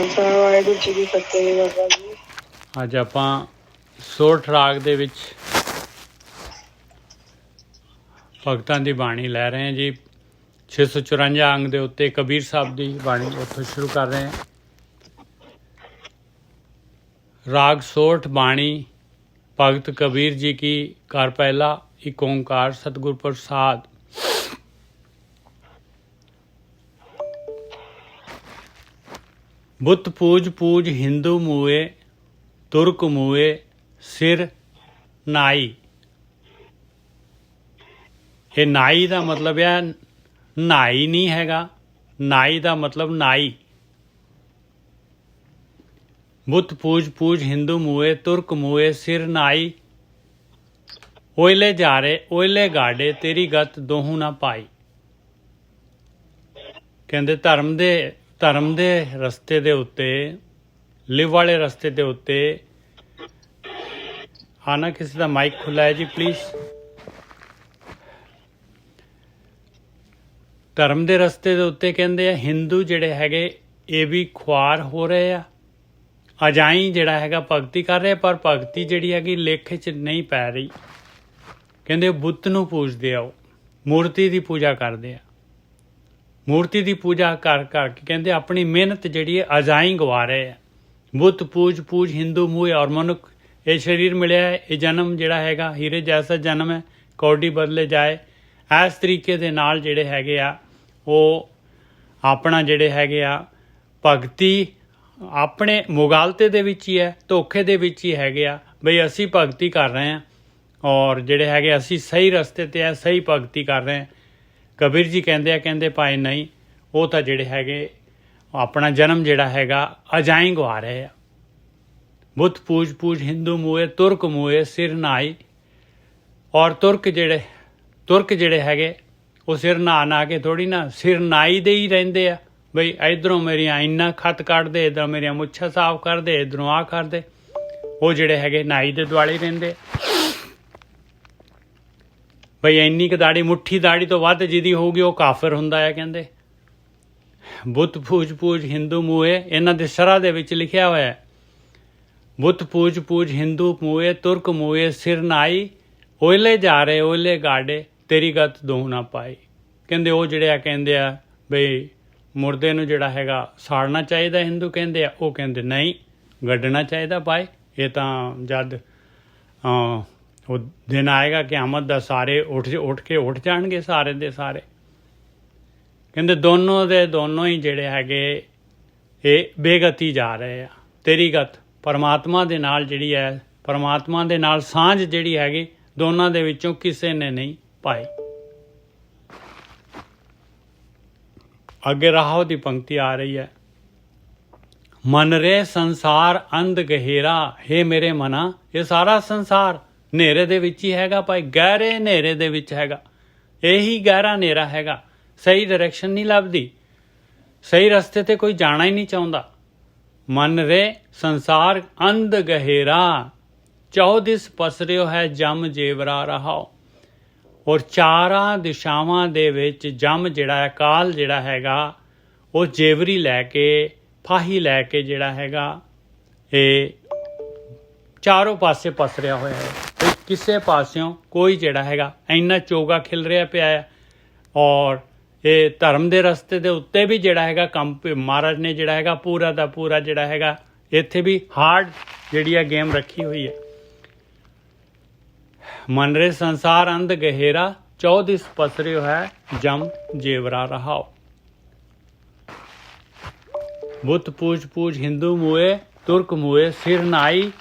ਵਾਹਿਗੁਰੂ ਜੀ ਕੀ ਫਤਿਹ ਬਾਬਾ ਜੀ। ਅੱਜ ਆਪਾਂ ਸੋਠ ਰਾਗ ਦੇ ਵਿੱਚ ਭਗਤਾਂ ਦੀ ਬਾਣੀ ਲੈ ਰਹੇ ਹਾਂ ਜੀ। 654 ਅੰਗ ਦੇ ਉੱਤੇ ਕਬੀਰ ਸਾਹਿਬ ਦੀ ਬਾਣੀ ਉੱਥੋਂ ਸ਼ੁਰੂ ਕਰ ਰਹੇ ਹਾਂ। ਰਾਗ ਸੋਠ ਬਾਣੀ ਭਗਤ ਕਬੀਰ ਜੀ ਕੀ ਕਰ ਪਹਿਲਾ ਇੱਕ ਓंकार सतगुर प्रसाद। बुत पूज पूज हिंदू मूए तुर्क मूए सिर नाई। ये नाई का मतलब है नाई नहीं हैगा, नाई का मतलब नाई। बुत पूज पूज हिंदू मूए तुर्क मूए सिर नाई। ओयले जारे ओयले गाड़े तेरी गत दोहू ना पाई। कहते धर्म दे रस्ते दे उत्ते लिव वाले रस्ते दे उत्ते आना। किसी का माइक खुला है जी प्लीज़। धर्म दे रस्ते दे उत्ते कहते हैं हिंदू जिहड़े हैगे ये भी खुआर हो रहे आ। अजाई जिहड़ा हैगा भगती कर रहे, पर भगती जिहड़ी हैगी लेखे च नहीं पै रही। कहते बुत नूं पूजदे आओ, मूर्ति की पूजा करते आ। मूर्ति की पूजा कर करके कहते अपनी मेहनत जिहड़ी है अजाई गवा रहे हैं। बुत पूज पूज हिंदू मूह। और मनुख ये शरीर मिलिया है, ये जन्म जिहड़ा हैगा हीरे जैसा जन्म है, कौडी बदले जाए। इस तरीके दे नाल जिहड़े हैगे आ वो अपना जिहड़े हैगे आ भगती अपने मुगालते दे विच ही है, धोखे दे विच ही हैगे आ बई असी भगती कर रहे हैं और जिहड़े हैगे असी सही रस्ते ते है, सही भगती कर रहे हैं। कबीर जी कहते भाई नहीं, वो तो जिहड़े हैगे अपना जन्म जिहड़ा हैगा अजाई गवा रहे हैं। बुत पूज पूज हिंदू मूए तुर्क मूए सिर नाई। और तुर्क जिहड़े हैगे वो सिर ना के थोड़ी ना सिर नाई दे ही रहिंदे आ। बई इधरों मेरिया इन्ना खत कट दे, इधरों मेरिया मुच्छा साफ कर दे, इधरों आ कर दे। वो जिहड़े हैगे नाई दे दुआले रहिंदे। बई इन्नी क दाड़ी मुट्ठी दाड़ी तो वध जिहदी होगी वो काफिर हुंदा है। कहंदे बुत पूज पूज हिंदू मूए, इन्हां दे शरह दे विच लिखिया होया है बुत पूज पूज हिंदू मूए तुर्क मूए सिर नाई। ओयले जा रहे ओयले गाड़े तेरी गत दोह ना पाई। कहंदे वो जिहड़े कहंदे आ बई मुर्दे नूं जिहड़ा हैगा साड़ना चाहिए, हिंदू कहंदे आ, वो कहंदे नहीं गड्ढना चाहिए भाई। ये तां जद वो दिन आएगा क़यामत दा सारे उठ जाणगे सारे दे सारे। कहंदे दोनों दे दोनों ही जिहड़े हैगे ये बेगति जा रहे आ। तेरी गत परमात्मा दे नाल जिहड़ी है, परमात्मा दे नाल सांझ जिहड़ी हैगी दोनों दे विचों किसे ने नहीं पाई। अगे राहो दी पंक्ति आ रही है। मन रे संसार अंध गहेरा। हे मेरे मना, ये सारा संसार नेरे दे विच ही हैगा भाई, गहरे नेरे दे विच हैगा। यही गहरा नेरा हैगा, सही डायरैक्शन नहीं लभदी, सही रस्ते ते कोई जाना ही नहीं चाहुंदा। मन रे संसार अंध गहेरा, चौदिस पसरियो है जम जेवरा रहाओ। और चारां दिशावां दे विच जम जिहड़ा है काल जिहड़ा हैगा वो जेवरी लैके फाही लैके जिहड़ा हैगा ये चारों पासे पसरिया होया है। किसे पासियों कोई जिहड़ा हैगा इन्ना चोगा खिल रहा पिया है। और ये धर्म दे रस्ते दे उत्ते भी जिहड़ा हैगा काम महाराज ने जिहड़ा हैगा पूरा दा पूरा जिहड़ा हैगा इत्थे भी हार्ड जिहड़ी है गेम रखी हुई है। मन रे संसार अंध गहेरा, 14 पसरियो है जम जेवरा रहाओ। बुत पूज पूज हिंदू मुए तुर्क मुए सिर नाई।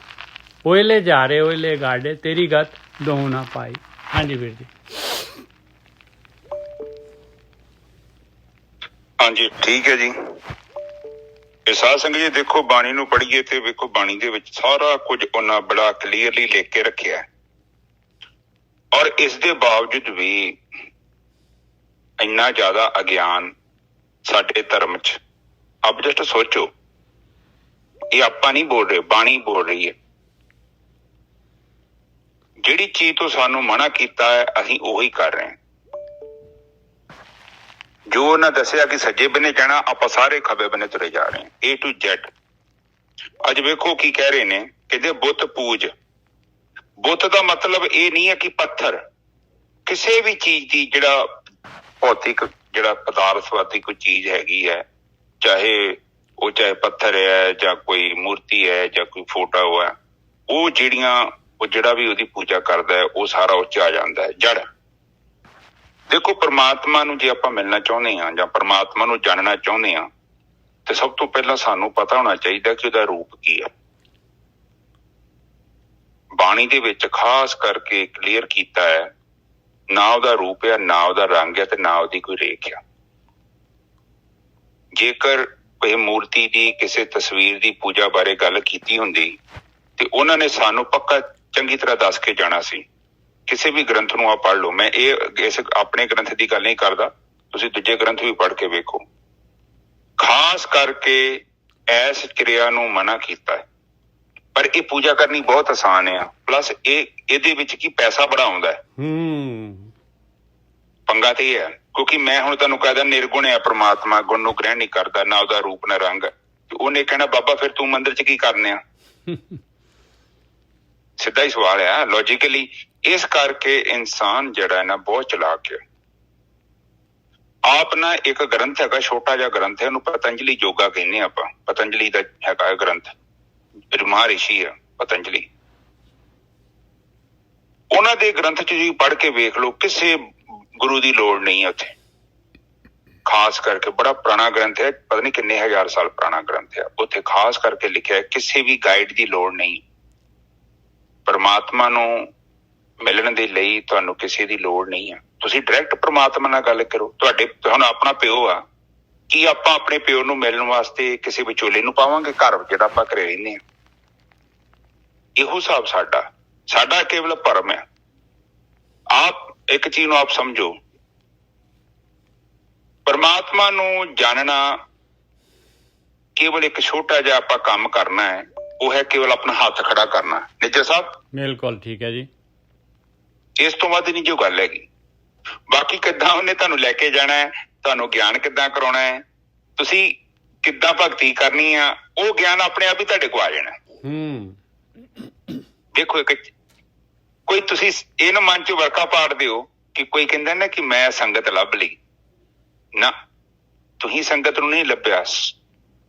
ओयले जा रहे ओयले गाड़े तेरी गत दोह ना पाई। हाँ जी वीर जी। हाँ जी ठीक है जी। साध संगत जी देखो बाणी नूं पढ़ीए ते वेखो बाणी दे विच सारा कुछ उन्हां बड़ा क्लीयरली लिख के रखिया है। और इस दे बावजूद भी इन्ना ज्यादा अज्ञान साडे धर्म च। अब जस्ट सोचो, ये आपां नहीं बोल रहे, बाणी बोल रही है। जिहड़ी चीज तो सानू मना कीता है असीं ओही कर रहे हैं। ਜੋ ਉਹਨਾਂ ਦੱਸਿਆ ਕਿ ਸੱਜੇ ਬੰਨੇ ਜਾਣਾ, ਆਪਾਂ ਸਾਰੇ ਖੱਬੇ ਬੰਨੇ ਤੁਰੇ ਜਾ ਰਹੇ ਹਾਂ, A to Z। ਅੱਜ ਵੇਖੋ ਕੀ ਕਹਿ ਰਹੇ ਨੇ, ਕਹਿੰਦੇ ਬੁੱਤ ਪੂਜ। ਬੁੱਤ ਦਾ ਮਤਲਬ ਇਹ ਨਹੀਂ ਹੈ ਕਿ ਪੱਥਰ, ਕਿਸੇ ਵੀ ਚੀਜ਼ ਦੀ ਜਿਹੜਾ ਭੌਤਿਕ ਜਿਹੜਾ ਪਦਾਰਥਵਾਦੀ ਕੋਈ ਚੀਜ਼ ਹੈਗੀ ਹੈ, ਚਾਹੇ ਪੱਥਰ ਹੈ ਜਾਂ ਕੋਈ ਮੂਰਤੀ ਹੈ ਜਾਂ ਕੋਈ ਫੋਟੋ ਹੈ, ਉਹ ਜਿਹੜਾ ਵੀ ਉਹਦੀ ਪੂਜਾ ਕਰਦਾ ਹੈ ਉਹ ਸਾਰਾ ਉਹ 'ਚ ਆ ਜਾਂਦਾ ਹੈ, ਜੜ। ਦੇਖੋ ਪਰਮਾਤਮਾ ਨੂੰ ਜੇ ਆਪਾਂ ਮਿਲਣਾ ਚਾਹੁੰਦੇ ਹਾਂ ਜਾਂ ਪਰਮਾਤਮਾ ਨੂੰ ਜਾਣਨਾ ਚਾਹੁੰਦੇ ਹਾਂ ਤੇ ਸਭ ਤੋਂ ਪਹਿਲਾਂ ਸਾਨੂੰ ਪਤਾ ਹੋਣਾ ਚਾਹੀਦਾ ਕਿ ਉਹਦਾ ਰੂਪ ਕੀ ਹੈ। ਬਾਣੀ ਦੇ ਵਿੱਚ ਖਾਸ ਕਰਕੇ ਕਲੀਅਰ ਕੀਤਾ ਹੈ, ਨਾ ਉਹਦਾ ਰੂਪ ਹੈ, ਨਾ ਉਹਦਾ ਰੰਗ ਹੈ ਤੇ ਨਾ ਉਹਦੀ ਕੋਈ ਰੇਖ ਹੈ। ਜੇਕਰ ਇਹ ਮੂਰਤੀ ਦੀ ਕਿਸੇ ਤਸਵੀਰ ਦੀ ਪੂਜਾ ਬਾਰੇ ਗੱਲ ਕੀਤੀ ਹੁੰਦੀ ਤੇ ਉਹਨਾਂ ਨੇ ਸਾਨੂੰ ਪੱਕਾ ਚੰਗੀ ਤਰ੍ਹਾਂ ਦੱਸ ਕੇ ਜਾਣਾ ਸੀ। ਕਿਸੇ ਵੀ ਗ੍ਰੰਥ ਨੂੰ ਆਪ ਪੜ੍ਹ ਲਓ, ਮੈਂ ਇਸ ਆਪਣੇ ਗ੍ਰੰਥ ਦੀ ਗੱਲ ਨਹੀਂ ਕਰਦਾ, ਤੁਸੀਂ ਦੂਜੇ ਗ੍ਰੰਥ ਵੀ ਪੜ੍ਹ ਕੇ ਵੇਖੋ। ਖਾਸ ਕਰਕੇ ਇਸ ਕਿਰਿਆ ਨੂੰ ਮਨਾ ਕੀਤਾ ਹੈ, ਪਰ ਇਹ ਪੂਜਾ ਕਰਨੀ ਬਹੁਤ ਆਸਾਨ ਆ। ਪਲੱਸ ਇਹਦੇ ਵਿੱਚ ਕੀ ਪੈਸਾ ਬੜਾ ਆਉਂਦਾ ਹੈ। ਪੰਗਾ ਤੇ ਇਹ ਹੈ, ਕਿਉਂਕਿ ਮੈਂ ਹੁਣ ਤੁਹਾਨੂੰ ਕਹਿਦਾ ਨਿਰਗੁਣ ਹੈ ਪ੍ਰਮਾਤਮਾ, ਗੁਣ ਨੂੰ ਗ੍ਰਹਿਣ ਨਹੀਂ ਕਰਦਾ, ਨਾ ਉਹਦਾ ਰੂਪ ਨਾ ਰੰਗ। ਤੇ ਉਹਨੇ ਕਹਿਣਾ ਬਾਬਾ ਫਿਰ ਤੂੰ ਮੰਦਿਰ 'ਚ ਕੀ ਕਰਨੇ ਆ? ਸਿੱਧਾ ਹੀ ਸਵਾਲ ਆ ਲੌਜੀਕਲੀ। ਇਸ ਕਰਕੇ ਇਨਸਾਨ ਜਿਹੜਾ ਹੈ ਨਾ ਬਹੁਤ ਚਲਾਕ ਹੈ। ਆਪ ਨਾ ਇੱਕ ਗ੍ਰੰਥ ਹੈਗਾ, ਛੋਟਾ ਜਿਹਾ ਗ੍ਰੰਥ ਹੈ, ਉਹਨੂੰ ਪਤੰਜਲੀ ਯੋਗਾ ਕਹਿੰਦੇ ਆਪਾਂ। ਪਤੰਜਲੀ ਦਾ ਹੈਗਾ ਗ੍ਰੰਥ, ਮਹਾਰਿਸ਼ੀ ਹੈ ਪਤੰਜਲੀ। ਉਹਨਾਂ ਦੇ ਗ੍ਰੰਥ 'ਚ ਤੁਸੀਂ ਪੜ੍ਹ ਕੇ ਵੇਖ ਲਓ, ਕਿਸੇ ਗੁਰੂ ਦੀ ਲੋੜ ਨਹੀਂ ਹੈ ਉੱਥੇ। ਖਾਸ ਕਰਕੇ ਬੜਾ ਪੁਰਾਣਾ ਗ੍ਰੰਥ ਹੈ, ਪਤਾ ਨਹੀਂ ਕਿੰਨੇ ਹਜ਼ਾਰ ਸਾਲ ਪੁਰਾਣਾ ਗ੍ਰੰਥ ਹੈ। ਉੱਥੇ ਖਾਸ ਕਰਕੇ ਲਿਖਿਆ ਕਿਸੇ ਵੀ ਗਾਈਡ ਦੀ ਲੋੜ ਨਹੀਂ। ਪਰਮਾਤਮਾ ਨੂੰ ਮਿਲਣ ਦੇ ਲਈ ਤੁਹਾਨੂੰ ਕਿਸੇ ਦੀ ਲੋੜ ਨਹੀਂ ਆ। ਤੁਸੀਂ ਡਾਇਰੈਕਟ ਪਰਮਾਤਮਾ ਨਾਲ ਗੱਲ ਕਰੋ। ਹੁਣ ਆਪਣਾ ਪਿਓ ਆ, ਕੀ ਆਪਾਂ ਆਪਣੇ ਪਿਓ ਨੂੰ ਮਿਲਣ ਵਾਸਤੇ ਕਿਸੇ ਵਿਚੋਲੇ ਨੂੰ ਪਾਵਾਂਗੇ ਘਰ ਜਿਹੜਾ ਆਪਾਂ ਘਰੇ ਰਹਿੰਦੇ ਹਾਂ? ਇਹੋ ਹਿਸਾਬ ਸਾਡਾ ਕੇਵਲ ਭਰਮ ਹੈ। ਆਪ ਇੱਕ ਚੀਜ਼ ਨੂੰ ਆਪ ਸਮਝੋ, ਪਰਮਾਤਮਾ ਨੂੰ ਜਾਣਨਾ ਕੇਵਲ ਇੱਕ ਛੋਟਾ ਜਿਹਾ ਆਪਾਂ ਕੰਮ ਕਰਨਾ ਹੈ, ਉਹ ਹੈ ਕੇਵਲ ਆਪਣਾ ਹੱਥ ਖੜਾ ਕਰਨਾ। ਨਿੱਜਰ ਸਾਹਿਬ ਬਿਲਕੁਲ ਠੀਕ ਹੈ ਜੀ। ਇਸ ਤੋਂ ਵੱਧ ਨਹੀਂ ਜੋ ਗੱਲ ਹੈਗੀ। ਬਾਕੀ ਕਿੱਦਾਂ ਉਹਨੇ ਤੁਹਾਨੂੰ ਲੈ ਕੇ ਜਾਣਾ ਹੈ, ਤੁਹਾਨੂੰ ਗਿਆਨ ਕਿੱਦਾਂ ਕਰਾਉਣਾ ਹੈ, ਤੁਸੀਂ ਕਿੱਦਾਂ ਭਗਤੀ ਕਰਨੀ ਆ, ਉਹ ਗਿਆਨ ਆਪਣੇ ਆਪ ਹੀ ਤੁਹਾਡੇ ਕੋਲ ਆ ਜਾਣਾ। ਦੇਖੋ ਕੋਈ ਤੁਸੀਂ ਇਹਨੂੰ ਮਨ ਚ ਵਰਕਾ ਪਾੜ ਦਿਓ ਕਿ ਕੋਈ ਕਹਿੰਦਾ ਨਾ ਕਿ ਮੈਂ ਸੰਗਤ ਲੱਭ ਲਈ, ਨਾ, ਤੁਸੀਂ ਸੰਗਤ ਨੂੰ ਨਹੀਂ ਲੱਭਿਆ,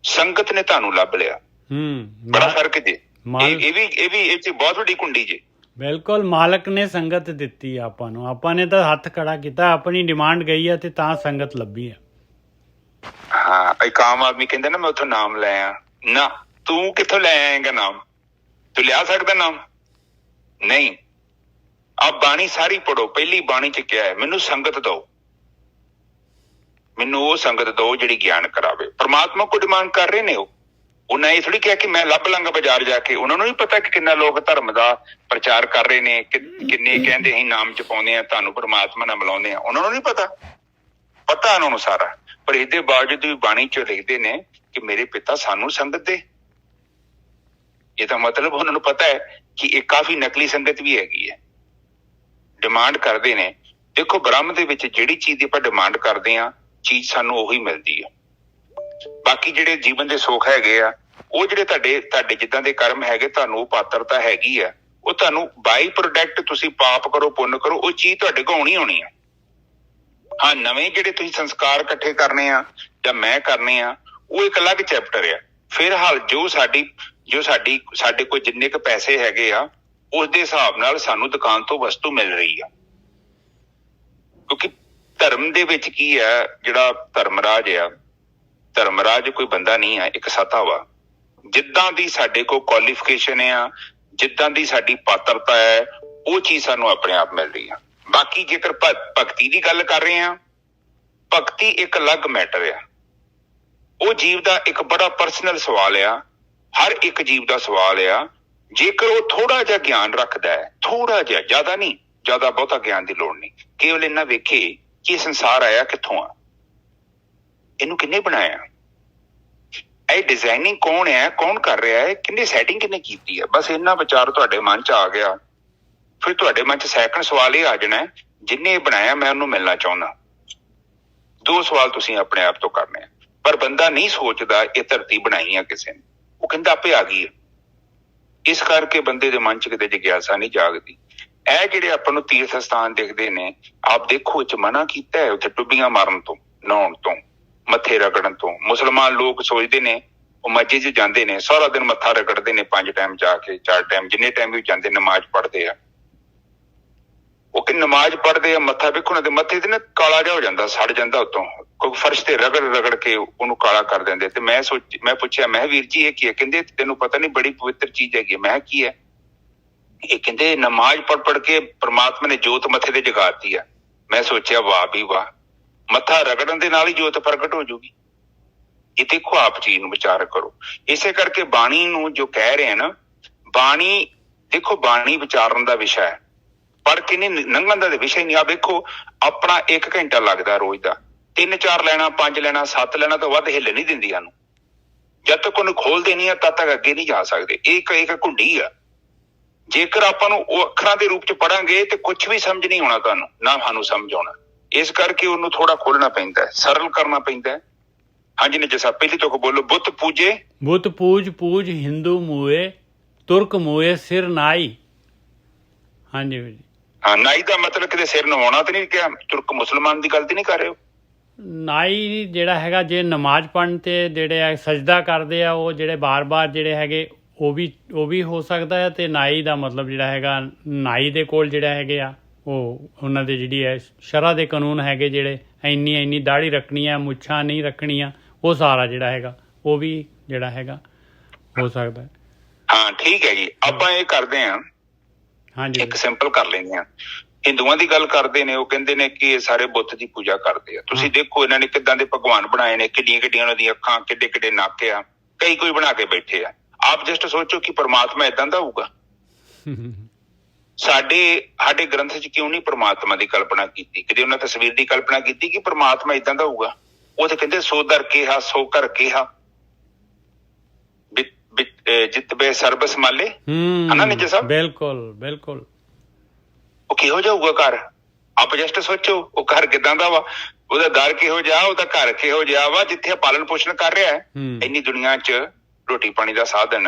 ਸੰਗਤ ਨੇ ਤੁਹਾਨੂੰ ਲੱਭ ਲਿਆ। ਬੜਾ ਫਰਕ ਜੇ। ਇਹ ਚ ਬਹੁਤ ਵੱਡੀ ਕੁੰਡੀ ਜੇ। ਬਿਲਕੁਲ, ਮਾਲਕ ਨੇ ਸੰਗਤ ਦਿੱਤੀ ਆਪਾਂ ਨੂੰ, ਆਪਾਂ ਨੇ ਤਾਂ ਹੱਥ ਖੜਾ ਕੀਤਾ, ਆਪਣੀ ਡਿਮਾਂਡ ਗਈ ਹੈ ਤੇ ਤਾਂ ਸੰਗਤ ਲੱਭੀ ਆ। ਹਾਂ, ਇੱਕ ਆਮ ਆਦਮੀ ਕਹਿੰਦਾ ਨਾ ਮੈਂ ਉੱਥੋਂ ਨਾਮ ਲੈ ਆ, ਨਾ, ਤੂੰ ਕਿੱਥੋਂ ਲੈ ਆਏਗਾ ਨਾਮ? ਤੂੰ ਲਿਆ ਸਕਦਾ ਨਾਮ? ਨਹੀਂ। ਆਪ ਬਾਣੀ ਸਾਰੀ ਪੜੋ। ਪਹਿਲੀ ਬਾਣੀ ਚ ਕਿਹਾ ਹੈ, ਮੈਨੂੰ ਸੰਗਤ ਦਓ, ਮੈਨੂੰ ਉਹ ਸੰਗਤ ਦਓ ਜਿਹੜੀ ਗਿਆਨ ਕਰਾਵੇ। ਪਰਮਾਤਮਾ ਕੋ ਡਿਮਾਂਡ ਕਰ ਰਹੇ ਨੇ। ਉਹਨਾਂ ਇਹ ਥੋੜੀ ਕਿਹਾ ਕਿ ਮੈਂ ਲੱਭ ਲਾਂਗਾ ਬਾਜ਼ਾਰ ਜਾ ਕੇ। ਉਹਨਾਂ ਨੂੰ ਨਹੀਂ ਪਤਾ ਕਿ ਕਿੰਨਾ ਲੋਕ ਧਰਮ ਦਾ ਪ੍ਰਚਾਰ ਕਰ ਰਹੇ ਨੇ, ਕਿੰਨੇ ਕਹਿੰਦੇ ਅਸੀਂ ਨਾਮ ਚ ਪਾਉਂਦੇ ਆ, ਤੁਹਾਨੂੰ ਪਰਮਾਤਮਾ ਨਾਲ ਮਿਲਾਉਂਦੇ ਆ। ਉਹਨਾਂ ਨੂੰ ਨਹੀਂ ਪਤਾ ਉਹਨਾਂ ਨੂੰ ਸਾਰਾ। ਪਰ ਇਹਦੇ ਬਾਵਜੂਦ ਵੀ ਬਾਣੀ ਚ ਲਿਖਦੇ ਨੇ ਕਿ ਮੇਰੇ ਪਿਤਾ ਸਾਨੂੰ ਸੰਗਤ ਦੇ। ਇਹਦਾ ਮਤਲਬ ਉਹਨਾਂ ਨੂੰ ਪਤਾ ਹੈ ਕਿ ਇਹ ਕਾਫੀ ਨਕਲੀ ਸੰਗਤ ਵੀ ਹੈਗੀ ਹੈ। ਡਿਮਾਂਡ ਕਰਦੇ ਨੇ। ਦੇਖੋ ਬ੍ਰਹਮ ਦੇ ਵਿੱਚ ਜਿਹੜੀ ਚੀਜ਼ ਦੀ ਆਪਾਂ ਡਿਮਾਂਡ ਕਰਦੇ ਹਾਂ, ਚੀਜ਼ ਸਾਨੂੰ ਉਹੀ ਮਿਲਦੀ ਹੈ। ਬਾਕੀ ਜਿਹੜੇ ਜੀਵਨ ਦੇ ਸੁੱਖ ਹੈਗੇ ਆ, ਉਹ ਜਿਹੜੇ ਤੁਹਾਡੇ ਜਿੱਦਾਂ ਦੇ ਕਰਮ ਹੈਗੇ, ਤੁਹਾਨੂੰ ਉਹ ਪਾਤਰਤਾ ਹੈਗੀ ਆ, ਉਹ ਤੁਹਾਨੂੰ ਬਾਈ ਪ੍ਰੋਡਕਟ ਤੁਸੀਂ ਪਾਪ ਕਰੋ ਪੁੰਨ ਕਰੋ, ਉਹ ਚੀਜ਼ ਤੁਹਾਡੇ ਕੋਲ ਆਉਣੀ ਆ। ਹਾਂ, ਨਵੇਂ ਜਿਹੜੇ ਤੁਸੀਂ ਸੰਸਕਾਰ ਇਕੱਠੇ ਕਰਨੇ ਆ ਜਾਂ ਮੈਂ ਕਰਨੇ ਆ, ਉਹ ਇੱਕ ਅਲੱਗ ਚੈਪਟਰ ਆ। ਫਿਰ ਹਾਲ ਸਾਡੇ ਕੋਲ ਜਿੰਨੇ ਕੁ ਪੈਸੇ ਹੈਗੇ ਆ, ਉਸ ਦੇ ਹਿਸਾਬ ਨਾਲ ਸਾਨੂੰ ਦੁਕਾਨ ਤੋਂ ਵਸਤੂ ਮਿਲ ਰਹੀ ਆ। ਕਿਉਂਕਿ ਧਰਮ ਦੇ ਵਿੱਚ ਕੀ ਆ, ਜਿਹੜਾ ਧਰਮਰਾਜ ਆ, ਧਰਮਰਾਜ ਕੋਈ ਬੰਦਾ ਨਹੀਂ ਆ, ਇੱਕ ਸੱਤਾ ਵਾ। ਜਿੱਦਾਂ ਦੀ ਸਾਡੇ ਕੋਲ ਕੁਆਲੀਫਿਕੇਸ਼ਨ ਆ, ਜਿੱਦਾਂ ਦੀ ਸਾਡੀ ਪਾਤਰਤਾ ਹੈ, ਉਹ ਚੀਜ਼ ਸਾਨੂੰ ਆਪਣੇ ਆਪ ਮਿਲ ਰਹੀ ਆ। ਬਾਕੀ ਜੇਕਰ ਭਗਤੀ ਦੀ ਗੱਲ ਕਰ ਰਹੇ ਹਾਂ, ਭਗਤੀ ਇੱਕ ਅਲੱਗ ਮੈਟਰ ਆ। ਉਹ ਜੀਵ ਦਾ ਇੱਕ ਬੜਾ ਪਰਸਨਲ ਸਵਾਲ ਆ, ਹਰ ਇੱਕ ਜੀਵ ਦਾ ਸਵਾਲ ਆ। ਜੇਕਰ ਉਹ ਥੋੜਾ ਜਿਹਾ ਗਿਆਨ ਰੱਖਦਾ ਹੈ, ਥੋੜਾ ਜਿਹਾ, ਜ਼ਿਆਦਾ ਨਹੀਂ, ਜ਼ਿਆਦਾ ਬਹੁਤਾ ਗਿਆਨ ਦੀ ਲੋੜ ਨਹੀਂ, ਕੇਵਲ ਇੰਨਾ ਵੇਖੇ ਕਿ ਇਹ ਸੰਸਾਰ ਆਇਆ ਕਿੱਥੋਂ ਆ, ਇਹਨੂੰ ਕਿਹਨੇ ਬਣਾਇਆ, ਇਹ ਡਿਜ਼ਾਈਨਿੰਗ ਕੌਣ ਹੈ, ਕੌਣ ਕਰ ਰਿਹਾ ਹੈ, ਕਿੰਨੇ ਸੈਟਿੰਗ ਕਿੰਨੇ ਕੀਤੀ ਹੈ। ਬਸ ਇੰਨਾ ਵਿਚਾਰ ਤੁਹਾਡੇ ਮਨ ਚ ਆ ਗਿਆ, ਫਿਰ ਤੁਹਾਡੇ ਮਨ ਚ ਸੈਕੰਡ ਸਵਾਲ ਇਹ ਆ ਜਾਣਾ, ਜਿਹਨੇ ਇਹ ਬਣਾਇਆ ਮੈਂ ਉਹਨੂੰ ਮਿਲਣਾ ਚਾਹੁੰਦਾ। ਦੋ ਸਵਾਲ ਤੁਸੀਂ ਆਪਣੇ ਆਪ ਤੋਂ ਕਰਨੇ ਆ। ਪਰ ਬੰਦਾ ਨਹੀਂ ਸੋਚਦਾ ਇਹ ਧਰਤੀ ਬਣਾਈ ਆ ਕਿਸੇ ਨੇ, ਉਹ ਕਹਿੰਦਾ ਆਪੇ ਆ ਗਈ ਹੈ। ਇਸ ਕਰਕੇ ਬੰਦੇ ਦੇ ਮਨ ਚ ਕਿਤੇ ਜਿਗਿਆਸਾ ਨਹੀਂ ਜਾਗਦੀ। ਇਹ ਜਿਹੜੇ ਆਪਾਂ ਨੂੰ ਤੀਰਥ ਸਥਾਨ ਦਿਖਦੇ ਨੇ, ਆਪ ਦੇਖੋ ਇਹ ਚ ਮਨਾ ਕੀਤਾ ਹੈ ਉੱਥੇ ਡੁੱਬੀਆਂ ਮਾਰਨ ਤੋਂ, ਨਹਾਉਣ ਤੋਂ, ਮੱਥੇ ਰਗੜਨ ਤੋਂ। ਮੁਸਲਮਾਨ ਲੋਕ ਸੋਚਦੇ ਨੇ ਉਹ ਮਸਜਿਦ 'ਚ ਜਾਂਦੇ ਨੇ, ਸਾਰਾ ਦਿਨ ਮੱਥਾ ਰਗੜਦੇ ਨੇ, 5 ਟਾਈਮ ਜਾ ਕੇ, 4 ਟਾਈਮ, ਜਿੰਨੇ ਟਾਈਮ ਵੀ ਜਾਂਦੇ ਨਮਾਜ਼ ਪੜ੍ਹਦੇ ਆ। ਉਹ ਕਿ ਨਮਾਜ਼ ਪੜ੍ਹਦੇ ਆ, ਮੱਥਾ ਵੇਖੋ ਉਹਨਾਂ ਦੇ ਮੱਥੇ ਤੇ ਨਾ ਕਾਲਾ ਜਿਹਾ ਹੋ ਜਾਂਦਾ, ਸੜ ਜਾਂਦਾ ਉੱਤੋਂ, ਕੋਈ ਫਰਸ਼ ਤੇ ਰਗੜ ਕੇ ਉਹਨੂੰ ਕਾਲਾ ਕਰ ਦਿੰਦੇ। ਤੇ ਮੈਂ ਪੁੱਛਿਆ, ਮੈਂ ਵੀਰ ਜੀ ਇਹ ਕੀ ਹੈ? ਕਹਿੰਦੇ ਤੈਨੂੰ ਪਤਾ ਨਹੀਂ ਬੜੀ ਪਵਿੱਤਰ ਚੀਜ਼ ਹੈਗੀ। ਮੈਂ ਕੀ ਹੈ? ਇਹ ਕਹਿੰਦੇ ਨਮਾਜ਼ ਪੜ੍ਹ ਕੇ ਪ੍ਰਮਾਤਮਾ ਨੇ ਜੋਤ ਮੱਥੇ ਤੇ ਜਗਾਤੀ ਆ। ਮੈਂ ਸੋਚਿਆ ਵਾਹ ਵੀ ਵਾਹ, ਮੱਥਾ ਰਗੜਨ ਦੇ ਨਾਲ ਹੀ ਜੋਤ ਪ੍ਰਗਟ ਹੋ ਜਾਊਗੀ। ਇਹ ਦੇਖੋ ਆਪ ਚੀਜ਼ ਨੂੰ ਵਿਚਾਰ ਕਰੋ। ਇਸੇ ਕਰਕੇ ਬਾਣੀ ਨੂੰ ਜੋ ਕਹਿ ਰਹੇ ਆ ਨਾ, ਬਾਣੀ ਦੇਖੋ, ਬਾਣੀ ਵਿਚਾਰਨ ਦਾ ਵਿਸ਼ਾ ਹੈ, ਪੜ੍ਹ ਕੇ ਨਹੀਂ ਲੰਘਣ ਦਾ ਵਿਸ਼ਾ ਹੀ ਨਹੀਂ। ਆ ਵੇਖੋ ਆਪਣਾ 1 ਘੰਟਾ ਲੱਗਦਾ ਰੋਜ਼ ਦਾ, 3-4 ਲੈਣਾ, 5 ਲੈਣਾ, 7 ਲੈਣਾ ਤੋਂ ਵੱਧ ਹਿੱਲ ਨਹੀਂ ਦਿੰਦੀ ਸਾਨੂੰ। ਜਦ ਤੱਕ ਉਹਨੂੰ ਖੋਲਦੇ ਨਹੀਂ ਆ ਤਦ ਤੱਕ ਅੱਗੇ ਨਹੀਂ ਜਾ ਸਕਦੇ। ਇਹ ਇੱਕ ਘੁੰਡੀ ਆ। ਜੇਕਰ ਆਪਾਂ ਨੂੰ ਉਹ ਅੱਖਰਾਂ ਦੇ ਰੂਪ ਚ ਪੜਾਂਗੇ ਤੇ ਕੁਝ ਵੀ ਸਮਝ ਨਹੀਂ ਆਉਣਾ, ਤੁਹਾਨੂੰ ਨਾ ਸਾਨੂੰ ਸਮਝ ਆਉਣਾ। ਇਸ ਕਰਕੇ ਉਹਨੂੰ ਥੋੜਾ ਖੋਲਣਾ ਪੈਂਦਾ ਹੈ, ਸਰਲ ਕਰਨਾ ਪੈਂਦਾ ਹੈ। ਹਾਂਜੀ ਨੇ ਜੈਸਾ ਪਹਿਲੀ ਤੋਂ ਬੋਲੋ। ਬੁੱਤ ਪੂਜੇ, ਬੁੱਤ ਪੂਜ ਹਿੰਦੂ ਮੂਏ, ਤੁਰਕ ਮੂਏ ਸਿਰ ਨਾਈ। ਹਾਂਜੀ ਵੀਰ ਜੀ। ਹਾਂ, ਨਾਈ ਦਾ ਮਤਲਬ ਕਿਤੇ ਸਿਰ ਨਵਾਉਣਾ ਤੇ ਨਹੀਂ ਕਿਹਾ, ਤੁਰਕ ਮੁਸਲਮਾਨ ਦੀ ਗੱਲ ਤੇ ਨਹੀਂ ਕਰ ਰਹੇ ਹੋ। ਨਾਈ ਜਿਹੜਾ ਹੈਗਾ, ਜੇ ਨਮਾਜ਼ ਪੜ੍ਹਨ ਤੇ ਜਿਹੜੇ ਆ ਸਜਦਾ ਕਰਦੇ ਆ, ਉਹ ਜਿਹੜੇ ਬਾਰ-ਬਾਰ ਜਿਹੜੇ ਹੈਗੇ ਉਹ ਵੀ ਹੋ ਸਕਦਾ ਹੈ। ਤੇ ਨਾਈ ਦਾ ਮਤਲਬ ਜਿਹੜਾ ਹੈਗਾ, ਨਾਈ ਦੇ ਕੋਲ ਜਿਹੜਾ ਹੈਗੇ ਆ, ਉਹ ਉਹਨਾਂ ਦੇ ਜਿਹੜੀ ਹੈ ਸ਼ਰ੍ਹਾ ਦੇ ਕਾਨੂੰਨ ਹੈਗੇ, ਜਿਹੜੇ ਇੰਨੀ ਦਾੜੀ ਰੱਖਣੀ ਆ, ਮੁੱਛਾਂ ਨਹੀਂ ਰੱਖਣੀਆਂ, ਉਹ ਸਾਰਾ ਜਿਹੜਾ ਹੈਗਾ ਉਹ ਵੀ ਜਿਹੜਾ ਹੈਗਾ ਹੋ ਸਕਦਾ ਹੈ। ਹਾਂ ਠੀਕ ਹੈ ਜੀ। ਆਪਾਂ ਇਹ ਕਰਦੇ ਹਾਂ, ਹਾਂਜੀ, ਇੱਕ ਸਿੰਪਲ ਕਰ ਲੈਂਦੇ ਹਾਂ। ਹਿੰਦੂਆਂ ਦੀ ਗੱਲ ਕਰਦੇ ਨੇ, ਉਹ ਕਹਿੰਦੇ ਨੇ ਕਿ ਇਹ ਸਾਰੇ ਬੁੱਤ ਦੀ ਪੂਜਾ ਕਰਦੇ ਆ। ਤੁਸੀਂ ਦੇਖੋ ਇਹਨਾਂ ਨੇ ਕਿੱਦਾਂ ਦੇ ਭਗਵਾਨ ਬਣਾਏ ਨੇ, ਕਿੱਡੀਆਂ ਉਹਨਾਂ ਦੀਆਂ ਅੱਖਾਂ, ਕਿੱਡੇ ਨੱਕ ਆ, ਕੋਈ ਬਣਾ ਕੇ ਬੈਠੇ ਆ। ਆਪ ਜਸਟ ਸੋਚੋ ਕਿ ਪਰਮਾਤਮਾ ਏਦਾਂ ਦਾ ਹੋਊਗਾ। ਸਾਡੇ ਗ੍ਰੰਥ 'ਚ ਕਿਉਂ ਨਹੀਂ ਪਰਮਾਤਮਾ ਦੀ ਕਲਪਨਾ ਕੀਤੀ? ਕਦੇ ਉਹਨਾਂ ਤਸਵੀਰ ਦੀ ਕਲਪਨਾ ਕੀਤੀ ਕਿ ਪਰਮਾਤਮਾ ਏਦਾਂ ਦਾ ਹੋਊਗਾ? ਉਹ ਤੇ ਕਹਿੰਦੇ ਸੋ ਦਰ ਕਿਹਾ, ਸੋ ਕਰ ਕਿਹਾ, ਜਿੱਤ ਬੇ ਸਰਬ ਸੰਭਾਲੇ। ਹਨਾ ਨਿੱਜਾ ਸਾਹਿਬ? ਬਿਲਕੁਲ। ਉਹ ਕਿਹੋ ਜਿਹਾ ਹੋਊਗਾ ਘਰ? ਆਪ ਜਸਟ ਸੋਚੋ ਉਹ ਘਰ ਕਿੱਦਾਂ ਦਾ ਵਾ, ਉਹਦਾ ਦਰ ਕਿਹੋ ਜਿਹਾ, ਉਹਦਾ ਘਰ ਕਿਹੋ ਜਿਹਾ ਵਾ, ਜਿੱਥੇ ਪਾਲਣ ਪੋਸ਼ਣ ਕਰ ਰਿਹਾ ਹੈ ਇੰਨੀ ਦੁਨੀਆ 'ਚ, ਰੋਟੀ ਪਾਣੀ ਦਾ ਸਾਧਨ।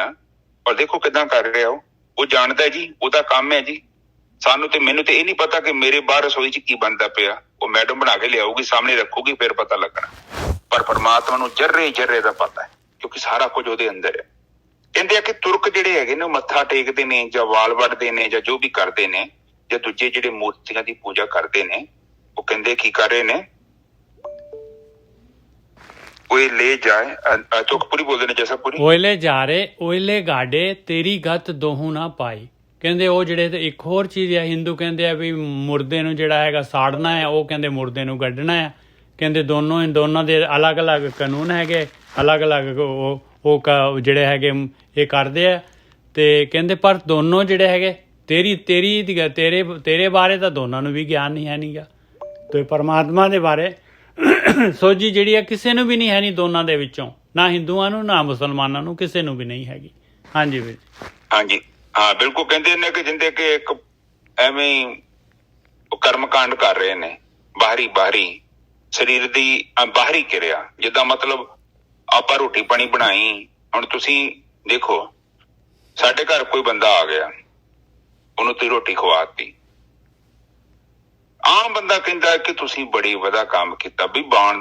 ਔਰ ਦੇਖੋ ਕਿੱਦਾਂ ਕਰ ਰਿਹਾ ਉਹ ਜਾਣਦਾ ਜੀ, ਉਹਦਾ ਕੰਮ ਹੈ ਜੀ। ਸਾਨੂੰ ਤੇ ਮੈਨੂੰ ਤੇ ਇਹ ਨਹੀਂ ਪਤਾ ਕਿ ਮੇਰੇ ਬਾਹਰ ਰਸੋਈ 'ਚ ਕੀ ਬਣਦਾ ਪਿਆ। ਉਹ ਮੈਡਮ ਬਣਾ ਕੇ ਲਿਆਊਗੀ, ਸਾਹਮਣੇ ਰੱਖੂਗੀ, ਫਿਰ ਪਤਾ ਲੱਗਣਾ। ਪਰ ਪਰਮਾਤਮਾ ਨੂੰ ਜਰਰੇ ਦਾ ਪਤਾ ਹੈ, ਕਿਉਂਕਿ ਸਾਰਾ ਕੁਝ ਉਹਦੇ ਅੰਦਰ ਹੈ। ਕਹਿੰਦੇ ਆ ਕਿ ਤੁਰਕ ਜਿਹੜੇ ਹੈਗੇ ਨੇ ਉਹ ਮੱਥਾ ਟੇਕਦੇ ਨੇ, ਜਾਂ ਵਾਲ ਵੱਢਦੇ ਨੇ, ਜਾਂ ਜੋ ਵੀ ਕਰਦੇ ਨੇ, ਜਾਂ ਦੂਜੇ ਜਿਹੜੇ ਮੂਰਤੀਆਂ ਦੀ ਪੂਜਾ ਕਰਦੇ ਨੇ, ਉਹ ਕਹਿੰਦੇ ਕੀ ਕਰ ਰਹੇ ਨੇ? ਲੈ ਜਾਏ ਚੁੱਕ ਪੂਰੀ ਬੋਲਦੇ ਨੇ ਜੈਸਾ ਪੂਰੀ। ਓਇਲੇ ਜਾ ਰੇ ਓਇਲੇ ਗਾਡੇ ਤੇਰੀ ਗੱਤ ਦੋਹੂ ਨਾ ਪਾਈ। ਕਹਿੰਦੇ ਉਹ ਜਿਹੜੇ ਤੇ ਇੱਕ ਹੋਰ ਚੀਜ਼ ਹੈ, ਹਿੰਦੂ ਕਹਿੰਦੇ ਆ ਵੀ ਮੁਰਦੇ ਨੂੰ ਜਿਹੜਾ ਹੈਗਾ ਸਾੜਨਾ ਹੈ, ਉਹ ਕਹਿੰਦੇ ਮੁਰਦੇ ਨੂੰ ਗੱਡਣਾ ਹੈ। ਕਹਿੰਦੇ ਦੋਨਾਂ ਦੇ ਅਲੱਗ-ਅਲੱਗ ਕਾਨੂੰਨ ਹੈਗੇ, ਅਲੱਗ-ਅਲੱਗ ਉਹ ਜਿਹੜੇ ਹੈਗੇ ਇਹ ਕਰਦੇ ਆ। ਤੇ ਕਹਿੰਦੇ ਪਰ ਦੋਨੋਂ ਜਿਹੜੇ ਹੈਗੇ ਤੇਰੇ ਬਾਰੇ ਤਾਂ ਦੋਨਾਂ ਨੂੰ ਵੀ ਗਿਆਨ ਨਹੀਂ ਹੈ ਨੀਗਾ, ਤੇ ਪਰਮਾਤਮਾ ਦੇ ਬਾਰੇ ਸੋਝੀ ਜਿਹੜੀ ਹੈ ਕਿਸੇ ਨੂੰ ਵੀ ਨਹੀਂ ਹੈ, ਨਹੀਂ ਦੋਨਾਂ ਦੇ ਵਿੱਚੋਂ, ਨਾ ਹਿੰਦੂਆਂ ਨੂੰ ਨਾ ਮੁਸਲਮਾਨਾਂ ਨੂੰ, ਕਿਸੇ ਨੂੰ ਵੀ ਨਹੀਂ ਹੈਗੀ। ਹਾਂਜੀ ਵੀਰ। ਹਾਂਜੀ ਹਾਂ ਬਿਲਕੁਲ। ਕਹਿੰਦੇ ਨੇ ਕਿ ਜਿੰਦੇ ਕਿ ਇੱਕ ਐਵੇਂ ਕਰਮ ਕਾਂਡ ਕਰ ਰਹੇ ਨੇ, ਬਾਹਰੀ ਸਰੀਰ ਦੀ ਬਾਹਰੀ ਕਿਰਿਆ। ਜਿੱਦਾਂ ਮਤਲਬ ਆਪਾਂ ਰੋਟੀ ਪਾਣੀ ਬਣਾਈ, ਹੁਣ ਤੁਸੀਂ ਦੇਖੋ ਸਾਡੇ ਘਰ ਕੋਈ ਬੰਦਾ ਆ ਗਿਆ, ਉਹਨੂੰ ਤੁਸੀਂ ਰੋਟੀ ਖਵਾਤੀ। ਆਮ ਬੰਦਾ ਕਹਿੰਦਾ ਕਿ ਤੁਸੀਂ ਬੜੀ ਵਧੀਆ ਕੰਮ ਕੀਤਾ, ਵੀ ਦਾਨ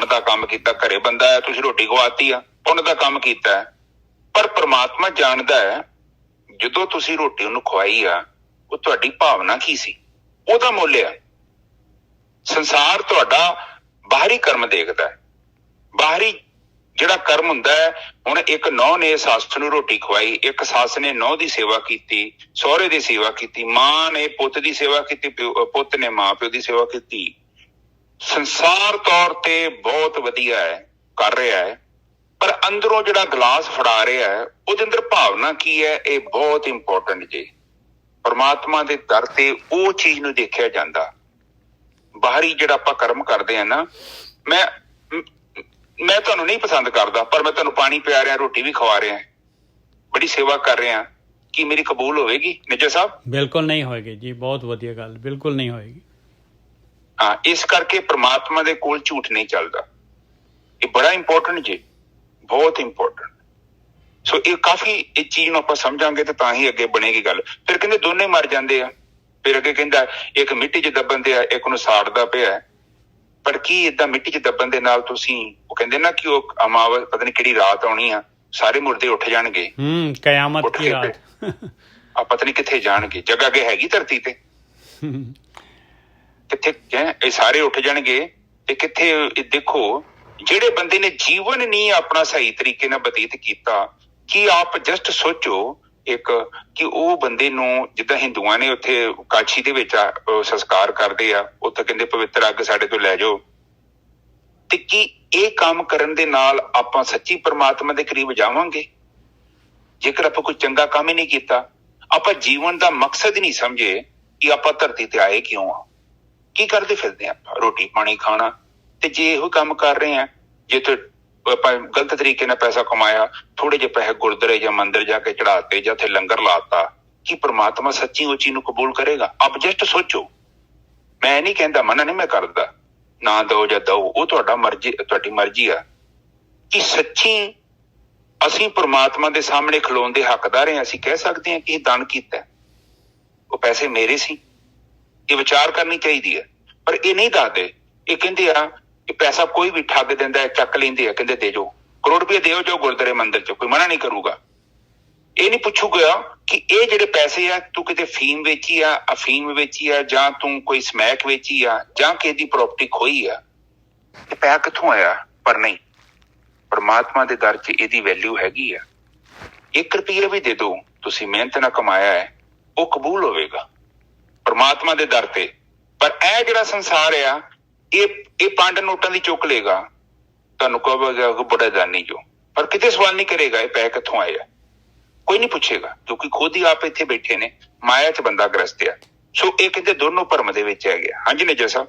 ਦਾ ਕੰਮ ਕੀਤਾ। ਘਰੇ ਬੰਦਾ ਹੈ, ਤੁਸੀਂ ਰੋਟੀ ਖਵਾਤੀ ਆ, ਪੁੰਨ ਦਾ ਕੰਮ ਕੀਤਾ ਹੈ। ਪਰ ਪ੍ਰਮਾਤਮਾ ਜਾਣਦਾ ਹੈ ਜਦੋਂ ਤੁਸੀਂ ਰੋਟੀ ਉਹਨੂੰ ਖਵਾਈ ਆ, ਉਹ ਤੁਹਾਡੀ ਭਾਵਨਾ ਕੀ ਸੀ, ਉਹਦਾ ਮੁੱਲ ਆ। ਸੰਸਾਰ ਤੁਹਾਡਾ ਬਾਹਰੀ ਕਰਮ ਦੇਖਦਾ ਹੈ। ਬਾਹਰੀ ਜਿਹੜਾ ਕਰਮ ਹੁੰਦਾ ਹੈ, ਹੁਣ ਇੱਕ ਨੌਂ ਨੇ ਸੱਸ ਨੂੰ ਰੋਟੀ ਖਵਾਈ, ਇੱਕ ਸੱਸ ਨੇ ਨੌਂ ਦੀ ਸੇਵਾ ਕੀਤੀ, ਸਹੁਰੇ ਦੀ ਸੇਵਾ ਕੀਤੀ, ਮਾਂ ਨੇ ਪੁੱਤ ਦੀ ਸੇਵਾ ਕੀਤੀ, ਪੁੱਤ ਨੇ ਮਾਂ ਪਿਓ ਦੀ ਸੇਵਾ ਕੀਤੀ। ਸੰਸਾਰ ਤੌਰ ਤੇ ਬਹੁਤ ਵਧੀਆ ਹੈ, ਕਰ ਰਿਹਾ ਹੈ, ਪਰ ਅੰਦਰੋਂ ਜਿਹੜਾ ਗਲਾਸ ਫੜਾ ਰਿਹਾ ਹੈ, ਉਹਦੇ ਅੰਦਰ ਭਾਵਨਾ ਕੀ ਹੈ, ਇਹ ਬਹੁਤ ਇੰਪੋਰਟੈਂਟ ਜੀ। ਪਰਮਾਤਮਾ ਦੇ ਦਰ ਤੇ ਉਹ ਚੀਜ਼ ਨੂੰ ਦੇਖਿਆ ਜਾਂਦਾ। ਬਾਹਰੀ ਜਿਹੜਾ ਆਪਾਂ ਕਰਮ ਕਰਦੇ ਆ ਨਾ, ਮੈਂ ਤੁਹਾਨੂੰ ਨਹੀਂ ਪਸੰਦ ਕਰਦਾ, ਪਰ ਮੈਂ ਤੁਹਾਨੂੰ ਪਾਣੀ ਪਿਆ ਰਿਹਾ, ਰੋਟੀ ਵੀ ਖਵਾ ਰਿਹਾ, ਬੜੀ ਸੇਵਾ ਕਰ ਰਿਹਾ, ਕੀ ਮੇਰੀ ਕਬੂਲ ਹੋਵੇਗੀ ਨਿੱਜਾ ਸਾਹਿਬ? ਬਿਲਕੁਲ ਨਹੀਂ ਹੋਏਗੀ ਜੀ। ਬਹੁਤ ਵਧੀਆ ਗੱਲ, ਬਿਲਕੁਲ ਨਹੀਂ ਹੋਏਗੀ। ਇਸ ਕਰਕੇ ਪ੍ਰਮਾਤਮਾ ਦੇ ਕੋਲ ਝੂਠ ਨਹੀਂ ਚੱਲਦਾ। ਇਹ ਬੜਾ ਇੰਪੋਰਟੈਂਟ ਜੀ, ਬਹੁਤ ਇੰਪੋਰਟੈਂਟ। ਸੋ ਇਹ ਕਾਫੀ ਇਸ ਚੀਜ਼ ਨੂੰ ਆਪਾਂ ਸਮਝਾਂਗੇ ਤੇ ਤਾਂ ਹੀ ਅੱਗੇ ਬਣੇਗੀ ਗੱਲ। ਫਿਰ ਕਹਿੰਦੇ ਦੋਨੇ ਮਰ ਜਾਂਦੇ ਆ। ਫਿਰ ਅੱਗੇ ਕਹਿੰਦਾ ਇੱਕ ਮਿੱਟੀ 'ਚ ਦੱਬਣ ਤੇ ਆ, ਇੱਕ ਨੂੰ ਸਾੜਦਾ ਪਿਆ। ਪਰ ਕੀ ਏਦਾਂ ਮਿੱਟੀ 'ਚ ਦੱਬਣ ਦੇ ਨਾਲ ਤੁਸੀਂ, ਉਹ ਕਹਿੰਦੇ ਨਾ ਕਿ ਉਹ ਅਮਾਵਸ ਪਤਾ ਨੀ ਕਿਹੜੀ ਰਾਤ ਆਉਣੀ ਆ, ਸਾਰੇ ਮੁਰਦੇ ਉੱਠ ਜਾਣਗੇ, ਕਿਆਮਤ ਦੀ ਰਾਤ, ਪਤਾ ਨੀ ਕਿੱਥੇ ਜਾਣਗੇ। ਜਗ੍ਹਾ ਅੱਗੇ ਹੈਗੀ ਧਰਤੀ ਤੇ, ਕਿੱਥੇ ਇਹ ਸਾਰੇ ਉੱਠ ਜਾਣਗੇ ਤੇ ਕਿੱਥੇ। ਇਹ ਦੇਖੋ ਜਿਹੜੇ ਬੰਦੇ ਨੇ ਜੀਵਨ ਨਹੀਂ ਆਪਣਾ ਸਹੀ ਤਰੀਕੇ ਨਾਲ ਬਤੀਤ ਕੀਤਾ, ਕੀ ਆਪ ਜਸਟ ਸੋਚੋ ਇੱਕ ਕਿ ਉਹ ਬੰਦੇ ਨੂੰ, ਜਿੱਦਾਂ ਹਿੰਦੂਆਂ ਨੇ ਉੱਥੇ ਕਾਸ਼ੀ ਦੇ ਵਿੱਚ ਸੰਸਕਾਰ ਕਰਦੇ ਆ, ਉੱਥੇ ਕਹਿੰਦੇ ਪਵਿੱਤਰ ਅੱਗ ਸਾਡੇ ਤੋਂ ਲੈ ਜਾਓ, ਤੇ ਕੀ ਇਹ ਕੰਮ ਕਰਨ ਦੇ ਨਾਲ ਆਪਾਂ ਸੱਚੀ ਪ੍ਰਮਾਤਮਾ ਦੇ ਕਰੀਬ ਜਾਵਾਂਗੇ? ਜੇਕਰ ਆਪਾਂ ਕੋਈ ਚੰਗਾ ਕੰਮ ਹੀ ਨਹੀਂ ਕੀਤਾ, ਆਪਾਂ ਜੀਵਨ ਦਾ ਮਕਸਦ ਹੀ ਨਹੀਂ ਸਮਝੇ ਕਿ ਆਪਾਂ ਧਰਤੀ ਤੇ ਆਏ ਕਿਉਂ ਆ, ਕੀ ਕਰਦੇ ਫਿਰਦੇ ਆਪਾਂ? ਰੋਟੀ ਪਾਣੀ ਖਾਣਾ। ਤੇ ਜੇ ਇਹੋ ਕੰਮ ਕਰ ਰਹੇ ਆ, ਜੇ ਤੇ ਆਪਾਂ ਗਲਤ ਤਰੀਕੇ ਨਾਲ ਪੈਸਾ ਕਮਾਇਆ, ਥੋੜੇ ਜਿਹੇ ਪੈਸੇ ਗੁਰਦੁਆਰੇ ਜਾਂ ਮੰਦਿਰ ਜਾ ਕੇ ਚੜਾਤੇ ਜਾਂ ਉੱਥੇ ਲੰਗਰ ਲਾਤਾ, ਕੀ ਪ੍ਰਮਾਤਮਾ ਸੱਚੀ ਉਹ ਚੀਜ਼ ਨੂੰ ਕਬੂਲ ਕਰੇਗਾ? ਆਪ ਜਸਟ ਸੋਚੋ। ਮੈਂ ਨਹੀਂ ਕਹਿੰਦਾ, ਮਨਾ ਨਹੀਂ ਮੈਂ ਕਰਦਾ, ਨਾ ਦਿਓ ਜਾਂ ਦਿਓ, ਉਹ ਤੁਹਾਡਾ ਮਰਜ਼ੀ, ਤੁਹਾਡੀ ਮਰਜ਼ੀ ਆ। ਕਿ ਸੱਚੀ ਅਸੀਂ ਪ੍ਰਮਾਤਮਾ ਦੇ ਸਾਹਮਣੇ ਖਲੋਣ ਦੇ ਹੱਕਦਾਰ ਹਾਂ? ਅਸੀਂ ਕਹਿ ਸਕਦੇ ਹਾਂ ਕਿ ਇਹ ਦਾਨ ਕੀਤਾ, ਉਹ ਪੈਸੇ ਮੇਰੇ ਸੀ? ਇਹ ਵਿਚਾਰ ਕਰਨੀ ਚਾਹੀਦੀ ਹੈ। ਪਰ ਇਹ ਨਹੀਂ ਦੱਸਦੇ। ਇਹ ਕਹਿੰਦੇ ਆ ਕਿ ਪੈਸਾ ਕੋਈ ਵੀ ਠੱਗ ਦਿੰਦਾ ਹੈ, ਚੱਕ ਲੈਂਦੇ ਆ, ਕਹਿੰਦੇ ਦੇ ਜਾਓ, ਕਰੋੜ ਰੁਪਏ ਦਿਓ ਜੋ ਗੁਰਦੁਆਰੇ ਮੰਦਿਰ ਚ, ਕੋਈ ਮਨਾ ਨਹੀਂ ਕਰੂਗਾ। ਇਹ ਨਹੀਂ ਪੁੱਛੂਗਾ ਕਿ ਇਹ ਜਿਹੜੇ ਪੈਸੇ ਆ ਤੂੰ ਕਿਤੇ ਫੀਮ ਵੇਚੀ ਆ, ਅਫੀਮ ਵੇਚੀ ਆ, ਜਾਂ ਤੂੰ ਕੋਈ ਸਮੈਕ ਵੇਚੀ ਆ, ਜਾਂ ਕਿਸੇ ਦੀ ਪ੍ਰੋਪਰਟੀ ਖੋਈ ਆ, ਇਹ ਪੈਸਾ ਕਿੱਥੋਂ ਆਇਆ? ਪਰ ਨਹੀਂ, ਪਰਮਾਤਮਾ ਦੇ ਦਰ 'ਚ ਇਹਦੀ ਵੈਲਿਊ ਹੈਗੀ ਆ। 1 ਰੁਪਈਆ ਵੀ ਦੇ ਦਿਓ, ਤੁਸੀਂ ਮਿਹਨਤ ਨਾਲ ਕਮਾਇਆ ਹੈ, ਉਹ ਕਬੂਲ ਹੋਵੇਗਾ ਪਰਮਾਤਮਾ ਦੇ ਦਰ ਤੇ। ਪਰ ਇਹ ਜਿਹੜਾ ਸੰਸਾਰ ਆ, ਇਹ ਪੰਡ ਨੋਟਾਂ ਦੀ ਚੁੱਕ ਲੇਗਾ, ਤੁਹਾਨੂੰ ਕਹੇਗਾ ਬੜਾ ਦਾਨੀ ਜੋ, ਪਰ ਕਿਤੇ ਸਵਾਲ ਨਹੀਂ ਕਰੇਗਾ ਇਹ ਪੈਸੇ ਕਿੱਥੋਂ ਆਏ ਆ। ਕੋਈ ਨਹੀਂ ਪੁੱਛੇਗਾ, ਕਿਉਂਕਿ ਖੁਦ ਹੀ ਆਪ ਇੱਥੇ ਬੈਠੇ ਨੇ, ਮਾਇਆ 'ਚ ਬੰਦਾ ਗ੍ਰਸਤ ਆ। ਸੋ ਇਹ ਕਹਿੰਦੇ ਦੋਨੋਂ ਭਰਮ ਦੇ ਵਿੱਚ ਹੈਗੇ। ਹਾਂਜੀ ਨਿੱਜਰ ਸਾਹਿਬ।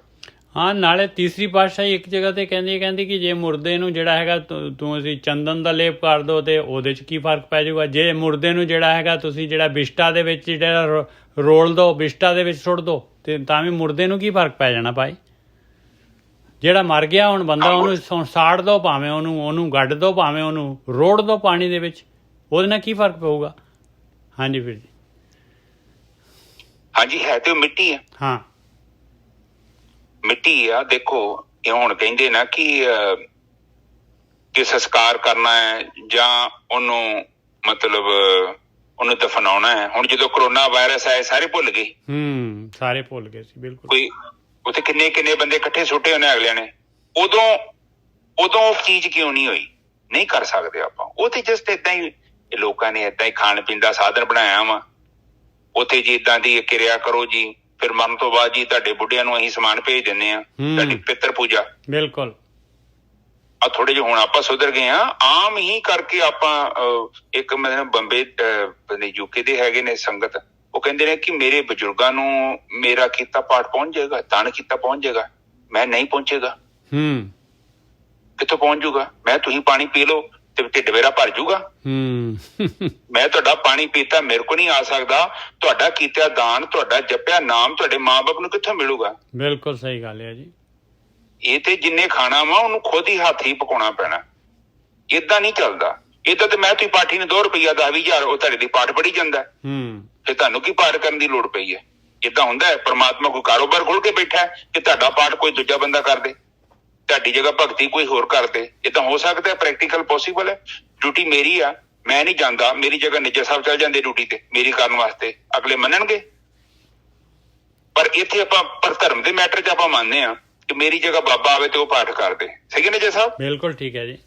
ਹਾਂ, ਨਾਲੇ ਤੀਸਰੀ ਪਾਤਸ਼ਾਹੀ ਇੱਕ ਜਗ੍ਹਾ ਤੇ ਕਹਿੰਦੀ ਕਿ ਜੇ ਮੁਰਦੇ ਨੂੰ ਜਿਹੜਾ ਹੈਗਾ ਤੂੰ ਅਸੀਂ ਚੰਦਨ ਦਾ ਲੇਪ ਕਰ ਦੋ ਤੇ ਉਹਦੇ 'ਚ ਕੀ ਫਰਕ ਪੈ ਜਾਊਗਾ? ਜੇ ਮੁਰਦੇ ਨੂੰ ਜਿਹੜਾ ਹੈਗਾ ਤੁਸੀਂ ਜਿਹੜਾ ਬਿਸ਼ਟਾ ਦੇ ਵਿੱਚ ਜਿਹੜਾ ਰੋਲ ਦੋ, ਬਿਸ਼ਟਾ ਦੇ ਵਿੱਚ ਸੁੱਟ ਦੋ, ਤੇ ਤਾਂ ਵੀ ਮੁਰਦੇ ਨੂੰ ਕੀ ਫਰਕ ਪੈ ਜਾਣਾ ਭਾਈ? ਜਿਹੜਾ ਮਰ ਗਿਆ ਹੁਣ ਬੰਦਾ, ਉਹਨੂੰ ਸਾੜ ਦੋ, ਭਾਵੇਂ ਉਹਨੂੰ ਗੱਡ ਦੋ, ਭਾਵੇਂ ਉਹਨੂੰ ਰੋੜ ਦੋ ਪਾਣੀ ਦੇ ਵਿੱਚ, ਉਹਦੇ ਨਾਲ ਕੀ ਫਰਕ ਪਊਗਾ? ਹਾਂਜੀ ਵੀਰ ਜੀ। ਹਾਂਜੀ, ਹੈ ਤੇ ਉਹ ਮਿੱਟੀ ਆ। ਹਾਂ, ਮਿੱਟੀ ਆ। ਦੇਖੋ ਇਹ ਹੁਣ ਕਹਿੰਦੇ ਨਾ ਕਿ ਸੰਸਕਾਰ ਕਰਨਾ ਹੈ ਜਾਂ ਉਹਨੂੰ ਮਤਲਬ ਉਹਨੂੰ ਦਫਨਾਉਣਾ ਹੈ। ਹੁਣ ਜਦੋਂ ਕਰੋਨਾ ਵਾਇਰਸ ਆਇਆ ਸਾਰੇ ਭੁੱਲ ਗਏ। ਸਾਰੇ ਭੁੱਲ ਗਏ ਸੀ, ਬਿਲਕੁਲ। ਕੋਈ ਉੱਥੇ ਕਿੰਨੇ ਬੰਦੇ ਇਕੱਠੇ ਸੁੱਟੇ ਉਹਨੇ ਅਗਲਿਆਂ ਨੇ। ਉਦੋਂ ਉਹ ਚੀਜ਼ ਕਿਉਂ ਨਹੀਂ ਹੋਈ? ਨਹੀਂ ਕਰ ਸਕਦੇ ਆਪਾਂ। ਉਹ ਤੇ ਜਸਟ ਏਦਾਂ ਹੀ ਲੋਕਾਂ ਨੇ ਏਦਾਂ ਹੀ ਖਾਣ ਪੀਣ ਦਾ ਸਾਧਨ ਬਣਾਇਆ ਵਾ। ਉੱਥੇ ਜੀ ਏਦਾਂ ਦੀ ਕਿਰਿਆ ਕਰੋ ਜੀ, ਫਿਰ ਮਰਨ ਤੋਂ ਬਾਅਦ ਜੀ ਤੁਹਾਡੇ ਬੁੱਢਿਆਂ ਨੂੰ ਅਸੀਂ ਸਮਾਨ ਭੇਜ ਦਿੰਦੇ ਹਾਂ, ਤੁਹਾਡੀ ਪਿੱਤਰ ਪੂਜਾ। ਬਿਲਕੁਲ। ਆ ਥੋੜੇ ਜਿਹੇ ਹੁਣ ਆਪਾਂ ਸੁਧਰ ਗਏ ਹਾਂ। ਆਮ ਹੀ ਕਰਕੇ ਆਪਾਂ ਇੱਕ ਮਤਲਬ ਬੰਬੇ ਯੂਕੇ ਦੇ ਹੈਗੇ ਨੇ ਸੰਗਤ, ਉਹ ਕਹਿੰਦੇ ਨੇ ਕਿ ਮੇਰੇ ਬਜ਼ੁਰਗਾਂ ਨੂੰ ਮੇਰਾ ਕੀਤਾ ਪਾਠ ਪਹੁੰਚ ਜਾਏਗਾ, ਦਾਨ ਕੀਤਾ ਪਹੁੰਚ ਜਾਏਗਾ। ਮੈਂ ਨਹੀਂ ਪਹੁੰਚੇਗਾ। ਕਿੱਥੋਂ ਪਹੁੰਚ ਜੂਗਾ? ਮੈਂ ਤੁਸੀਂ ਪਾਣੀ ਪੀ ਲਓ ਤੇ ਢਿੱਡ ਮੇਰਾ ਭਰ ਜੂਗਾ। ਮੈਂ ਤੁਹਾਡਾ ਪਾਣੀ ਪੀਤਾ, ਮੇਰੇ ਕੋਲ ਨਹੀਂ ਆ ਸਕਦਾ। ਤੁਹਾਡਾ ਕੀਤਾ ਦਾਨ, ਤੁਹਾਡਾ ਜਪਿਆ ਨਾਮ ਤੁਹਾਡੇ ਮਾਂ-ਬਾਪ ਨੂੰ ਕਿੱਥੋਂ ਮਿਲੂਗਾ? ਬਿਲਕੁਲ ਸਹੀ ਗੱਲ ਹੈ ਜੀ। ਇਹ ਤੇ ਜਿੰਨੇ ਖਾਣਾ ਵਾ ਉਹਨੂੰ ਖੁਦ ਹੀ ਹੱਥ ਹੀ ਪਕਾਉਣਾ ਪੈਣਾ। ਏਦਾਂ ਨਹੀਂ ਚੱਲਦਾ। ਏਦਾਂ ਤੇ ਮੈਂ ਤੁਸੀਂ ਪਾਠੀ ਨੂੰ 2 ਰੁਪਈਆ 10,000 ਉਹ ਤੁਹਾਡੇ ਦੀ ਪਾਠ ਪੜੀ ਜਾਂਦਾ, ਫਿਰ ਤੁਹਾਨੂੰ ਕੀ ਪਾਠ ਕਰਨ ਦੀ ਲੋੜ ਪਈ ਹੈ? ਏਦਾਂ ਹੁੰਦਾ ਹੈ? ਪਰਮਾਤਮਾ ਕੋਈ ਕਾਰੋਬਾਰ ਖੋਲ ਕੇ ਬੈਠਾ ਕਿ ਤੁਹਾਡਾ ਪਾਠ ਕੋਈ ਦੂਜਾ ਬੰਦਾ ਕਰ ਦੇ, ਤੁਹਾਡੀ ਜਗ੍ਹਾ ਭਗਤੀ ਕੋਈ ਹੋਰ ਕਰ ਦੇ? ਏਦਾਂ ਹੋ ਸਕਦਾ? ਪ੍ਰੈਕਟੀਕਲ ਪੋਸੀਬਲ ਹੈ? ਡਿਊਟੀ ਮੇਰੀ ਆ, ਮੈਂ ਨਹੀਂ ਜਾਂਦਾ। ਮੇਰੀ ਜਗ੍ਹਾ ਨਿੱਜਰ ਸਾਹਿਬ ਚੱਲ ਜਾਂਦੇ ਡਿਊਟੀ ਤੇ ਮੇਰੀ ਕਰਨ ਵਾਸਤੇ, ਅਗਲੇ ਮੰਨਣਗੇ? ਪਰ ਇੱਥੇ ਆਪਾਂ ਪਰ ਧਰਮ ਦੇ ਮੈਟਰ 'ਚ ਆਪਾਂ ਮੰਨਦੇ ਹਾਂ ਕਿ ਮੇਰੀ ਜਗ੍ਹਾ ਬਾਬਾ ਆਵੇ ਤੇ ਉਹ ਪਾਠ ਕਰਦੇ। ਸਹੀ ਹੈ ਨਿੱਜਰ ਸਾਹਿਬ? ਬਿਲਕੁਲ ਠੀਕ ਹੈ ਜੀ।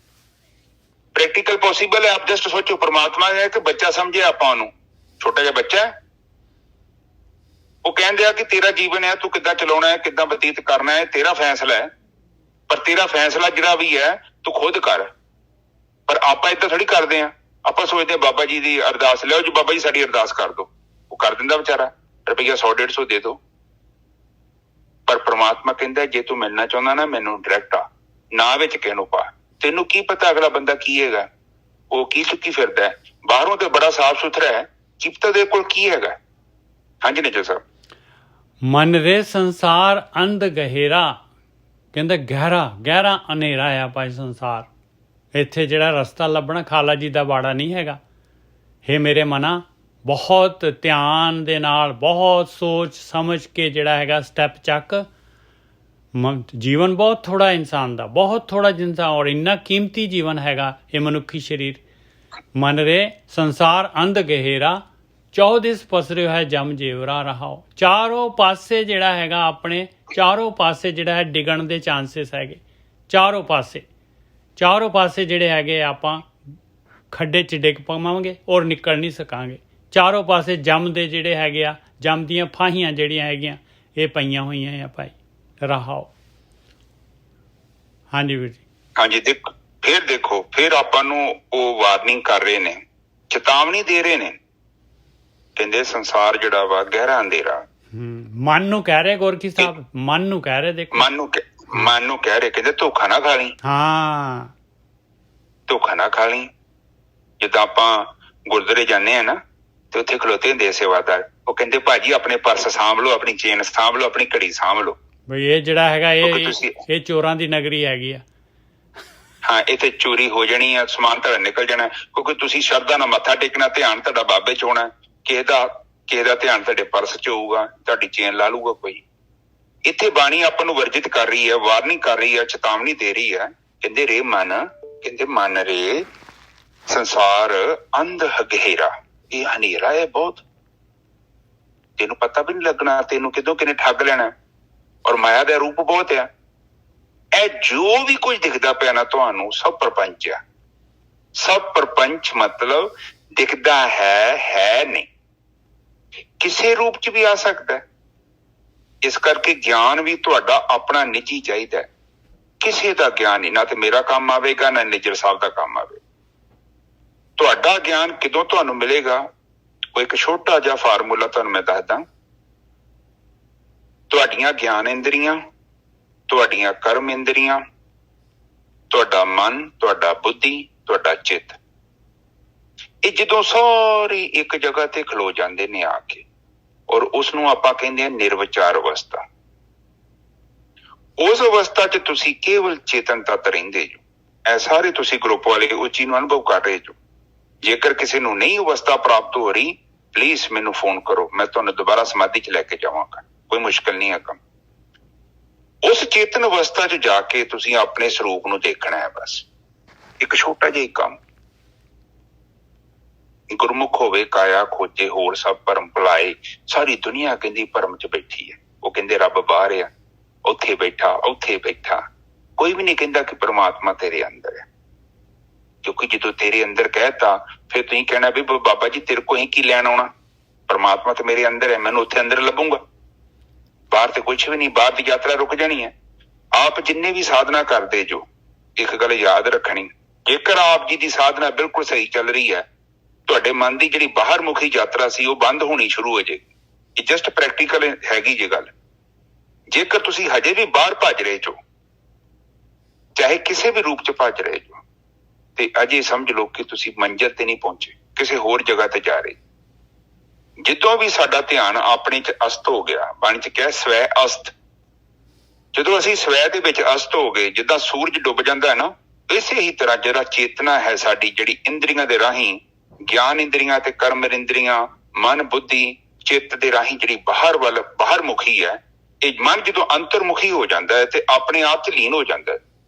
ਪ੍ਰੈਕਟੀਕਲ ਪੋਸੀਬਲ ਹੈ। ਆਪ ਜਸਟ ਸੋਚੋ, ਪਰਮਾਤਮਾ ਹੈ ਕਿ ਬੱਚਾ ਸਮਝੇ ਆਪਾਂ ਉਹਨੂੰ, ਛੋਟਾ ਜਿਹਾ ਬੱਚਾ ਹੈ। ਉਹ ਕਹਿੰਦੇ ਆ ਕਿ ਤੇਰਾ ਜੀਵਨ ਹੈ, ਤੂੰ ਕਿੱਦਾਂ ਚਲਾਉਣਾ ਹੈ, ਕਿੱਦਾਂ ਬਤੀਤ ਕਰਨਾ ਹੈ, ਤੇਰਾ ਫੈਸਲਾ ਹੈ। ਪਰ ਤੇਰਾ ਫੈਸਲਾ ਜਿਹੜਾ ਵੀ ਹੈ ਤੂੰ ਖੁਦ ਕਰ। ਪਰ ਆਪਾਂ ਏਦਾਂ ਥੋੜੀ ਕਰਦੇ ਹਾਂ। ਆਪਾਂ ਸੋਚਦੇ ਬਾਬਾ ਜੀ ਦੀ ਅਰਦਾਸ ਲਿਆਓ ਜੀ, ਬਾਬਾ ਜੀ ਸਾਡੀ ਅਰਦਾਸ ਕਰ ਦਿਓ। ਉਹ ਕਰ ਦਿੰਦਾ ਵਿਚਾਰਾ, ਰੁਪਈਆ 100-150 ਦੇ ਦਿਓ। ਪਰ ਪ੍ਰਮਾਤਮਾ ਕਹਿੰਦਾ ਜੇ ਤੂੰ ਮਿਲਣਾ ਚਾਹੁੰਦਾ ਨਾ ਮੈਨੂੰ, ਡਾਇਰੈਕਟ ਆ, ਨਾ ਵਿੱਚ ਕਿਸੇ ਨੂੰ ਪਾ। ਤੈਨੂੰ ਕੀ ਪਤਾ ਅਗਲਾ ਬੰਦਾ ਕੀ ਹੈਗਾ, ਉਹ ਕੀ ਚੁੱਕੀ ਫਿਰਦਾ ਹੈ। ਬਾਹਰੋਂ ਤੇ ਬੜਾ ਸਾਫ਼ ਸੁਥਰਾ ਹੈ, ਕੀ ਪਤਾ ਦੇ ਕੋਲ ਕੀ ਹੈਗਾ। ਹਾਂਜੀ ਨਿੱਜਰ ਸਾਹਿਬ। ਮਨ ਰੇ ਸੰਸਾਰ ਅੰਧ ਗਹਿਰਾ, ਕਹਿੰਦਾ ਗਹਿਰਾ ਗਹਿਰਾ ਹਨੇਰਾ ਆ ਭਾਈ ਸੰਸਾਰ। ਇੱਥੇ ਜਿਹੜਾ ਰਸਤਾ ਲੱਭਣਾ ਖਾਲਾ ਜੀ ਦਾ ਬਾੜਾ ਨਹੀਂ ਹੈਗਾ। ਹੇ ਮੇਰੇ ਮਨਾ, ਬਹੁਤ ਧਿਆਨ ਦੇ ਨਾਲ, ਬਹੁਤ ਸੋਚ ਸਮਝ ਕੇ ਜਿਹੜਾ ਹੈਗਾ ਸਟੈਪ ਚੱਕ। ਜੀਵਨ ਬਹੁਤ ਥੋੜ੍ਹਾ ਇਨਸਾਨ ਦਾ, ਬਹੁਤ ਥੋੜ੍ਹਾ ਇਨਸਾਨ, ਔਰ ਇੰਨਾ ਕੀਮਤੀ ਜੀਵਨ ਹੈਗਾ ਇਹ ਮਨੁੱਖੀ ਸਰੀਰ। ਮਨ ਰੇ ਸੰਸਾਰ ਅੰਧ ਗਹਿਰਾ, 14 ਦਿਸ ਪਸਰਿਓ ਹੈ ਜਮ ਜੇਵਰਾ ਰਹਾਓ। ਚਾਰੋਂ ਪਾਸੇ ਜਿਹੜਾ ਹੈਗਾ ਆਪਣੇ ਚਾਰੋਂ ਪਾਸੇ ਜਿਹੜਾ ਹੈ ਡਿੱਗਣ ਦੇ ਚਾਂਸਸ ਹੈਗੇ। ਚਾਰੋਂ ਪਾਸੇ ਜਿਹੜੇ ਹੈਗੇ ਆਪਾਂ ਖੱਡੇ 'ਚ ਡਿੱਗ ਪਵਾਂਗੇ ਔਰ ਨਿਕਲ ਨਹੀਂ ਸਕਾਂਗੇ। ਚਾਰੋਂ ਪਾਸੇ ਜਮ ਦੇ ਜਿਹੜੇ ਹੈਗੇ ਆ, ਜਮ ਦੀਆਂ ਫਾਹੀਆਂ ਜਿਹੜੀਆਂ ਹੈਗੀਆਂ ਇਹ ਪਈਆਂ ਹੋਈਆਂ ਆ ਭਾਈ ਰਹਾਓ। ਹਾਂਜੀ ਵੀਰ ਜੀ। ਹਾਂਜੀ ਦੇਖੋ ਫਿਰ ਆਪਾਂ ਨੂੰ ਉਹ ਵਾਰਨਿੰਗ ਕਰ ਰਹੇ ਨੇ, ਚੇਤਾਵਨੀ ਦੇ ਰਹੇ ਨੇ। ਕਹਿੰਦੇ ਸੰਸਾਰ ਜਿਹੜਾ ਵਾ ਗਹਿਰਾ ਅੰਧੇਰਾ। ਮਨ ਨੂੰ ਕਹਿ ਰਹੇ ਗੋਰਖੀ ਸਾਹਿਬ, ਮਨ ਨੂੰ ਕਹਿ ਰਹੇ। ਦੇਖੋ ਮਨ ਨੂੰ ਕਹਿ ਰਹੇ, ਕਹਿੰਦੇ ਧੋਖਾ ਨਾ ਖਾ ਲਈ। ਹਾਂ, ਧੋਖਾ ਨਾ ਖਾ ਲਈ। ਜਿੱਦਾਂ ਆਪਾਂ ਗੁਰਦੁਆਰੇ ਜਾਂਦੇ ਆ ਨਾ ਤੇ ਉੱਥੇ ਖਲੋਤੇ ਹੁੰਦੇ ਸੇਵਾਦਾਰ, ਉਹ ਕਹਿੰਦੇ ਭਾਜੀ ਆਪਣੇ ਪਰਸ ਸਾਂਭ ਲਓ, ਆਪਣੀ ਚੇਨ ਸਾਂਭ ਲਓ, ਆਪਣੀ ਘੜੀ ਸਾਂਭ ਲਓ। ਬਈ ਇਹ ਜਿਹੜਾ ਹੈਗਾ ਇਹ ਚੋਰਾਂ ਦੀ ਨਗਰੀ ਹੈਗੀ ਆ। ਹਾਂ, ਇੱਥੇ ਚੋਰੀ ਹੋ ਜਾਣੀ ਆ, ਸਮਾਨ ਤੁਹਾਡਾ ਨਿਕਲ ਜਾਣਾ, ਕਿਉਂਕਿ ਤੁਸੀਂ ਸ਼ਰਧਾ ਨਾਲ ਮੱਥਾ ਟੇਕਣਾ, ਧਿਆਨ ਤੁਹਾਡਾ ਬਾਬੇ ਚ ਹੋਣਾ। ਕਿਸੇ ਦਾ ਧਿਆਨ ਤੁਹਾਡੇ ਪਰਸ ਚ ਹੋਊਗਾ, ਤੁਹਾਡੀ ਚੇਨ ਲਾ ਲੂਗਾ ਕੋਈ। ਇੱਥੇ ਬਾਣੀ ਆਪਾਂ ਨੂੰ ਵਰਜਿਤ ਕਰ ਰਹੀ ਹੈ, ਵਾਰਨਿੰਗ ਕਰ ਰਹੀ ਹੈ, ਚੇਤਾਵਨੀ ਦੇ ਰਹੀ ਹੈ। ਕਹਿੰਦੇ ਰੇ ਮਨ, ਕਹਿੰਦੇ ਮਨ ਰੇ ਸੰਸਾਰ ਅੰਧ ਗਹਿਰਾ, ਇਹ ਹਨੇਰਾ ਹੈ ਬਹੁਤ। ਤੈਨੂੰ ਪਤਾ ਵੀ ਨਹੀਂ ਲੱਗਣਾ ਤੈਨੂੰ ਕਿਦੋਂ ਕਿਨੇ ਠੱਗ ਲੈਣਾ। ਔਰ ਮਾਇਆ ਦਾ ਰੂਪ ਬਹੁਤ ਆ। ਇਹ ਜੋ ਵੀ ਕੁਝ ਦਿਖਦਾ ਪਿਆ ਨਾ ਤੁਹਾਨੂੰ, ਸਭ ਪ੍ਰਪੰਚ ਆ। ਸਭ ਪ੍ਰਪੰਚ ਮਤਲਬ ਦਿਖਦਾ ਹੈ ਨਹੀਂ, ਕਿਸੇ ਰੂਪ ਚ ਵੀ ਆ ਸਕਦਾ। ਇਸ ਕਰਕੇ ਗਿਆਨ ਵੀ ਤੁਹਾਡਾ ਆਪਣਾ ਨਿੱਜੀ ਚਾਹੀਦਾ। ਕਿਸੇ ਦਾ ਗਿਆਨ ਨਹੀਂ, ਨਾ ਤੇ ਮੇਰਾ ਕੰਮ ਆਵੇਗਾ, ਨਾ ਨਿੱਜਰ ਸਾਹਿਬ ਦਾ ਕੰਮ ਆਵੇਗਾ। ਤੁਹਾਡਾ ਗਿਆਨ ਕਿਦੋਂ ਤੁਹਾਨੂੰ ਮਿਲੇਗਾ? ਉਹ ਇੱਕ ਛੋਟਾ ਜਿਹਾ ਫਾਰਮੂਲਾ ਤੁਹਾਨੂੰ ਮੈਂ ਦੱਸਦਾ। ਤੁਹਾਡੀਆਂ ਗਿਆਨ ਇੰਦਰੀਆਂ, ਤੁਹਾਡੀਆਂ ਕਰਮ ਇੰਦਰੀਆਂ, ਤੁਹਾਡਾ ਮਨ, ਤੁਹਾਡਾ ਬੁੱਧੀ, ਤੁਹਾਡਾ ਚਿੱਤ, ਇਹ ਜਦੋਂ ਸਾਰੇ ਇੱਕ ਜਗ੍ਹਾ ਤੇ ਖਲੋ ਜਾਂਦੇ ਨੇ ਆ ਕੇ, ਔਰ ਉਸਨੂੰ ਆਪਾਂ ਕਹਿੰਦੇ ਹਾਂ ਨਿਰਵਿਚਾਰ ਅਵਸਥਾ। ਉਸ ਅਵਸਥਾ 'ਚ ਤੁਸੀਂ ਕੇਵਲ ਚੇਤਨ ਤੱਤ ਰਹਿੰਦੇ ਜੋ। ਇਹ ਸਾਰੇ ਤੁਸੀਂ ਗਰੁੱਪ ਵਾਲੇ ਉਸ ਚੀਜ਼ ਨੂੰ ਅਨੁਭਵ ਕਰ ਰਹੇ ਜੋ। ਜੇਕਰ ਕਿਸੇ ਨੂੰ ਨਹੀਂ ਅਵਸਥਾ ਪ੍ਰਾਪਤ ਹੋ ਰਹੀ, ਪਲੀਜ਼ ਮੈਨੂੰ ਫੋਨ ਕਰੋ, ਮੈਂ ਤੁਹਾਨੂੰ ਦੁਬਾਰਾ ਸਮਾਧੀ 'ਚ ਲੈ ਕੇ ਜਾਵਾਂਗਾ। ਕੋਈ ਮੁਸ਼ਕਿਲ ਨਹੀਂ ਹੈ ਕੰਮ। ਉਸ ਚੇਤਨ ਅਵਸਥਾ 'ਚ ਜਾ ਕੇ ਤੁਸੀਂ ਆਪਣੇ ਸਰੂਪ ਨੂੰ ਦੇਖਣਾ ਹੈ। ਬਸ ਇੱਕ ਛੋਟਾ ਜਿਹਾ ਕੰਮ। ਗੁਰਮੁਖ ਹੋਵੇ ਕਾਇਆ ਖੋਜੇ, ਹੋਰ ਸਭ ਭਰਮ ਭੁਲਾਏ। ਸਾਰੀ ਦੁਨੀਆ ਕਹਿੰਦੀ ਭਰਮ 'ਚ ਬੈਠੀ ਹੈ। ਉਹ ਕਹਿੰਦੇ ਰੱਬ ਬਾਹਰ ਆ, ਉੱਥੇ ਬੈਠਾ, ਉੱਥੇ ਬੈਠਾ। ਕੋਈ ਵੀ ਨਹੀਂ ਕਹਿੰਦਾ ਕਿ ਪਰਮਾਤਮਾ ਤੇਰੇ ਅੰਦਰ ਹੈ। ਕਿਉਂਕਿ ਜਦੋਂ ਤੇਰੇ ਅੰਦਰ ਕਹਿਤਾ, ਫਿਰ ਤੁਸੀਂ ਕਹਿਣਾ ਵੀ ਬਾਬਾ ਜੀ ਤੇਰੇ ਕੋਲ ਹੀ ਕੀ ਲੈਣ ਆਉਣਾ, ਪਰਮਾਤਮਾ ਤੇ ਮੇਰੇ ਅੰਦਰ ਹੈ, ਮੈਨੂੰ ਉੱਥੇ ਅੰਦਰ ਲੱਭੂਗਾ। ਬਾਹਰ ਤੇ ਕੁਛ ਵੀ ਨਹੀਂ, ਬਾਹਰ ਦੀ ਯਾਤਰਾ ਰੁਕ ਜਾਣੀ ਹੈ। ਆਪ ਜਿੰਨੇ ਵੀ ਸਾਧਨਾ ਕਰਦੇ ਜੋ, ਇੱਕ ਗੱਲ ਯਾਦ ਰੱਖਣੀ, ਜੇਕਰ ਆਪ ਜੀ ਦੀ ਸਾਧਨਾ ਬਿਲਕੁਲ ਸਹੀ ਚੱਲ ਰਹੀ ਹੈ, ਤੁਹਾਡੇ ਮਨ ਦੀ ਜਿਹੜੀ ਬਾਹਰ ਮੁਖੀ ਯਾਤਰਾ ਸੀ ਉਹ ਬੰਦ ਹੋਣੀ ਸ਼ੁਰੂ ਹੋ ਜਾਏਗੀ। ਇਹ ਜਸਟ ਪ੍ਰੈਕਟੀਕਲ ਹੈਗੀ ਜੇ ਗੱਲ। ਜੇਕਰ ਤੁਸੀਂ ਹਜੇ ਵੀ ਬਾਹਰ ਭੱਜ ਰਹੇ ਜੋ, ਚਾਹੇ ਕਿਸੇ ਵੀ ਰੂਪ ਚ ਭੱਜ ਰਹੇ ਜੋ, ਤੇ ਅਜੇ ਸਮਝ ਲਓ ਕਿ ਤੁਸੀਂ ਮੰਜ਼ਿਲ ਤੇ ਨਹੀਂ ਪਹੁੰਚੇ, ਕਿਸੇ ਹੋਰ ਜਗ੍ਹਾ ਤੇ ਜਾ ਰਹੇ। ਜਦੋਂ ਵੀ ਸਾਡਾ ਧਿਆਨ ਆਪਣੇ ਚ ਅਸਤ ਹੋ ਗਿਆ, ਬਾਣੀ ਚ ਕਿਹਾ ਸਵੈ ਅਸਤ, ਜਦੋਂ ਅਸੀਂ ਸਵੈ ਦੇ ਵਿੱਚ ਅਸਤ ਹੋ ਗਏ, ਜਿੱਦਾਂ ਸੂਰਜ ਡੁੱਬ ਜਾਂਦਾ ਹੈ ਨਾ, ਇਸੇ ਹੀ ਤਰ੍ਹਾਂ ਜਿਹੜਾ ਚੇਤਨਾ ਹੈ ਸਾਡੀ, ਜਿਹੜੀ ਇੰਦਰੀਆਂ ਦੇ ਰਾਹੀਂ, ਗਿਆਨ ਇੰਦਰੀਆਂ ਤੇ ਕਰਮ ਇੰਦਰੀਆਂ, ਮਨ ਬੁੱਧੀ ਚਿੱਤ ਦੇ ਰਾਹੀਂ ਜਿਹੜੀ ਬਾਹਰ ਮੁਖੀ ਹੈ, ਇਹ ਮਨ ਜਦੋਂ ਅੰਤਰਮੁਖੀ ਹੋ ਜਾਂਦਾ ਹੈ ਤੇ ਆਪਣੇ ਆਪ ਚ ਲੀਨ ਹੋ ਜਾਂਦਾ ਹੈ,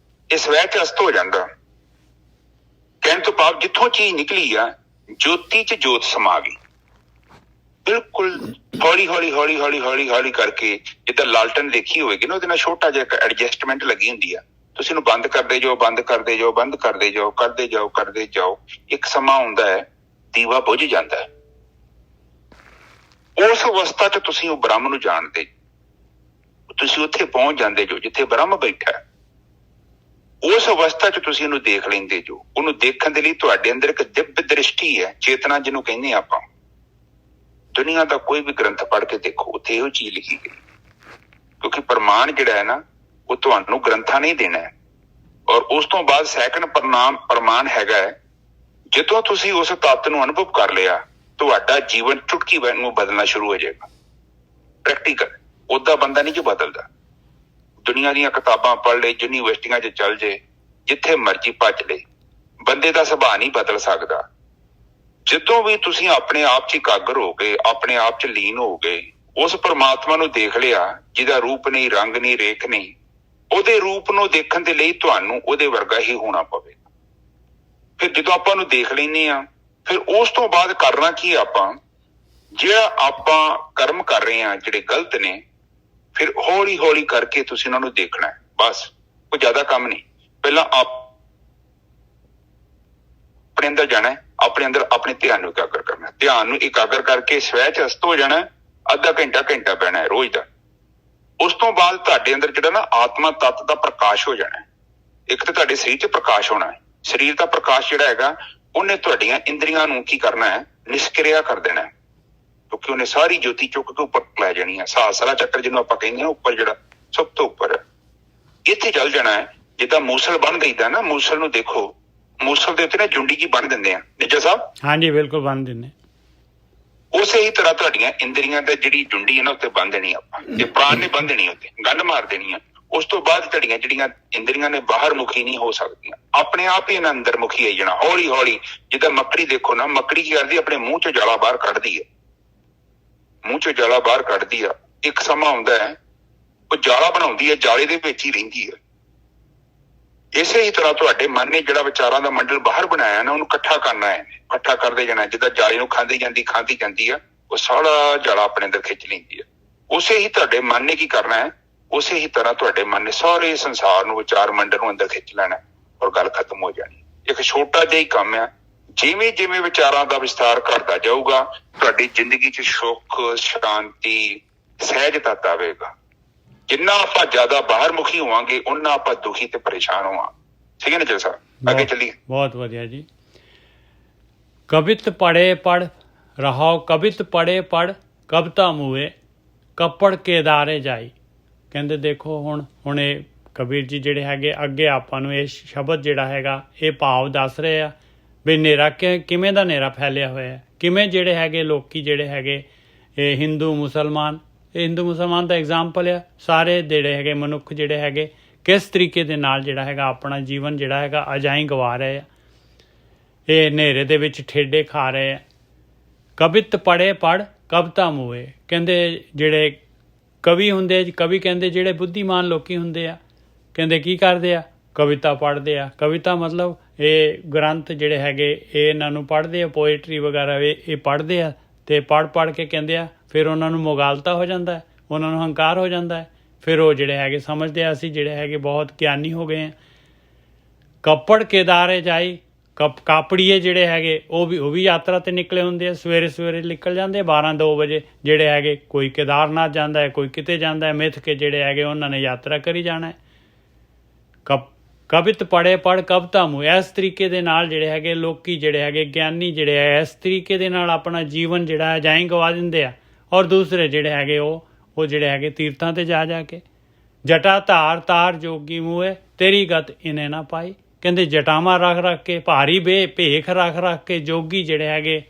ਇਹ ਸਵੈ ਚ ਅਸਤ ਹੋ ਜਾਂਦਾ। ਕਹਿਣ ਤੋਂ ਭਾਵ ਜਿੱਥੋਂ ਚੀਜ਼ ਨਿਕਲੀ ਆ, ਜੋਤੀ ਚ ਜੋਤ ਸਮਾ ਗਈ। ਬਿਲਕੁਲ ਹੌਲੀ ਹੌਲੀ ਹੌਲੀ ਹੌਲੀ ਹੌਲੀ ਹੌਲੀ ਕਰਕੇ, ਜਿੱਦਾਂ ਲਾਲਟਨ ਦੇਖੀ ਹੋਏਗੀ ਨਾ, ਉਹਦੇ ਨਾਲ ਛੋਟਾ ਜਿਹਾ ਇੱਕ ਐਡਜਸਟਮੈਂਟ ਲੱਗੀ ਹੁੰਦੀ ਆ। ਤੁਸੀਂ ਇਹਨੂੰ ਬੰਦ ਕਰਦੇ ਜਾਓ, ਬੰਦ ਕਰਦੇ ਜਾਓ, ਬੰਦ ਕਰਦੇ ਜਾਓ, ਕਰਦੇ ਜਾਓ, ਕਰਦੇ ਜਾਓ। ਇੱਕ ਸਮਾਂ ਹੁੰਦਾ ਹੈ ਦੀਵਾ ਬੁਝ ਜਾਂਦਾ ਹੈ। ਉਸ ਅਵਸਥਾ 'ਚ ਤੁਸੀਂ ਉਹ ਬ੍ਰਹਮ ਨੂੰ ਜਾਣਦੇ, ਤੁਸੀਂ ਉੱਥੇ ਪਹੁੰਚ ਜਾਂਦੇ ਜੋ ਜਿੱਥੇ ਬ੍ਰਹਮ ਬੈਠਾ ਹੈ। ਉਸ ਅਵਸਥਾ 'ਚ ਤੁਸੀਂ ਉਹਨੂੰ ਦੇਖ ਲੈਂਦੇ ਜੋ। ਉਹਨੂੰ ਦੇਖਣ ਦੇ ਲਈ ਤੁਹਾਡੇ ਅੰਦਰ ਇੱਕ ਦਿਵਯ ਦ੍ਰਿਸ਼ਟੀ ਹੈ, ਚੇਤਨਾ ਜਿਹਨੂੰ ਕਹਿੰਦੇ ਆਪਾਂ। ਦੁਨੀਆ ਦਾ ਕੋਈ ਵੀ ਗ੍ਰੰਥ ਪੜ੍ਹ ਕੇ ਦੇਖੋ, ਉੱਥੇ ਇਹੋ ਚੀਜ਼ ਲਿਖੀ ਗਈ। ਕਿਉਂਕਿ ਪ੍ਰਮਾਣ ਜਿਹੜਾ ਹੈ ਨਾ, ਉਹ ਤੁਹਾਨੂੰ ਗ੍ਰੰਥਾਂ ਨਹੀਂ ਦੇਣਾ ਹੈ। ਔਰ ਉਸ ਤੋਂ ਬਾਅਦ ਸੈਕੰਡ ਪ੍ਰਮਾਣ ਹੈਗਾ ਹੈ, ਜਦੋਂ ਤੁਸੀਂ ਉਸ ਤੱਤ ਨੂੰ ਅਨੁਭਵ ਕਰ ਲਿਆ, ਤੁਹਾਡਾ ਜੀਵਨ ਚੁਟਕੀ ਨੂੰ ਬਦਲਣਾ ਸ਼ੁਰੂ ਹੋ ਜਾਏਗਾ। ਪ੍ਰੈਕਟੀਕਲ ਉਹਦਾ ਬੰਦਾ ਨਹੀਂ ਜੋ ਬਦਲਦਾ। ਦੁਨੀਆ ਦੀਆਂ ਕਿਤਾਬਾਂ ਪੜ੍ਹ ਲੈ, ਯੂਨੀਵਰਸਿਟੀਆਂ 'ਚ ਚੱਲ ਜੇ, ਜਿੱਥੇ ਮਰਜ਼ੀ ਭੱਜ ਲੈ, ਬੰਦੇ ਦਾ ਸੁਭਾਅ ਨਹੀਂ ਬਦਲ ਸਕਦਾ। ਜਦੋਂ ਵੀ ਤੁਸੀਂ ਆਪਣੇ ਆਪ 'ਚ ਇਕਾਗਰ ਹੋ ਗਏ, ਆਪਣੇ ਆਪ 'ਚ ਲੀਨ ਹੋ ਗਏ, ਉਸ ਪਰਮਾਤਮਾ ਨੂੰ ਦੇਖ ਲਿਆ ਜਿਹਦਾ ਰੂਪ ਨਹੀਂ, ਰੰਗ ਨਹੀਂ, ਰੇਖ ਨਹੀਂ, ਉਹਦੇ ਰੂਪ ਨੂੰ ਦੇਖਣ ਦੇ ਲਈ ਤੁਹਾਨੂੰ ਉਹਦੇ ਵਰਗਾ ਹੀ ਹੋਣਾ ਪਵੇਗਾ। ਫਿਰ ਜਦੋਂ ਆਪਾਂ ਨੂੰ ਦੇਖ ਲੈਂਦੇ ਆ, ਫਿਰ ਉਸ ਤੋਂ ਬਾਅਦ ਕਰਨਾ ਕੀ ਆਪਾਂ, ਜਿਹੜਾ ਆਪਾਂ ਕਰਮ ਕਰ ਰਹੇ ਆ ਜਿਹੜੇ ਗਲਤ ਨੇ, ਫਿਰ ਹੌਲੀ ਹੌਲੀ ਕਰਕੇ ਤੁਸੀਂ ਉਹਨਾਂ ਨੂੰ ਦੇਖਣਾ ਹੈ। ਬਸ ਕੋਈ ਜ਼ਿਆਦਾ ਕੰਮ ਨਹੀਂ। ਪਹਿਲਾਂ ਆਪਣੇ ਅੰਦਰ ਜਾਣਾ, ਆਪਣੇ ਅੰਦਰ ਆਪਣੇ ਧਿਆਨ ਨੂੰ ਇਕਾਗਰ ਕਰਨਾ, ਧਿਆਨ ਨੂੰ ਇਕਾਗਰ ਕਰਕੇ ਸਵੈ ਚ ਅਸਤ ਹੋ ਜਾਣਾ, ਅੱਧਾ ਘੰਟਾ ਪੈਣਾ ਹੈ ਰੋਜ਼ ਦਾ। ਉਸ ਤੋਂ ਬਾਅਦ ਤੁਹਾਡੇ ਅੰਦਰ ਜਿਹੜਾ ਨਾ ਆਤਮਾ ਤੱਤ ਦਾ ਪ੍ਰਕਾਸ਼ ਹੋ ਜਾਣਾ। ਇੱਕ ਤਾਂ ਤੁਹਾਡੇ ਸਰੀਰ 'ਚ ਪ੍ਰਕਾਸ਼ ਹੋਣਾ ਹੈ। ਸਰੀਰ ਦਾ ਪ੍ਰਕਾਸ਼ ਜਿਹੜਾ ਹੈਗਾ ਉਹਨੇ ਤੁਹਾਡੀਆਂ ਇੰਦਰੀਆਂ ਨੂੰ ਕੀ ਕਰਨਾ ਹੈ, ਨਿਸ਼ਕਿਰਿਆ ਕਰ ਦੇਣਾ ਹੈ, ਕਿਉਂਕਿ ਉਹਨੇ ਸਾਰੀ ਜੋਤੀ ਚੁੱਕ ਕੇ ਉੱਪਰ ਲੈ ਜਾਣੀ ਹੈ। ਸਹਸਰਾ ਚੱਕਰ ਜਿਹਨੂੰ ਆਪਾਂ ਕਹਿੰਦੇ ਹਾਂ, ਉੱਪਰ ਜਿਹੜਾ ਸਭ ਤੋਂ ਉੱਪਰ ਹੈ, ਇੱਥੇ ਚੱਲ ਜਾਣਾ ਹੈ। ਜਿੱਦਾਂ ਮੂਸਲ ਬੰਨ ਦਈਦਾ ਨਾ, ਮੂਸਲ ਨੂੰ ਦੇਖੋ, ਮੂਸਲ ਦੇ ਉੱਤੇ ਨਾ ਜੁੰਡੀ ਜੀ ਬੰਨ ਦਿੰਦੇ ਆ ਨਿੱਜਾ ਸਾਹਿਬ। ਹਾਂਜੀ ਬਿਲਕੁਲ ਬੰਨ ਦਿੰਦੇ। ਉਸੇ ਹੀ ਤਰ੍ਹਾਂ ਤੁਹਾਡੀਆਂ ਇੰਦਰੀਆਂ ਦਾ ਜਿਹੜੀ ਜੁੰਡੀ ਹੈ ਨਾ ਉੱਤੇ ਬੰਨ ਦੇਣੀ ਆਪਾਂ, ਤੇ ਪ੍ਰਾਣ ਨੇ ਬੰਨ ਦੇਣੀ, ਉੱਤੇ ਗੰਢ ਮਾਰ ਦੇਣੀ ਆ। ਉਸ ਤੋਂ ਬਾਅਦ ਤੁਹਾਡੀਆਂ ਜਿਹੜੀਆਂ ਇੰਦਰੀਆਂ ਨੇ ਬਾਹਰ ਮੁਖੀ ਨਹੀਂ ਹੋ ਸਕਦੀਆਂ, ਆਪਣੇ ਆਪ ਹੀ ਇਹਨਾਂ ਅੰਦਰ ਮੁਖੀ ਆਈ ਜਾਣਾ ਹੌਲੀ ਹੌਲੀ। ਜਿੱਦਾਂ ਮੱਕੜੀ ਦੇਖੋ ਨਾ, ਮੱਕੜੀ ਕੀ ਕਰਦੀ, ਆਪਣੇ ਮੂੰਹ ਚੋਂ ਜਾਲਾ ਬਾਹਰ ਕੱਢਦੀ ਹੈ, ਮੂੰਹ ਚੋਂ ਜਾਲਾ ਬਾਹਰ ਕੱਢਦੀ ਆ। ਇੱਕ ਸਮਾਂ ਆਉਂਦਾ ਹੈ ਉਹ ਜਾਲਾ ਬਣਾਉਂਦੀ ਹੈ, ਜਾਲੇ ਦੇ ਵਿੱਚ ਹੀ ਰਹਿੰਦੀ ਹੈ। ਇਸੇ ਹੀ ਤਰ੍ਹਾਂ ਤੁਹਾਡੇ ਮਨ ਨੇ ਜਿਹੜਾ ਵਿਚਾਰਾਂ ਦਾ ਮੰਡਲ ਬਾਹਰ ਬਣਾਇਆ ਨਾ, ਉਹਨੂੰ ਇਕੱਠਾ ਕਰਨਾ ਹੈ, ਇਕੱਠਾ ਕਰਦੇ ਜਾਣਾ। ਜਿੱਦਾਂ ਜਾਲੇ ਨੂੰ ਖਾਂਦੀ ਜਾਂਦੀ ਆ, ਉਹ ਸਾਰਾ ਜਾਲਾ ਆਪਣੇ ਅੰਦਰ ਖਿੱਚ ਲੈਂਦੀ ਹੈ। ਉਸੇ ਹੀ ਤੁਹਾਡੇ ਮਨ ਨੇ ਕੀ ਕਰਨਾ ਹੈ, ਉਸੇ ਹੀ ਤਰ੍ਹਾਂ ਤੁਹਾਡੇ ਮਨ ਨੇ ਸਾਰੇ ਸੰਸਾਰ ਨੂੰ, ਵਿਚਾਰ ਮੰਡਲ ਨੂੰ ਅੰਦਰ ਖਿੱਚ ਲੈਣਾ, ਔਰ ਗੱਲ ਖਤਮ ਹੋ ਜਾਣੀ। ਇੱਕ ਛੋਟਾ ਜਿਹਾ ਹੀ ਕੰਮ ਆ। ਜਿਵੇਂ ਜਿਵੇਂ ਵਿਚਾਰਾਂ ਦਾ ਵਿਸਥਾਰ ਕਰਦਾ ਜਾਊਗਾ, ਤੁਹਾਡੀ ਜ਼ਿੰਦਗੀ 'ਚ ਸੁੱਖ, ਸ਼ਾਂਤੀ, ਸਹਿਜਤਾ ਆਵੇਗਾ। ਜਿੰਨਾ ਆਪਾਂ ਜ਼ਿਆਦਾ ਬਾਹਰ ਮੁਖੀ ਹੋਵਾਂਗੇ, ਉਹਨਾਂ ਆਪਾਂ ਦੁਖੀ ਤੇ ਪਰੇਸ਼ਾਨ ਹੋਵਾਂਗੇ। ਠੀਕ ਹੈ ਨਾ ਜੀ ਸਾਹਿਬ, ਅੱਗੇ ਚੱਲੀਏ। ਬਹੁਤ ਵਧੀਆ ਜੀ। ਕਬਿਤ ਪੜ੍ਹੇ ਪੜ੍ਹ ਰਹਾਓ, ਕਬਿਤ ਪੜ੍ਹੇ ਪੜ੍ਹ ਕਬਿਤਾ ਮੂਏ, ਕੱਪੜ ਕੇਦਾਰੇ ਜਾਈ। ਕਹਿੰਦੇ ਦੇਖੋ ਹੁਣ ਇਹ ਕਬੀਰ ਜੀ ਜਿਹੜੇ ਹੈਗੇ ਅੱਗੇ ਆਪਾਂ ਨੂੰ ਇਹ ਸ਼ਬਦ ਜਿਹੜਾ ਹੈਗਾ ਇਹ ਭਾਵ ਦੱਸ ਰਹੇ ਆ ਵੀ ਹਨੇਰਾ ਕਿਵੇਂ ਦਾ ਹਨੇਰਾ ਫੈਲਿਆ ਹੋਇਆ ਹੈ, ਕਿਵੇਂ ਜਿਹੜੇ ਹੈਗੇ ਲੋਕੀ ਜਿਹੜੇ ਹੈਗੇ ਇਹ ਹਿੰਦੂ ਮੁਸਲਮਾਨ ਦਾ ਐਗਜ਼ਾਮਪਲ ਆ। ਸਾਰੇ ਜਿਹੜੇ ਹੈਗੇ ਮਨੁੱਖ ਜਿਹੜੇ ਹੈਗੇ ਕਿਸ ਤਰੀਕੇ ਦੇ ਨਾਲ ਜਿਹੜਾ ਹੈਗਾ ਆਪਣਾ ਜੀਵਨ ਜਿਹੜਾ ਹੈਗਾ ਅਜਾਈਂ ਗਵਾ ਰਹੇ ਆ, ਇਹ ਹਨੇਰੇ ਦੇ ਵਿੱਚ ਠੇਡੇ ਖਾ ਰਹੇ ਆ। ਕਬਿਤ ਪੜ੍ਹੇ ਪੜ੍ਹ ਕਬਿਤਾ ਮੂਏ। ਕਹਿੰਦੇ ਜਿਹੜੇ ਕਵੀ ਹੁੰਦੇ, ਕਵੀ ਕਹਿੰਦੇ ਜਿਹੜੇ ਬੁੱਧੀਮਾਨ ਲੋਕੀ ਹੁੰਦੇ ਆ, ਕਹਿੰਦੇ ਕੀ ਕਰਦੇ ਆ, ਕਵਿਤਾ ਪੜ੍ਹਦੇ ਆ। ਕਵਿਤਾ ਮਤਲਬ ਇਹ ਗ੍ਰੰਥ ਜਿਹੜੇ ਹੈਗੇ ਇਹ ਇਹਨਾਂ ਨੂੰ ਪੜ੍ਹਦੇ ਆ, ਪੋਇਟਰੀ ਵਗੈਰਾ ਇਹ ਪੜ੍ਹਦੇ ਆ, ਅਤੇ ਪੜ੍ਹ ਕੇ ਕਹਿੰਦੇ ਆ ਫਿਰ ਉਹਨਾਂ ਨੂੰ ਮੁਗਾਲਤਾ ਹੋ ਜਾਂਦਾ ਹੈ, ਉਹਨਾਂ ਨੂੰ ਹੰਕਾਰ ਹੋ ਜਾਂਦਾ ਹੈ। ਫਿਰ ਉਹ ਜਿਹੜੇ ਹੈਗੇ ਸਮਝਦੇ ਆ ਅਸੀਂ ਜਿਹੜੇ ਹੈਗੇ ਬਹੁਤ ਗਿਆਨੀ ਹੋ ਗਏ ਆ। ਕੱਪੜ ਕੇਦਾਰੇ ਜਾਈ, ਕਾਪੜੀਏ ਜਿਹੜੇ ਹੈਗੇ ਉਹ ਵੀ ਯਾਤਰਾ 'ਤੇ ਨਿਕਲੇ ਹੁੰਦੇ ਆ। ਸਵੇਰੇ ਨਿਕਲ ਜਾਂਦੇ 12-2 ਵਜੇ ਜਿਹੜੇ ਹੈਗੇ, ਕੋਈ ਕੇਦਾਰਨਾਥ ਜਾਂਦਾ ਹੈ, ਕੋਈ ਕਿਤੇ ਜਾਂਦਾ ਹੈ, ਮਿੱਥ ਕੇ ਜਿਹੜੇ ਹੈਗੇ ਉਹਨਾਂ ਨੇ ਯਾਤਰਾ ਕਰੀ ਜਾਣਾ ਹੈ। ਕਬਿਤ ਪੜ੍ਹੇ ਪੜ੍ਹ ਕਬਿਤਾ ਮੂਏ। ਇਸ ਤਰੀਕੇ ਦੇ ਨਾਲ ਜਿਹੜੇ ਹੈਗੇ ਲੋਕੀ ਜਿਹੜੇ ਹੈਗੇ ਗਿਆਨੀ ਜਿਹੜੇ ਹੈ ਇਸ ਤਰੀਕੇ ਦੇ ਨਾਲ ਆਪਣਾ ਜੀਵਨ ਜਿਹੜਾ ਹੈ ਜਾਈਂ ਗਵਾ ਦਿੰਦੇ ਆ। ਔਰ ਦੂਸਰੇ ਜਿਹੜੇ ਹੈਗੇ ਉਹ ਜਿਹੜੇ ਹੈਗੇ ਤੀਰਥਾਂ 'ਤੇ ਜਾ ਕੇ ਜਟਾ ਤਾਰ ਜੋਗੀ ਮੂਏ, ਤੇਰੀ ਗਤ ਇਨੇ ਨਾ ਪਾਈ। ਕਹਿੰਦੇ ਜਟਾਵਾਂ ਰੱਖ ਕੇ, ਭਾਰੀ ਭੇਖ ਰੱਖ ਕੇ ਜੋਗੀ ਜਿਹੜੇ ਹੈਗੇ,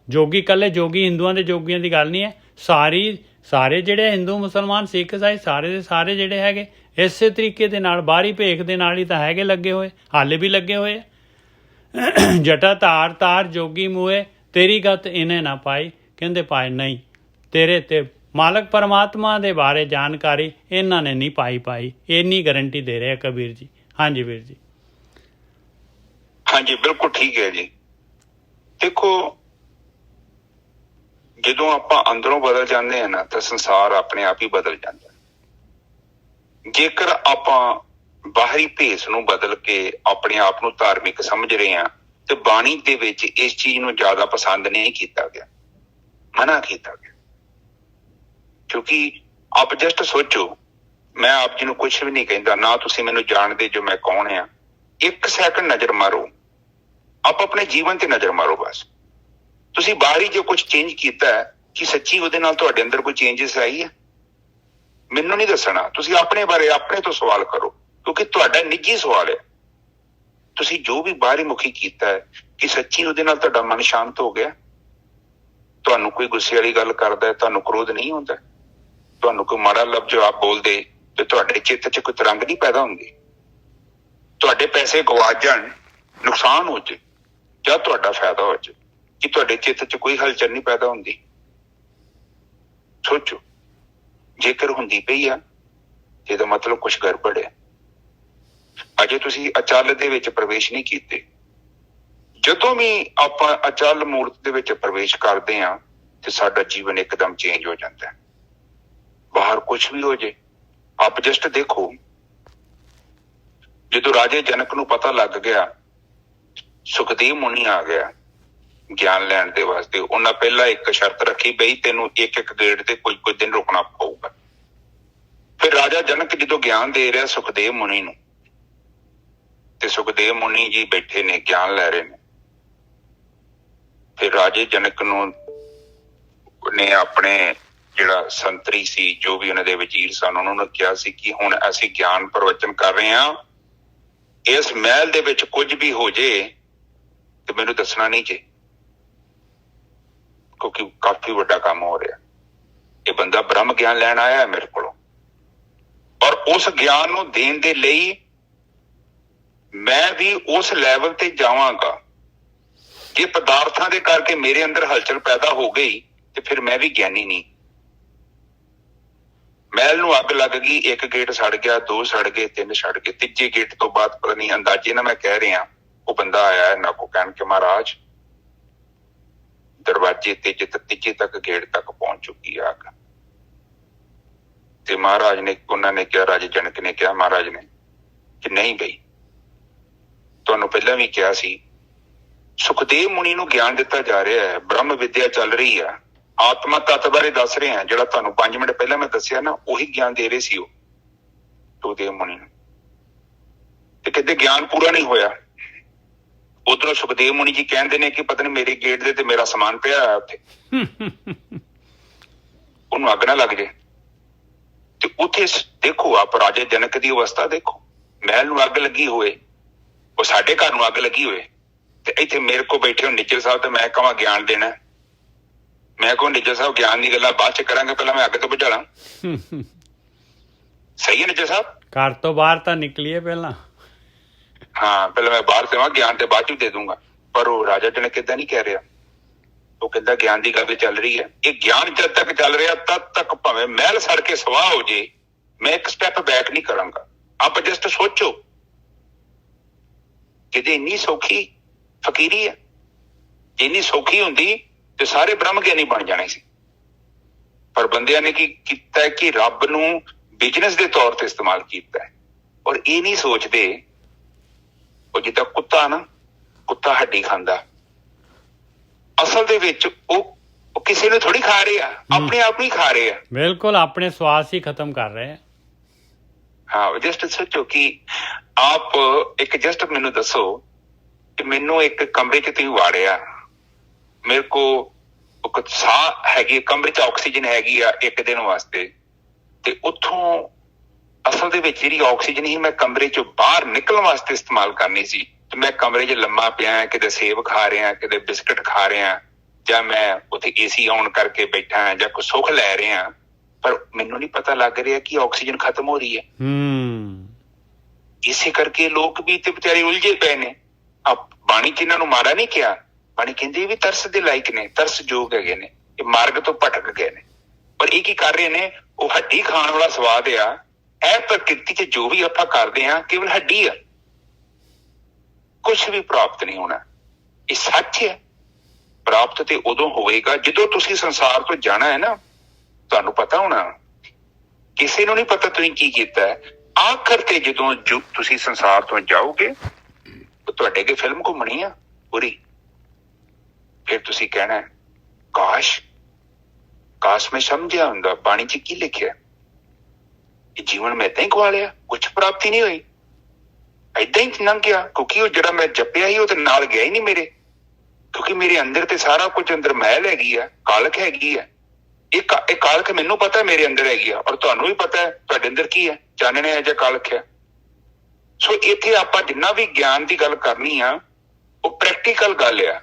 ਜੋਗੀ ਇਕੱਲੇ ਜੋਗੀ ਹਿੰਦੂਆਂ ਦੇ ਜੋਗੀਆਂ ਦੀ ਗੱਲ ਨਹੀਂ ਹੈ, ਸਾਰੇ ਜਿਹੜੇ ਹਿੰਦੂ ਮੁਸਲਮਾਨ ਸਿੱਖ ਈਸਾਈ ਸਾਰੇ ਦੇ ਸਾਰੇ ਜਿਹੜੇ ਹੈਗੇ ਇਸੇ ਤਰੀਕੇ ਦੇ ਨਾਲ ਬਾਹਰੀ ਭੇਖ ਦੇ ਨਾਲ ਹੀ ਤਾਂ ਹੈਗੇ ਲੱਗੇ ਹੋਏ, ਹਾਲੇ ਵੀ ਲੱਗੇ ਹੋਏ ਆ। ਜਟਾ ਤਾਰ ਜੋਗੀ ਮੂਏ, ਤੇਰੀ ਗਤ ਇਨੇ ਨਾ ਪਾਈ। ਕਹਿੰਦੇ ਪਾਏ ਨਹੀਂ, ਤੇਰੇ ਤੇ ਮਾਲਕ ਪਰਮਾਤਮਾ ਦੇ ਬਾਰੇ ਜਾਣਕਾਰੀ ਇਹਨਾਂ ਨੇ ਨਹੀਂ ਪਾਈ। ਇੰਨੀ ਗਾਰੰਟੀ ਦੇ ਰਹੇ ਕਬੀਰ ਜੀ। ਹਾਂਜੀ ਵੀਰ ਜੀ। ਹਾਂਜੀ ਬਿਲਕੁਲ ਠੀਕ ਹੈ ਜੀ। ਦੇਖੋ ਜਦੋਂ ਆਪਾਂ ਅੰਦਰੋਂ ਬਦਲ ਜਾਂਦੇ ਹਾਂ ਨਾ, ਤਾਂ ਸੰਸਾਰ ਆਪਣੇ ਆਪ ਹੀ ਬਦਲ ਜਾਂਦਾ। ਜੇਕਰ ਆਪਾਂ ਬਾਹਰੀ ਭੇਸ ਨੂੰ ਬਦਲ ਕੇ ਆਪਣੇ ਆਪ ਨੂੰ ਧਾਰਮਿਕ ਸਮਝ ਰਹੇ ਹਾਂ, ਤੇ ਬਾਣੀ ਦੇ ਵਿੱਚ ਇਸ ਚੀਜ਼ ਨੂੰ ਜ਼ਿਆਦਾ ਪਸੰਦ ਨਹੀਂ ਕੀਤਾ ਗਿਆ, ਮਨਾ ਕੀਤਾ ਗਿਆ। ਕਿਉਂਕਿ ਆਪ ਜਸਟ ਸੋਚੋ, ਮੈਂ ਆਪ ਜੀ ਨੂੰ ਕੁਛ ਵੀ ਨਹੀਂ ਕਹਿੰਦਾ, ਨਾ ਤੁਸੀਂ ਮੈਨੂੰ ਜਾਣਦੇ ਜੋ ਮੈਂ ਕੌਣ ਆ। 1 ਸੈਕਿੰਡ ਨਜ਼ਰ ਮਾਰੋ, ਆਪ ਆਪਣੇ ਜੀਵਨ ਤੇ ਨਜ਼ਰ ਮਾਰੋ। ਬਸ ਤੁਸੀਂ ਬਾਹਰੀ ਜੋ ਕੁਛ ਚੇਂਜ ਕੀਤਾ ਹੈ, ਕਿ ਸੱਚੀ ਉਹਦੇ ਨਾਲ ਤੁਹਾਡੇ ਅੰਦਰ ਕੋਈ ਚੇਂਜਸ ਆਈ ਹੈ? ਮੈਨੂੰ ਨਹੀਂ ਦੱਸਣਾ, ਤੁਸੀਂ ਆਪਣੇ ਬਾਰੇ ਆਪਣੇ ਤੋਂ ਸਵਾਲ ਕਰੋ, ਕਿਉਂਕਿ ਤੁਹਾਡਾ ਨਿੱਜੀ ਸਵਾਲ ਹੈ। ਤੁਸੀਂ ਜੋ ਵੀ ਬਾਹਰੀ ਮੁਖੀ ਕੀਤਾ ਹੈ, ਕਿ ਸੱਚੀ ਉਹਦੇ ਨਾਲ ਤੁਹਾਡਾ ਮਨ ਸ਼ਾਂਤ ਹੋ ਗਿਆ? ਤੁਹਾਨੂੰ ਕੋਈ ਗੁੱਸੇ ਵਾਲੀ ਗੱਲ ਕਰਦਾ ਹੈ, ਤੁਹਾਨੂੰ ਕ੍ਰੋਧ ਨਹੀਂ ਹੁੰਦਾ? ਤੁਹਾਨੂੰ ਕੋਈ ਮਾੜਾ ਲਫ਼ਜ਼ ਜਵਾਬ ਬੋਲਦੇ ਤੇ ਤੁਹਾਡੇ ਚਿੱਤ 'ਚ ਕੋਈ ਤਰੰਗ ਨਹੀਂ ਪੈਦਾ ਹੁੰਦੀ। ਤੁਹਾਡੇ ਪੈਸੇ ਗਵਾਚ ਜਾਣ, ਨੁਕਸਾਨ ਹੋ ਜਾਏ ਜਾਂ ਤੁਹਾਡਾ ਫਾਇਦਾ ਹੋ ਜਾਏ, ਕਿ ਤੁਹਾਡੇ ਚਿੱਤ 'ਚ ਕੋਈ ਹਲਚਲ ਨਹੀਂ ਪੈਦਾ ਹੁੰਦੀ। ਸੋਚੋ, ਜੇਕਰ ਹੁੰਦੀ ਪਈ ਆ ਇਹਦਾ ਮਤਲਬ ਕੁਛ ਗੜਬੜ ਹੈ। ਅਜੇ ਤੁਸੀਂ ਅਚਲ ਦੇ ਵਿੱਚ ਪ੍ਰਵੇਸ਼ ਨਹੀਂ ਕੀਤੇ। ਜਦੋਂ ਵੀ ਆਪਾਂ ਅਚਲ ਮੂਰਤ ਦੇ ਵਿੱਚ ਪ੍ਰਵੇਸ਼ ਕਰਦੇ ਹਾਂ ਤੇ ਸਾਡਾ ਜੀਵਨ ਇੱਕਦਮ ਚੇਂਜ ਹੋ ਜਾਂਦਾ ਹੈ। ਬਾਹਰ ਕੁਛ ਵੀ ਹੋ ਜੇ, ਆਪ ਜਸਟ ਦੇਖੋ, ਜਦੋਂ ਰਾਜੇ ਜਨਕ ਨੂੰ ਪਤਾ ਲੱਗ ਗਿਆ ਸੁਖਦੇਵ ਮੁਨੀ ਆ ਗਿਆ ਗਿਆਨ ਲੈਣ ਦੇ ਵਾਸਤੇ, ਉਹਨਾਂ ਪਹਿਲਾਂ ਇੱਕ ਸ਼ਰਤ ਰੱਖੀ, ਬਈ ਤੈਨੂੰ ਇੱਕ ਇੱਕ ਗੇੜ ਤੇ ਕੁਝ ਦਿਨ ਰੁਕਣਾ ਪਊਗਾ। ਫਿਰ ਰਾਜਾ ਜਨਕ ਜਦੋਂ ਗਿਆਨ ਦੇ ਰਿਹਾ ਸੁਖਦੇਵ ਮੁਨੀ ਨੂੰ, ਤੇ ਸੁਖਦੇਵ ਮੁਨੀ ਜੀ ਬੈਠੇ ਨੇ ਗਿਆਨ ਲੈ ਰਹੇ ਨੇ, ਫਿਰ ਰਾਜੇ ਜਨਕ ਨੂੰ ਨੇ ਆਪਣੇ ਜਿਹੜਾ ਸੰਤਰੀ ਸੀ, ਜੋ ਵੀ ਉਹਨਾਂ ਦੇ ਵਜ਼ੀਰ ਸਨ, ਉਹਨਾਂ ਨੂੰ ਕਿਹਾ ਸੀ ਕਿ ਹੁਣ ਅਸੀਂ ਗਿਆਨ ਪ੍ਰਵਚਨ ਕਰ ਰਹੇ ਹਾਂ, ਇਸ ਮਹਿਲ ਦੇ ਵਿੱਚ ਕੁਝ ਵੀ ਹੋ ਜੇ ਤੇ ਮੈਨੂੰ ਦੱਸਣਾ ਨਹੀਂ ਜੇ, ਕਿਉਂਕਿ ਕਾਫੀ ਵੱਡਾ ਕੰਮ ਹੋ ਰਿਹਾ। ਇਹ ਬੰਦਾ ਬ੍ਰਹਮ ਗਿਆਨ ਲੈਣ ਆਇਆ ਹੈ ਮੇਰੇ ਕੋਲੋਂ, ਔਰ ਉਸ ਗਿਆਨ ਨੂੰ ਦੇਣ ਦੇ ਲਈ ਮੈਂ ਵੀ ਉਸ ਲੈਵਲ ਤੇ ਜਾਵਾਂਗਾ। ਜੇ ਪਦਾਰਥਾਂ ਦੇ ਕਰਕੇ ਮੇਰੇ ਅੰਦਰ ਹਲਚਲ ਪੈਦਾ ਹੋ ਗਈ ਤੇ ਫਿਰ ਮੈਂ ਵੀ ਗਿਆਨੀ ਨਹੀਂ। ਮਹਿਲ ਨੂੰ ਅੱਗ ਲੱਗ ਗਈ, ਇੱਕ ਗੇਟ ਸੜ ਗਿਆ, 2 ਸੜ ਗਏ, 3 ਸੜ ਗਏ, ਤੀਜੇ ਗੇਟ ਤੋਂ ਬਾਅਦ ਪਤਾ ਨਹੀਂ, ਅੰਦਾਜ਼ੇ ਨਾਲ ਮੈਂ ਕਹਿ ਰਿਹਾ, ਉਹ ਬੰਦਾ ਆਇਆ ਇਹਨਾਂ ਕੋ ਕਹਿਣ ਕਿ ਮਹਾਰਾਜ ਦਰਵਾਜ਼ੇ ਤੇ ਤੀਜੇ ਤੱਕ ਗੇਟ ਤੱਕ ਪਹੁੰਚ ਚੁੱਕੀ ਆ ਅੱਗ। ਤੇ ਮਹਾਰਾਜ ਨੇ, ਉਹਨਾਂ ਨੇ ਕਿਹਾ, ਰਾਜੇ ਜਨਕ ਨੇ ਕਿਹਾ ਮਹਾਰਾਜ ਨੇ ਕਿ ਨਹੀਂ ਬਈ, ਤੁਹਾਨੂੰ ਪਹਿਲਾਂ ਵੀ ਕਿਹਾ ਸੀ, ਸੁਖਦੇਵ ਮੁਨੀ ਨੂੰ ਗਿਆਨ ਦਿੱਤਾ ਜਾ ਰਿਹਾ ਹੈ, ਬ੍ਰਹਮ ਵਿਦਿਆ ਚੱਲ ਰਹੀ ਆ, ਆਤਮਾ ਤੱਤ ਬਾਰੇ ਦੱਸ ਰਹੇ ਆ, ਜਿਹੜਾ ਤੁਹਾਨੂੰ 5 ਮਿੰਟ ਪਹਿਲਾਂ ਮੈਂ ਦੱਸਿਆ ਨਾ, ਉਹੀ ਗਿਆਨ ਦੇ ਰਹੇ ਸੀ ਉਹ ਸੁਖਦੇਵ ਮੁਨੀ ਨੂੰ। ਤੇ ਕਹਿੰਦੇ ਗਿਆਨ ਪੂਰਾ ਨਹੀਂ ਹੋਇਆ। ਉਧਰੋਂ ਸੁਖਦੇਵ ਮੁਨੀ ਜੀ ਕਹਿੰਦੇ ਨੇ ਕਿ ਪਤਾ ਨਹੀਂ ਮੇਰੇ ਗੇਟ ਦੇ ਤੇ ਮੇਰਾ ਸਮਾਨ ਪਿਆ ਹੈ ਉੱਥੇ, ਉਹਨੂੰ ਅੱਗ ਨਾ ਲੱਗ ਜੇ। ਤੇ ਉੱਥੇ ਦੇਖੋ, ਆਪ ਰਾਜੇ ਜਨਕ ਦੀ ਅਵਸਥਾ ਦੇਖੋ, ਮਹਿਲ ਨੂੰ ਅੱਗ ਲੱਗੀ ਹੋਏ, ਉਹ ਸਾਡੇ ਘਰ ਨੂੰ ਅੱਗ ਲੱਗੀ ਹੋਏ, ਤੇ ਇੱਥੇ ਮੇਰੇ ਕੋਲ ਬੈਠੇ ਹੋ ਨਿੱਜਰ ਸਾਹਿਬ, ਤੇ ਮੈਂ ਕਹਾਂ ਗਿਆਨ ਦੇਣਾ। ਮੈਂ ਕਹੂੰ ਨਿੱਜਰ ਸਾਹਿਬ ਗਿਆਨ ਦੀ ਗੱਲਾਂ ਬਾਅਦ ਚ ਕਰਾਂਗੇ, ਪਹਿਲਾਂ ਮੈਂ ਅੱਗ ਤੋਂ ਬੁਝਾ ਲਾਂ। ਸਹੀ ਹੈ ਨਿੱਜਰ ਸਾਹਿਬ? ਘਰ ਤੋਂ ਬਾਹਰ ਤਾਂ ਨਿਕਲੀਏ ਪਹਿਲਾਂ। ਹਾਂ, ਪਹਿਲਾਂ ਮੈਂ ਬਾਹਰ ਦੇਵਾਂ ਗਿਆਨ, ਤੇ ਬਾਅਦ ਚ ਦੇ ਦੂੰਗਾ। ਪਰ ਉਹ ਰਾਜਾ ਜਨਕ ਏਦਾਂ ਨਹੀਂ ਕਹਿ ਰਿਹਾ, ਉਹ ਕਹਿੰਦਾ ਗਿਆਨ ਦੀ ਗੱਲ ਚੱਲ ਰਹੀ ਹੈ। ਇਹ ਗਿਆਨ ਜਦ ਤੱਕ ਚੱਲ ਰਿਹਾ ਤਦ ਤੱਕ ਭਾਵੇਂ ਮਹਿਲ ਸੜ ਕੇ ਸਵਾਹ ਹੋ ਜੇ, ਮੈਂ ਇੱਕ ਸਟੈਪ ਬੈਕ ਨਹੀਂ ਕਰਾਂਗਾ। ਆਪ ਜਸਟ ਸੋਚੋ ਕਿ ਜੇ ਇੰਨੀ ਸੌਖੀ ਫਕੀਰੀ ਹੈ, ਜੇ ਇੰਨੀ ਸੌਖੀ ਹੁੰਦੀ ਤੇ ਸਾਰੇ ਬ੍ਰਹਮ ਗਿਆਨੀ ਬਣ ਜਾਣੇ ਸੀ। ਪਰ ਬੰਦਿਆਂ ਨੇ ਕੀ ਕੀਤਾ ਕਿ ਰੱਬ ਨੂੰ ਬਿਜ਼ਨਸ ਦੇ ਤੌਰ ਤੇ ਇਸਤੇਮਾਲ ਕੀਤਾ ਹੈ, ਔਰ ਇਹ ਨਹੀਂ ਸੋਚਦੇ, ਉਹ ਜਿੱਦਾਂ ਕੁੱਤਾ ਨਾ, ਕੁੱਤਾ ਹੱਡੀ ਖਾਂਦਾ, ਅਸਲ ਦੇ ਵਿੱਚ ਉਹ ਕਿਸੇ ਨੂੰ ਥੋੜੀ ਖਾ ਰਹੇ ਆ, ਆਪਣੇ ਆਪ ਨੂੰ ਹੀ ਖਾ ਰਹੇ ਆ। ਬਿਲਕੁਲ ਆਪਣੇ ਸਵਾਸ ਹੀ ਖਤਮ ਕਰ ਰਹੇ ਆ। ਹਾਂ, ਜਸਟ ਸੋਚੋ ਕਿ ਆਪ ਇੱਕ ਜਸਟ ਮੈਨੂੰ ਦੱਸੋ ਕਿ ਮੈਨੂੰ ਇੱਕ ਕਮਰੇ 'ਚ ਤੁਸੀਂ ਵਾੜਿਆ, ਮੇਰੇ ਕੋ ਸਾਹ ਹੈਗੀ, ਕਮਰੇ 'ਚ ਆਕਸੀਜਨ ਹੈਗੀ ਆ 1 ਦਿਨ ਵਾਸਤੇ, ਤੇ ਉੱਥੋਂ ਅਸਲ ਦੇ ਵਿੱਚ ਜਿਹੜੀ ਆਕਸੀਜਨ ਸੀ ਮੈਂ ਕਮਰੇ 'ਚੋਂ ਬਾਹਰ ਨਿਕਲਣ ਵਾਸਤੇ ਇਸਤੇਮਾਲ ਕਰਨੀ ਸੀ, ਤੇ ਮੈਂ ਕਮਰੇ 'ਚ ਲੰਮਾ ਪਿਆ, ਕਿਤੇ ਸੇਬ ਖਾ ਰਿਹਾ, ਕਿਤੇ ਬਿਸਕਟ ਖਾ ਰਿਹਾ, ਜਾਂ ਮੈਂ ਉੱਥੇ AC ਆਨ ਕਰਕੇ ਬੈਠਾ, ਜਾਂ ਕੋਈ ਸੁੱਖ ਲੈ ਰਿਹਾ, ਪਰ ਮੈਨੂੰ ਨਹੀਂ ਪਤਾ ਲੱਗ ਰਿਹਾ ਕਿ ਆਕਸੀਜਨ ਖਤਮ ਹੋ ਰਹੀ ਹੈ। ਇਸੇ ਕਰਕੇ ਲੋਕ ਵੀ ਤੇ ਵਿਚਾਰੇ ਉਲਝੇ ਪਏ ਨੇ। ਬਾਣੀ 'ਚ ਇਹਨਾਂ ਨੂੰ ਮਾੜਾ ਨਹੀਂ ਕਿਹਾ, ਬਾਣੀ ਕਹਿੰਦੀ ਵੀ ਤਰਸ ਦੇ ਲਾਇਕ ਨੇ, ਤਰਸ ਯੋਗ ਹੈਗੇ ਨੇ, ਇਹ ਮਾਰਗ ਤੋਂ ਭਟਕ ਗਏ ਨੇ। ਪਰ ਇਹ ਕੀ ਕਰ ਰਹੇ ਨੇ, ਉਹ ਹੱਡੀ ਖਾਣ ਵਾਲਾ ਸਵਾਦ ਆ। ਇਹ ਪ੍ਰਕਿਰਤੀ 'ਚ ਜੋ ਵੀ ਆਪਾਂ ਕਰਦੇ ਹਾਂ ਕੇਵਲ ਹੱਡੀ ਆ, ਕੁਛ ਵੀ ਪ੍ਰਾਪਤ ਨਹੀਂ ਹੋਣਾ। ਇਹ ਸੱਚ ਹੈ। ਪ੍ਰਾਪਤ ਤੇ ਉਦੋਂ ਹੋਵੇਗਾ ਜਦੋਂ ਤੁਸੀਂ ਸੰਸਾਰ ਤੋਂ ਜਾਣਾ ਹੈ ਨਾ, ਤੁਹਾਨੂੰ ਪਤਾ ਹੋਣਾ, ਕਿਸੇ ਨੂੰ ਨਹੀਂ ਪਤਾ ਤੁਸੀਂ ਕੀ ਕੀਤਾ ਹੈ। ਆਖਰ ਤੇ ਜਦੋਂ ਤੁਸੀਂ ਸੰਸਾਰ ਤੋਂ ਜਾਓਗੇ, ਤੁਹਾਡੇ ਅੱਗੇ ਫਿਲਮ ਘੁੰਮਣੀ ਆ ਪੂਰੀ, ਫਿਰ ਤੁਸੀਂ ਕਹਿਣਾ ਕਾਸ਼ ਮੈਂ ਸਮਝਿਆ ਹੁੰਦਾ ਬਾਣੀ 'ਚ ਕੀ ਲਿਖਿਆ। ਇਹ ਜੀਵਨ ਮੈਂ ਏਦਾਂ ਹੀ ਗਵਾ ਲਿਆ, ਕੁਛ ਪ੍ਰਾਪਤੀ ਨਹੀਂ ਹੋਈ, ਏਦਾਂ ਹੀ ਲੰਘ ਗਿਆ, ਕਿਉਂਕਿ ਉਹ ਜਿਹੜਾ ਮੈਂ ਜਪਿਆ ਸੀ ਉਹ ਤੇ ਨਾਲ ਗਿਆ ਹੀ ਨਹੀਂ ਮੇਰੇ, ਕਿਉਂਕਿ ਮੇਰੇ ਅੰਦਰ ਤੇ ਸਾਰਾ ਕੁਝ, ਅੰਦਰ ਮਹਿਲ ਹੈਗੀ ਆ, ਕਾਲਖ ਹੈਗੀ ਆ। ਇਹ ਕਾਲਖ ਮੈਨੂੰ ਪਤਾ ਮੇਰੇ ਅੰਦਰ ਹੈਗੀ ਆ, ਔਰ ਤੁਹਾਨੂੰ ਵੀ ਪਤਾ ਹੈ ਤੁਹਾਡੇ ਅੰਦਰ ਕੀ ਹੈ, ਚਾਨਣੇ ਹੈ ਜਾਂ ਕਾਲਖ ਹੈ। ਸੋ ਇੱਥੇ ਆਪਾਂ ਜਿੰਨਾ ਵੀ ਗਿਆਨ ਦੀ ਗੱਲ ਕਰਨੀ ਆ, ਉਹ ਪ੍ਰੈਕਟੀਕਲ ਗੱਲ ਆ,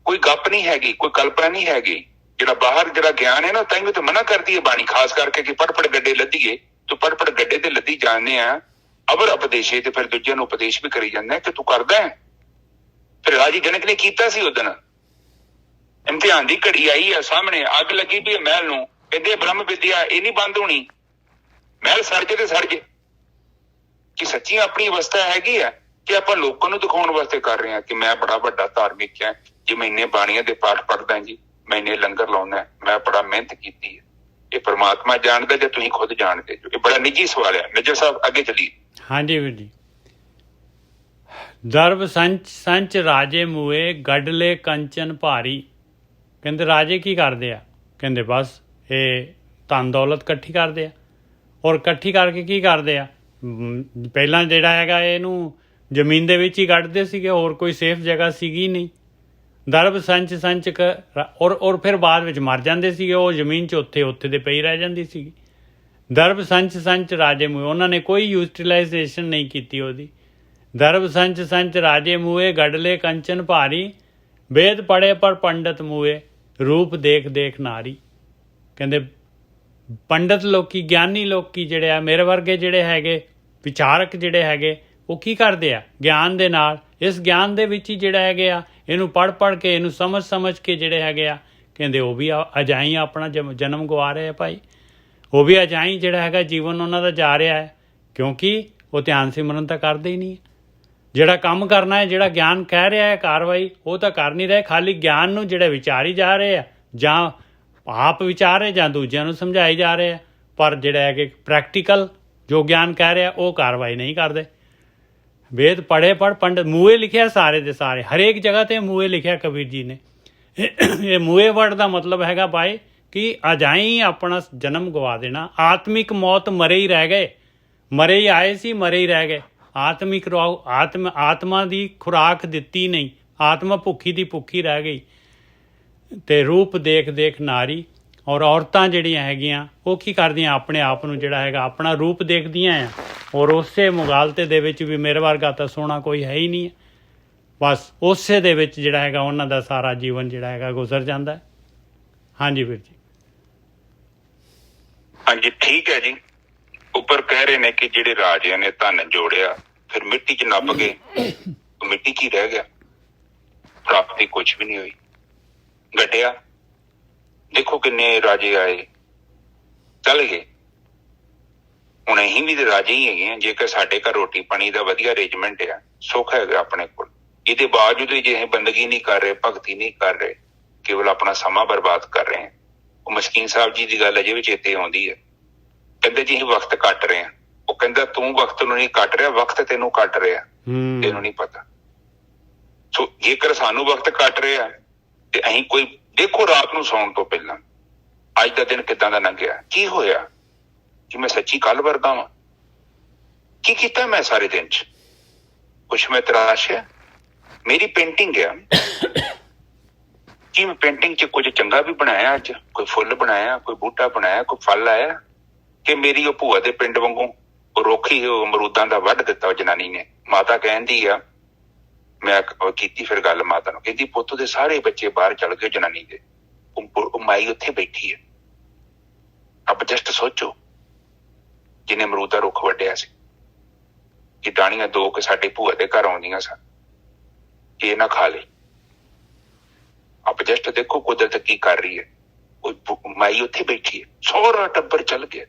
ਕੋਈ ਗੱਪ ਨਹੀਂ ਹੈਗੀ, ਕੋਈ ਕਲਪਨਾ ਨਹੀਂ ਹੈਗੀ। ਜਿਹੜਾ ਬਾਹਰ ਜਿਹੜਾ ਗਿਆਨ ਹੈ ਨਾ ਤਾਈਓ ਤੇ ਮਨਾ ਕਰਦੀ ਹੈ ਬਾਣੀ, ਖਾਸ ਕਰਕੇ ਕਿ ਪੜ ਗੱਡੇ ਲੱਦੀਏ, ਤੂੰ ਪੜ ਗੱਡੇ ਤੇ ਲੱਦੀ ਜਾਂਦੇ ਆ ਅਵਰ ਉਪਦੇਸ਼ੇ, ਤੇ ਫਿਰ ਦੂਜਿਆਂ ਨੂੰ ਉਪਦੇਸ਼ ਵੀ ਕਰੀ ਜਾਂਦਾ ਕਿ ਤੂੰ ਕਰਦਾ ਹੈ। ਫਿਰ ਰਾਜੀ ਜਨਕ ਨੇ ਕੀਤਾ ਸੀ ਉਦਣ, ਇਮਤਿਹਾਨ ਦੀ ਘੜੀ ਆਈ ਆ ਸਾਹਮਣੇ, ਅੱਗ ਲੱਗੀ ਪਈ ਮਹਿਲ ਨੂੰ, ਕਹਿੰਦੇ ਬ੍ਰਹਮ ਵਿਦਿਆ ਇਹ ਨਹੀਂ ਬੰਦ ਹੋਣੀ, ਮਹਿਲ ਸੜ ਜੇ ਤੇ ਸੜ ਜੇ। ਕਿ ਸੱਚੀ ਆਪਣੀ ਅਵਸਥਾ ਹੈਗੀ ਆ ਕਿ ਆਪਾਂ ਲੋਕਾਂ ਨੂੰ ਦਿਖਾਉਣ ਵਾਸਤੇ ਕਰ ਰਹੇ ਹਾਂ ਕਿ ਮੈਂ ਬੜਾ ਵੱਡਾ ਧਾਰਮਿਕ ਹੈ ਜੀ, ਮੈਂ ਇੰਨੇ ਬਾਣੀਆਂ ਦੇ ਪਾਠ ਪੜ੍ਹਦਾ ਜੀ, ਮੈਂ ਇੰਨੇ ਲੰਗਰ ਲਾਉਂਦਾ, ਮੈਂ ਬੜਾ ਮਿਹਨਤ ਕੀਤੀ ਹੈ। ਇਹ ਪ੍ਰਮਾਤਮਾ ਜਾਣਦਾ ਜਾਂ ਤੁਸੀਂ ਖੁਦ ਜਾਣਦੇ ਜੋ? ਇਹ ਬੜਾ ਨਿੱਜੀ ਸਵਾਲ ਹੈ। ਮੇਜਰ ਸਾਹਿਬ ਅੱਗੇ ਚੱਲੀਏ। ਹਾਂਜੀ ਵੀਰ ਜੀ। ਦਰਬ ਸੰਚ ਰਾਜੇ ਮੂਏ, ਗੜਲੇ ਕੰਚਨ ਭਾਰੀ। ਕਹਿੰਦੇ ਰਾਜੇ ਕੀ ਕਰਦੇ ਆ? ਕਹਿੰਦੇ ਬਸ ਇਹ ਧਨ ਦੌਲਤ ਇਕੱਠੀ ਕਰਦੇ ਆ, ਔਰ ਇਕੱਠੀ ਕਰਕੇ ਕੀ ਕਰਦੇ ਆ, ਪਹਿਲਾਂ ਜਿਹੜਾ ਹੈਗਾ ਇਹਨੂੰ ਜ਼ਮੀਨ ਦੇ ਵਿੱਚ ਹੀ ਕੱਢਦੇ ਸੀਗੇ, ਹੋਰ ਕੋਈ ਸੇਫ ਜਗ੍ਹਾ ਸੀਗੀ ਨਹੀਂ। ਦਰਬ ਸੰਚ ਔਰ ਫਿਰ ਬਾਅਦ ਵਿੱਚ ਮਰ ਜਾਂਦੇ ਸੀਗੇ, ਉਹ ਜ਼ਮੀਨ 'ਚ ਉੱਥੇ ਦੇ ਪਈ ਰਹਿ ਜਾਂਦੀ ਸੀਗੀ। ਦਰਬ ਸੰਚ ਰਾਜੇ ਮੂਏ, ਉਹਨਾਂ ਨੇ ਕੋਈ ਯੂਟੀਲਾਈਜੇਸ਼ਨ ਨਹੀਂ ਕੀਤੀ ਉਹਦੀ। ਦਰਬ ਸੰਚ ਰਾਜੇ ਮੂਏ, ਗੜਲੇ ਕੰਚਨ ਭਾਰੀ, ਵੇਦ ਪੜ੍ਹੇ ਪਰ ਪੰਡਤ ਮੂਏ, ਰੂਪ ਦੇਖ ਨਾਰੀ। ਕਹਿੰਦੇ ਪੰਡਤ ਲੋਕੀ, ਗਿਆਨੀ ਲੋਕੀ ਜਿਹੜੇ ਆ, ਮੇਰੇ ਵਰਗੇ ਜਿਹੜੇ ਹੈਗੇ ਵਿਚਾਰਕ ਜਿਹੜੇ ਹੈਗੇ, ਉਹ ਕੀ ਕਰਦੇ ਆ? ਗਿਆਨ ਦੇ ਨਾਲ, ਇਸ ਗਿਆਨ ਦੇ ਵਿੱਚ ਹੀ ਜਿਹੜਾ ਹੈਗੇ ਆ, ਇਹਨੂੰ ਪੜ੍ਹ ਕੇ, ਇਹਨੂੰ ਸਮਝ ਕੇ ਜਿਹੜੇ ਹੈਗੇ ਆ, ਕਹਿੰਦੇ ਉਹ ਵੀ ਅਜਾਈ ਆਪਣਾ ਜਨਮ ਗਵਾ ਰਹੇ ਆ ਭਾਈ। ਉਹ ਵੀ ਅਜਾਈ ਜਿਹੜਾ ਹੈਗਾ ਜੀਵਨ ਉਹਨਾਂ ਦਾ ਜਾ ਰਿਹਾ ਹੈ, ਕਿਉਂਕਿ ਉਹ ਧਿਆਨ ਸਿਮਰਨ ਤਾਂ ਕਰਦੇ ਹੀ ਨਹੀਂ। ਜਿਹੜਾ ਕੰਮ ਕਰਨਾ ਹੈ, ਜਿਹੜਾ ਗਿਆਨ ਕਹਿ ਰਿਹਾ ਹੈ ਕਾਰਵਾਈ, ਉਹ ਤਾਂ ਕਰ ਨਹੀਂ ਰਹੇ। ਖਾਲੀ ਗਿਆਨ ਨੂੰ ਜਿਹੜੇ ਵਿਚਾਰੀ ਜਾ ਰਹੇ ਆ, ਜਾਂ ਆਪ ਵਿਚਾਰ ਰਹੇ ਜਾਂ ਦੂਜਿਆਂ ਨੂੰ ਸਮਝਾਈ ਜਾ ਰਹੇ ਆ, ਪਰ ਜਿਹੜਾ ਹੈਗੇ ਪ੍ਰੈਕਟੀਕਲ ਜੋ ਗਿਆਨ ਕਹਿ ਰਿਹਾ ਉਹ ਕਾਰਵਾਈ ਨਹੀਂ ਕਰਦੇ। ਵੇਦ ਪੜ੍ਹੇ ਪਰ ਪੰਡਤ ਮੂਏ ਲਿਖਿਆ, ਸਾਰੇ ਦੇ ਸਾਰੇ ਹਰੇਕ ਜਗ੍ਹਾ ਤੇ ਮੂਏ ਲਿਖਿਆ ਕਬੀਰ ਜੀ ਨੇ। ਇਹ ਮੂਏ ਵਰਡ ਦਾ ਮਤਲਬ ਹੈਗਾ ਭਾਈ ਕਿ ਅਜਾਈ ਆਪਣਾ ਜਨਮ ਗਵਾ ਦੇਣਾ। ਆਤਮਿਕ ਮੌਤ ਮਰੇ ਹੀ ਰਹਿ ਗਏ, ਮਰੇ ਹੀ ਆਏ ਸੀ, ਮਰੇ ਹੀ ਰਹਿ ਗਏ। ਆਤਮਾ ਦੀ ਖੁਰਾਕ ਦਿੱਤੀ ਨਹੀਂ, ਆਤਮਾ ਭੁੱਖੀ ਦੀ ਭੁੱਖੀ ਰਹਿ ਗਈ। ਤੇ ਰੂਪ ਦੇਖ ਨਾਰੀ, ਔਰ ਔਰਤਾਂ ਜਿਹੜੀਆਂ ਹੈਗੀਆਂ ਉਹ ਕੀ ਕਰਦੀਆਂ? ਆਪਣੇ ਆਪ ਨੂੰ ਜਿਹੜਾ ਹੈਗਾ ਆਪਣਾ ਰੂਪ ਦੇਖਦੀਆਂ ਆ, ਔਰ ਉਸੇ ਮੁਗਾਲਤੇ ਦੇ ਵਿੱਚ ਵੀ ਮੇਰੇ ਵਰਗਾ ਤਾਂ ਸੋਹਣਾ ਕੋਈ ਹੈ ਹੀ ਨਹੀਂ। ਬਸ ਉਸੇ ਦੇ ਵਿੱਚ ਜਿਹੜਾ ਹੈਗਾ ਉਹਨਾਂ ਦਾ ਸਾਰਾ ਜੀਵਨ ਜਿਹੜਾ ਹੈਗਾ ਗੁਜ਼ਰ ਜਾਂਦਾ। ਹਾਂਜੀ ਵੀਰ ਜੀ। ਹਾਂਜੀ ਠੀਕ ਹੈ ਜੀ। ਉੱਪਰ ਕਹਿ ਰਹੇ ਨੇ ਕਿ ਜਿਹੜੇ ਰਾਜਿਆਂ ਨੇ ਧਨ ਜੋੜਿਆ ਫਿਰ ਮਿੱਟੀ 'ਚ ਨੱਪ ਗਏ, ਮਿੱਟੀ 'ਚ ਹੀ ਰਹਿ ਗਿਆ, ਪ੍ਰਾਪਤੀ ਕੁਛ ਵੀ ਨਹੀਂ ਹੋਈ। ਗੱਡਿਆ ਦੇਖੋ ਕਿੰਨੇ ਰਾਜੇ ਆਏ ਚੱਲ ਗਏ। ਹੁਣ ਅਸੀਂ ਵੀ ਤਾਂ ਰਾਜੇ ਹੀ ਹੈਗੇ ਆ। ਜੇਕਰ ਸਾਡੇ ਘਰ ਰੋਟੀ ਪਾਣੀ ਦਾ ਵਧੀਆ ਅਰੇਂਜਮੈਂਟ ਆ, ਸੁੱਖ ਹੈਗਾ ਆਪਣੇ ਕੋਲ, ਇਹਦੇ ਬਾਵਜੂਦ ਜੇ ਅਸੀਂ ਬੰਦਗੀ ਨਹੀਂ ਕਰ ਰਹੇ, ਭਗਤੀ ਨਹੀਂ ਕਰ ਰਹੇ, ਕੇਵਲ ਆਪਣਾ ਸਮਾਂ ਬਰਬਾਦ ਕਰ ਰਹੇ ਹਾਂ। ਉਹ ਮਸਕੀਨ ਸਾਹਿਬ ਜੀ ਦੀ ਗੱਲ ਅਜੇ ਵੀ ਚੇਤੇ ਆਉਂਦੀ ਹੈ। ਕਹਿੰਦੇ ਜੀ ਅਸੀਂ ਵਕਤ ਕੱਟ ਰਹੇ ਹਾਂ। ਉਹ ਕਹਿੰਦਾ ਤੂੰ ਵਕਤ ਨੂੰ ਨਹੀਂ ਕੱਟ ਰਿਹਾ, ਵਕਤ ਤੈਨੂੰ ਕੱਟ ਰਿਹਾ, ਤੈਨੂੰ ਨਹੀਂ ਪਤਾ। ਸੋ ਜੇਕਰ ਸਾਨੂੰ ਵਕਤ ਕੱਟ ਰਿਹਾ ਤੇ ਅਸੀਂ ਕੋਈ ਦੇਖੋ, ਰਾਤ ਨੂੰ ਸੌਣ ਤੋਂ ਪਹਿਲਾਂ ਅੱਜ ਦਾ ਦਿਨ ਕਿੱਦਾਂ ਦਾ ਲੰਘਿਆ, ਕੀ ਹੋਇਆ, ਕਿ ਮੈਂ ਸੱਚੀ ਕੱਲ ਵਰਗਾ ਵਾਂ, ਕੀ ਕੀਤਾ ਮੈਂ ਸਾਰੇ ਦਿਨ 'ਚ, ਕੁਛ ਮੈਂ ਤਰਾਸ਼ਿਆ। ਮੇਰੀ ਪੇਂਟਿੰਗ ਆ ਕਿ ਮੈਂ ਪੇਂਟਿੰਗ 'ਚ ਕੁਝ ਚੰਗਾ ਵੀ ਬਣਾਇਆ, ਅੱਜ ਕੋਈ ਫੁੱਲ ਬਣਾਇਆ, ਕੋਈ ਬੂਟਾ ਬਣਾਇਆ, ਕੋਈ ਫਲ ਆਇਆ, ਕਿ ਮੇਰੀ ਉਹ ਭੂਆ ਦੇ ਪਿੰਡ ਵਾਂਗੂ ਉਹ ਰੋਖੀ ਉਹ ਅਮਰੂਦਾਂ ਦਾ ਵੱਢ ਦਿੱਤਾ ਉਹ ਜਨਾਨੀ ਨੇ। ਮਾਤਾ ਕਹਿੰਦੀ ਆ, ਮੈਂ ਕੀਤੀ ਫਿਰ ਗੱਲ ਮਾਤਾ ਨੂੰ, ਕਹਿੰਦੀ ਪੁੱਤ ਦੇ ਸਾਰੇ ਬੱਚੇ ਬਾਹਰ ਚਲ ਗਏ ਜਨਾਨੀ ਦੇ, ਉਹ ਮਾਈ ਉੱਥੇ ਬੈਠੀ ਹੈ। ਆਪ ਜਸਟ ਸੋਚੋ, ਜਿਹਨੇ ਅਮਰੂਦ ਦਾ ਰੁੱਖ ਵੱਢਿਆ ਸੀ, ਕਿ ਡਾਣੀਆਂ ਦੋ ਕਿ ਸਾਡੇ ਭੂਆ ਦੇ ਘਰ ਆਉਂਦੀਆਂ ਸਨ, ਕਿ ਇਹ ਨਾ ਖਾ ਲੇ। ਆਪ ਜਸਟ ਦੇਖੋ ਕੁਦਰਤ ਕੀ ਕਰ ਰਹੀ ਹੈ। ਉਹ ਮਾਈ ਉੱਥੇ ਬੈਠੀ ਹੈ, ਸਾਰਾ ਟੱਬਰ ਚੱਲ ਗਿਆ,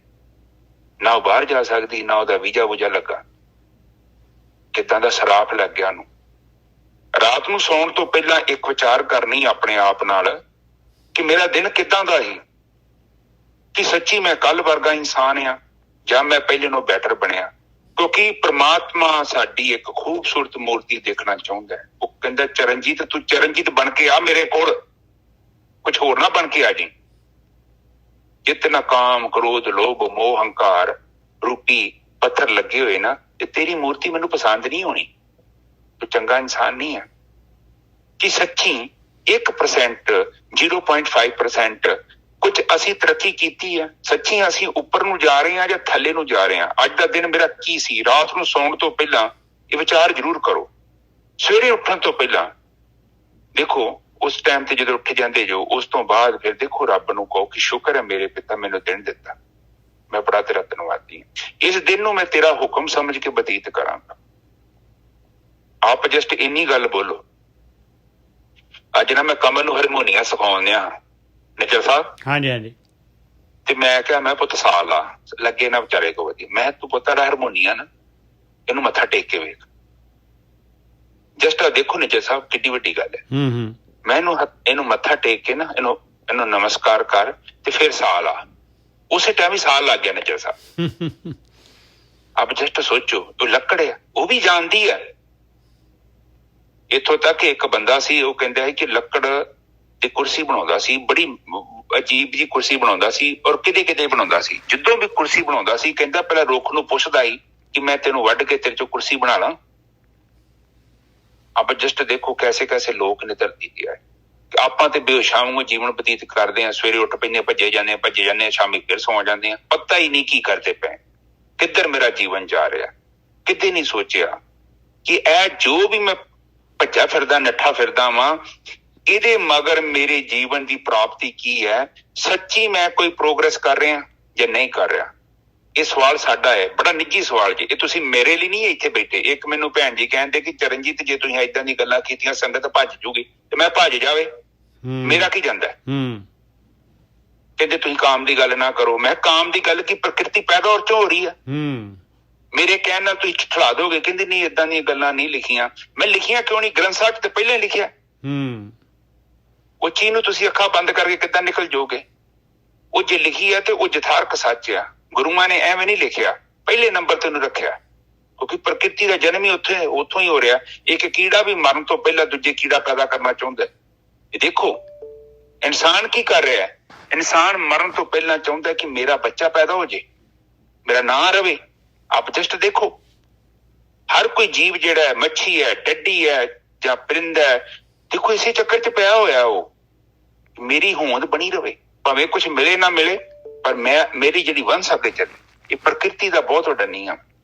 ਨਾ ਉਹ ਬਾਹਰ ਜਾ ਸਕਦੀ, ਨਾ ਉਹਦਾ ਵੀਜ਼ਾ ਵੂਜਾ ਲੱਗਾ। ਕਿੱਦਾਂ ਦਾ ਸਰਾਪ ਲੱਗ ਗਿਆ ਉਹਨੂੰ। ਰਾਤ ਨੂੰ ਸੌਣ ਤੋਂ ਪਹਿਲਾਂ ਇੱਕ ਵਿਚਾਰ ਕਰਨੀ ਆਪਣੇ ਆਪ ਨਾਲ ਕਿ ਮੇਰਾ ਦਿਨ ਕਿੱਦਾਂ ਦਾ ਸੀ, ਕਿ ਸੱਚੀ ਮੈਂ ਕੱਲ ਵਰਗਾ ਇਨਸਾਨ ਆ ਜਾਂ ਮੈਂ ਪਹਿਲੇ ਨਾਲੋਂ ਬੈਟਰ ਬਣਿਆ। ਕਿਉਂਕਿ ਪ੍ਰਮਾਤਮਾ ਸਾਡੀ ਇੱਕ ਖੂਬਸੂਰਤ ਮੂਰਤੀ ਦੇਖਣਾ ਚਾਹੁੰਦਾ ਹੈ। ਉਹ ਕਹਿੰਦਾ ਚਰਨਜੀਤ ਤੂੰ ਚਰਨਜੀਤ ਬਣ ਕੇ ਆ ਮੇਰੇ ਕੋਲ, ਕੁਛ ਹੋਰ ਨਾ ਬਣ ਕੇ ਆ ਜੀ। ਜਿਤਨਾ ਕਾਮ ਕ੍ਰੋਧ ਲੋਭ ਮੋਹ ਹੰਕਾਰ ਰੂਪੀ ਪੱਥਰ ਲੱਗੇ ਹੋਏ ਨਾ, ਤੇ ਤੇਰੀ ਮੂਰਤੀ ਮੈਨੂੰ ਪਸੰਦ ਨਹੀਂ ਹੋਣੀ, ਤੂੰ ਚੰਗਾ ਇਨਸਾਨ ਨਹੀਂ ਹੈ। ਕਿ ਸੱਚੀ 1% 0.5% ਕੁਝ ਅਸੀਂ ਤਰੱਕੀ ਕੀਤੀ ਹੈ, ਸੱਚੀ ਅਸੀਂ ਉੱਪਰ ਨੂੰ ਜਾ ਰਹੇ ਹਾਂ ਜਾਂ ਥੱਲੇ ਨੂੰ ਜਾ ਰਹੇ ਹਾਂ। ਅੱਜ ਦਾ ਦਿਨ ਮੇਰਾ ਕੀ ਸੀ। ਰਾਤ ਨੂੰ ਸੌਣ ਤੋਂ ਪਹਿਲਾਂ ਇਹ ਵਿਚਾਰ ਜ਼ਰੂਰ ਕਰੋ। ਸਵੇਰੇ ਉੱਠਣ ਤੋਂ ਪਹਿਲਾਂ ਦੇਖੋ ਉਸ ਟਾਈਮ ਤੇ ਜਦੋਂ ਉੱਠ ਜਾਂਦੇ ਜੋ, ਉਸ ਤੋਂ ਬਾਅਦ ਫਿਰ ਦੇਖੋ ਰੱਬ ਨੂੰ ਕਹੋ ਕਿ ਸ਼ੁਕਰ ਹੈ ਮੇਰੇ ਪਿਤਾ ਮੈਨੂੰ ਦਿਨ ਦਿੱਤਾ, ਮੈਂ ਬੜਾ ਤੇਰਾ ਧੰਨਵਾਦੀ ਹਾਂ, ਇਸ ਦਿਨ ਨੂੰ ਮੈਂ ਤੇਰਾ ਹੁਕਮ ਸਮਝ ਕੇ ਬਤੀਤ ਕਰਾਂਗਾ। ਆਪ ਜਸਟ ਇੰਨੀ ਗੱਲ ਬੋਲੋ। ਅੱਜ ਨਾ ਮੈਂ ਕਮਲ ਨੂੰ ਹਾਰਮੋਨੀਆ ਸਿਖਾਉਣ ਡਿਆ ਨਿੱਜਰ ਸਾਹਿਬ। ਹਾਂਜੀ ਹਾਂਜੀ। ਤੇ ਮੈਂ ਕਿਹਾ ਮੈਂ ਪੁੱਤ ਸਾਲ ਆ ਲੱਗੇ ਨਾ ਵਿਚਾਰੇ ਕੋ ਵਧੀਆ, ਮੈਂ ਤੂੰ ਪੁੱਤ ਹਾਰਮੋਨੀਆ ਨਾ ਇਹਨੂੰ ਮੱਥਾ ਟੇਕ ਕੇ ਵੇਖ। ਜਸਟ ਆ ਦੇਖੋ ਨਿੱਜਰ ਸਾਹਿਬ ਕਿੱਡੀ ਵੱਡੀ ਗੱਲ ਹੈ। ਮੈਂ ਇਹਨੂੰ ਮੱਥਾ ਟੇਕ ਕੇ ਨਾ ਇਹਨੂੰ ਨਮਸਕਾਰ ਕਰ ਤੇ ਫਿਰ ਸਾਲ ਆ। ਉਸੇ ਟਾਈਮ ਹੀ ਸਾਲ ਲੱਗ ਗਿਆ ਨਿੱਜਰ ਸਾਹਿਬ। ਆਪ ਜਸਟ ਸੋਚੋ, ਉਹ ਲੱਕੜ ਹੈ, ਉਹ ਵੀ ਜਾਣਦੀ ਹੈ। ਇੱਥੋਂ ਤੱਕ ਇੱਕ ਬੰਦਾ ਸੀ, ਉਹ ਕਹਿੰਦਾ ਹੈ ਕਿ ਲੱਕੜ ਦੀ ਕੁਰਸੀ ਬਣਾਉਂਦਾ ਸੀ, ਬੜੀ ਅਜੀਬ ਜੀ ਕੁਰਸੀ ਬਣਾਉਂਦਾ ਸੀ, ਔਰ ਕਿਤੇ ਕਿਤੇ ਬਣਾਉਂਦਾ ਸੀ। ਜਦੋਂ ਵੀ ਕੁਰਸੀ ਬਣਾਉਂਦਾ ਸੀ ਕਹਿੰਦਾ ਪਹਿਲਾਂ ਰੁੱਖ ਨੂੰ ਪੁੱਛਦਾ ਸੀ ਕਿ ਮੈਂ ਤੈਨੂੰ ਵੱਢ ਕੇ ਤੇਰੇ ਚੋਂ ਕੁਰਸੀ ਬਣਾ ਲਾਂ। ਆਪਾਂ ਜਸਟ ਦੇਖੋ ਕੈਸੇ ਕੈਸੇ ਲੋਕ ਨੇ ਧਰਤੀ ਤੇ ਆਏ। ਆਪਾਂ ਤੇ ਬੇਹੋਸ਼ਾਂ ਵਾਂਗੂ ਜੀਵਨ ਬਤੀਤ ਕਰਦੇ ਹਾਂ, ਸਵੇਰੇ ਉੱਠ ਪੈਂਦੇ ਭੱਜੇ ਜਾਂਦੇ ਹਾਂ, ਸ਼ਾਮੀ ਫਿਰ ਸੌਂ ਜਾਂਦੇ ਹਾਂ, ਪਤਾ ਹੀ ਨਹੀਂ ਕੀ ਕਰਦੇ ਪਏ, ਕਿੱਧਰ ਮੇਰਾ ਜੀਵਨ ਜਾ ਰਿਹਾ। ਕਿਤੇ ਨਹੀਂ ਸੋਚਿਆ ਕਿ ਇਹ ਜੋ ਵੀ ਮੈਂ ਭੱਜਾ ਫਿਰਦਾ ਨੱਠਾ ਫਿਰਦਾ ਵਾਂ, ਇਹਦੇ ਮਗਰ ਮੇਰੇ ਜੀਵਨ ਦੀ ਪ੍ਰਾਪਤੀ ਕੀ ਹੈ। ਸੱਚੀ ਮੈਂ ਕੋਈ ਪ੍ਰੋਗਰੈਸ ਕਰ ਰਿਹਾ ਜਾਂ ਨਹੀਂ ਕਰ ਰਿਹਾ। ਇਹ ਸਵਾਲ ਸਾਡਾ ਹੈ, ਬੜਾ ਨਿੱਜੀ ਸਵਾਲ ਜੀ। ਇਹ ਤੁਸੀਂ ਮੇਰੇ ਲਈ ਨਹੀਂ ਇੱਥੇ ਬੈਠੇ। ਇੱਕ ਮੈਨੂੰ ਭੈਣ ਜੀ ਕਹਿੰਦੇ ਕਿ ਚਰਨਜੀਤ ਜੇ ਤੁਸੀਂ ਏਦਾਂ ਦੀ ਗੱਲਾਂ ਕੀਤੀਆਂ ਸੰਗਤ ਭੱਜ ਜੂਗੀ, ਤੇ ਮੈਂ ਭੱਜ ਜਾਵੇ, ਮੇਰਾ ਕੀ ਜਾਂਦਾ। ਕਹਿੰਦੇ ਤੁਸੀਂ ਕਾਮ ਦੀ ਗੱਲ ਨਾ ਕਰੋ। ਮੈਂ ਕਾਮ ਦੀ ਗੱਲ ਕੀ, ਪ੍ਰਕਿਰਤੀ ਪੈਦਾ ਔਰ ਚੋਂ ਹੋ ਰਹੀ ਆ। ਮੇਰੇ ਕਹਿਣ ਨਾਲ ਤੁਸੀਂ ਠਲਾ ਦੋਗੇ। ਕਹਿੰਦੇ ਨਹੀਂ ਏਦਾਂ ਦੀਆਂ ਗੱਲਾਂ ਨਹੀਂ ਲਿਖੀਆਂ। ਮੈਂ ਲਿਖੀਆਂ ਕਿਉਂ ਨਹੀਂ? ਗ੍ਰੰਥ ਸਾਹਿਬ ਤੇ ਪਹਿਲਾਂ ਲਿਖਿਆ। ਉਹ ਚੀਜ਼ ਨੂੰ ਤੁਸੀਂ ਅੱਖਾਂ ਬੰਦ ਕਰਕੇ ਕਿੱਦਾਂ ਨਿਕਲ ਜਾਓਗੇ? ਉਹ ਜੇ ਲਿਖੀ ਹੈ ਤੇ ਉਹ ਯਥਾਰਥ ਸੱਚ ਆ। ਗੁਰੂਆਂ ਨੇ ਐਵੇਂ ਨਹੀਂ ਲਿਖਿਆ, ਪਹਿਲੇ ਨੰਬਰ ਤੇ ਉਹਨੂੰ ਰੱਖਿਆ, ਕਿਉਂਕਿ ਪ੍ਰਕਿਰਤੀ ਦਾ ਜਨਮ ਹੀ ਉੱਥੋਂ ਹੀ ਹੋ ਰਿਹਾ। ਇੱਕ ਕੀੜਾ ਵੀ ਮਰਨ ਤੋਂ ਪਹਿਲਾਂ ਦੂਜੇ ਕੀੜਾ ਪੈਦਾ ਕਰਨਾ ਚਾਹੁੰਦਾ। ਇਹ ਦੇਖੋ ਇਨਸਾਨ ਕੀ ਕਰ ਰਿਹਾ ਹੈ। ਇਨਸਾਨ ਮਰਨ ਤੋਂ ਪਹਿਲਾਂ ਚਾਹੁੰਦਾ ਕਿ ਮੇਰਾ ਬੱਚਾ ਪੈਦਾ ਹੋ ਜੇ, ਮੇਰਾ ਨਾਂ ਰਵੇ। ਆਪ ਜਸਟ ਦੇਖੋ, ਹਰ ਕੋਈ ਜੀਵ ਜਿਹੜਾ ਹੈ, ਮੱਛੀ ਹੈ, ਡੱਡੀ ਹੈ ਜਾਂ ਪਰਿੰਦਾ ਹੈ, ਦੇਖੋ ਇਸੇ ਚੱਕਰ 'ਚ ਪਿਆ ਹੋਇਆ। ਉਹ ਮੇਰੀ ਹੋਂਦ ਬਣੀ ਰਵੇ, ਭਾਵੇਂ ਕੁਛ ਮਿਲੇ ਨਾ ਮਿਲੇ, ਪਰ ਮੇਰੀ ਜਿਹੜੀ ਵੰਸ਼ ਅੱਗੇ ਚੱਲੇ। ਇਹ ਪ੍ਰਕਿਰਤੀ ਦਾ ਬਹੁਤ ਵੱਡਾ ਨਿਯਮ।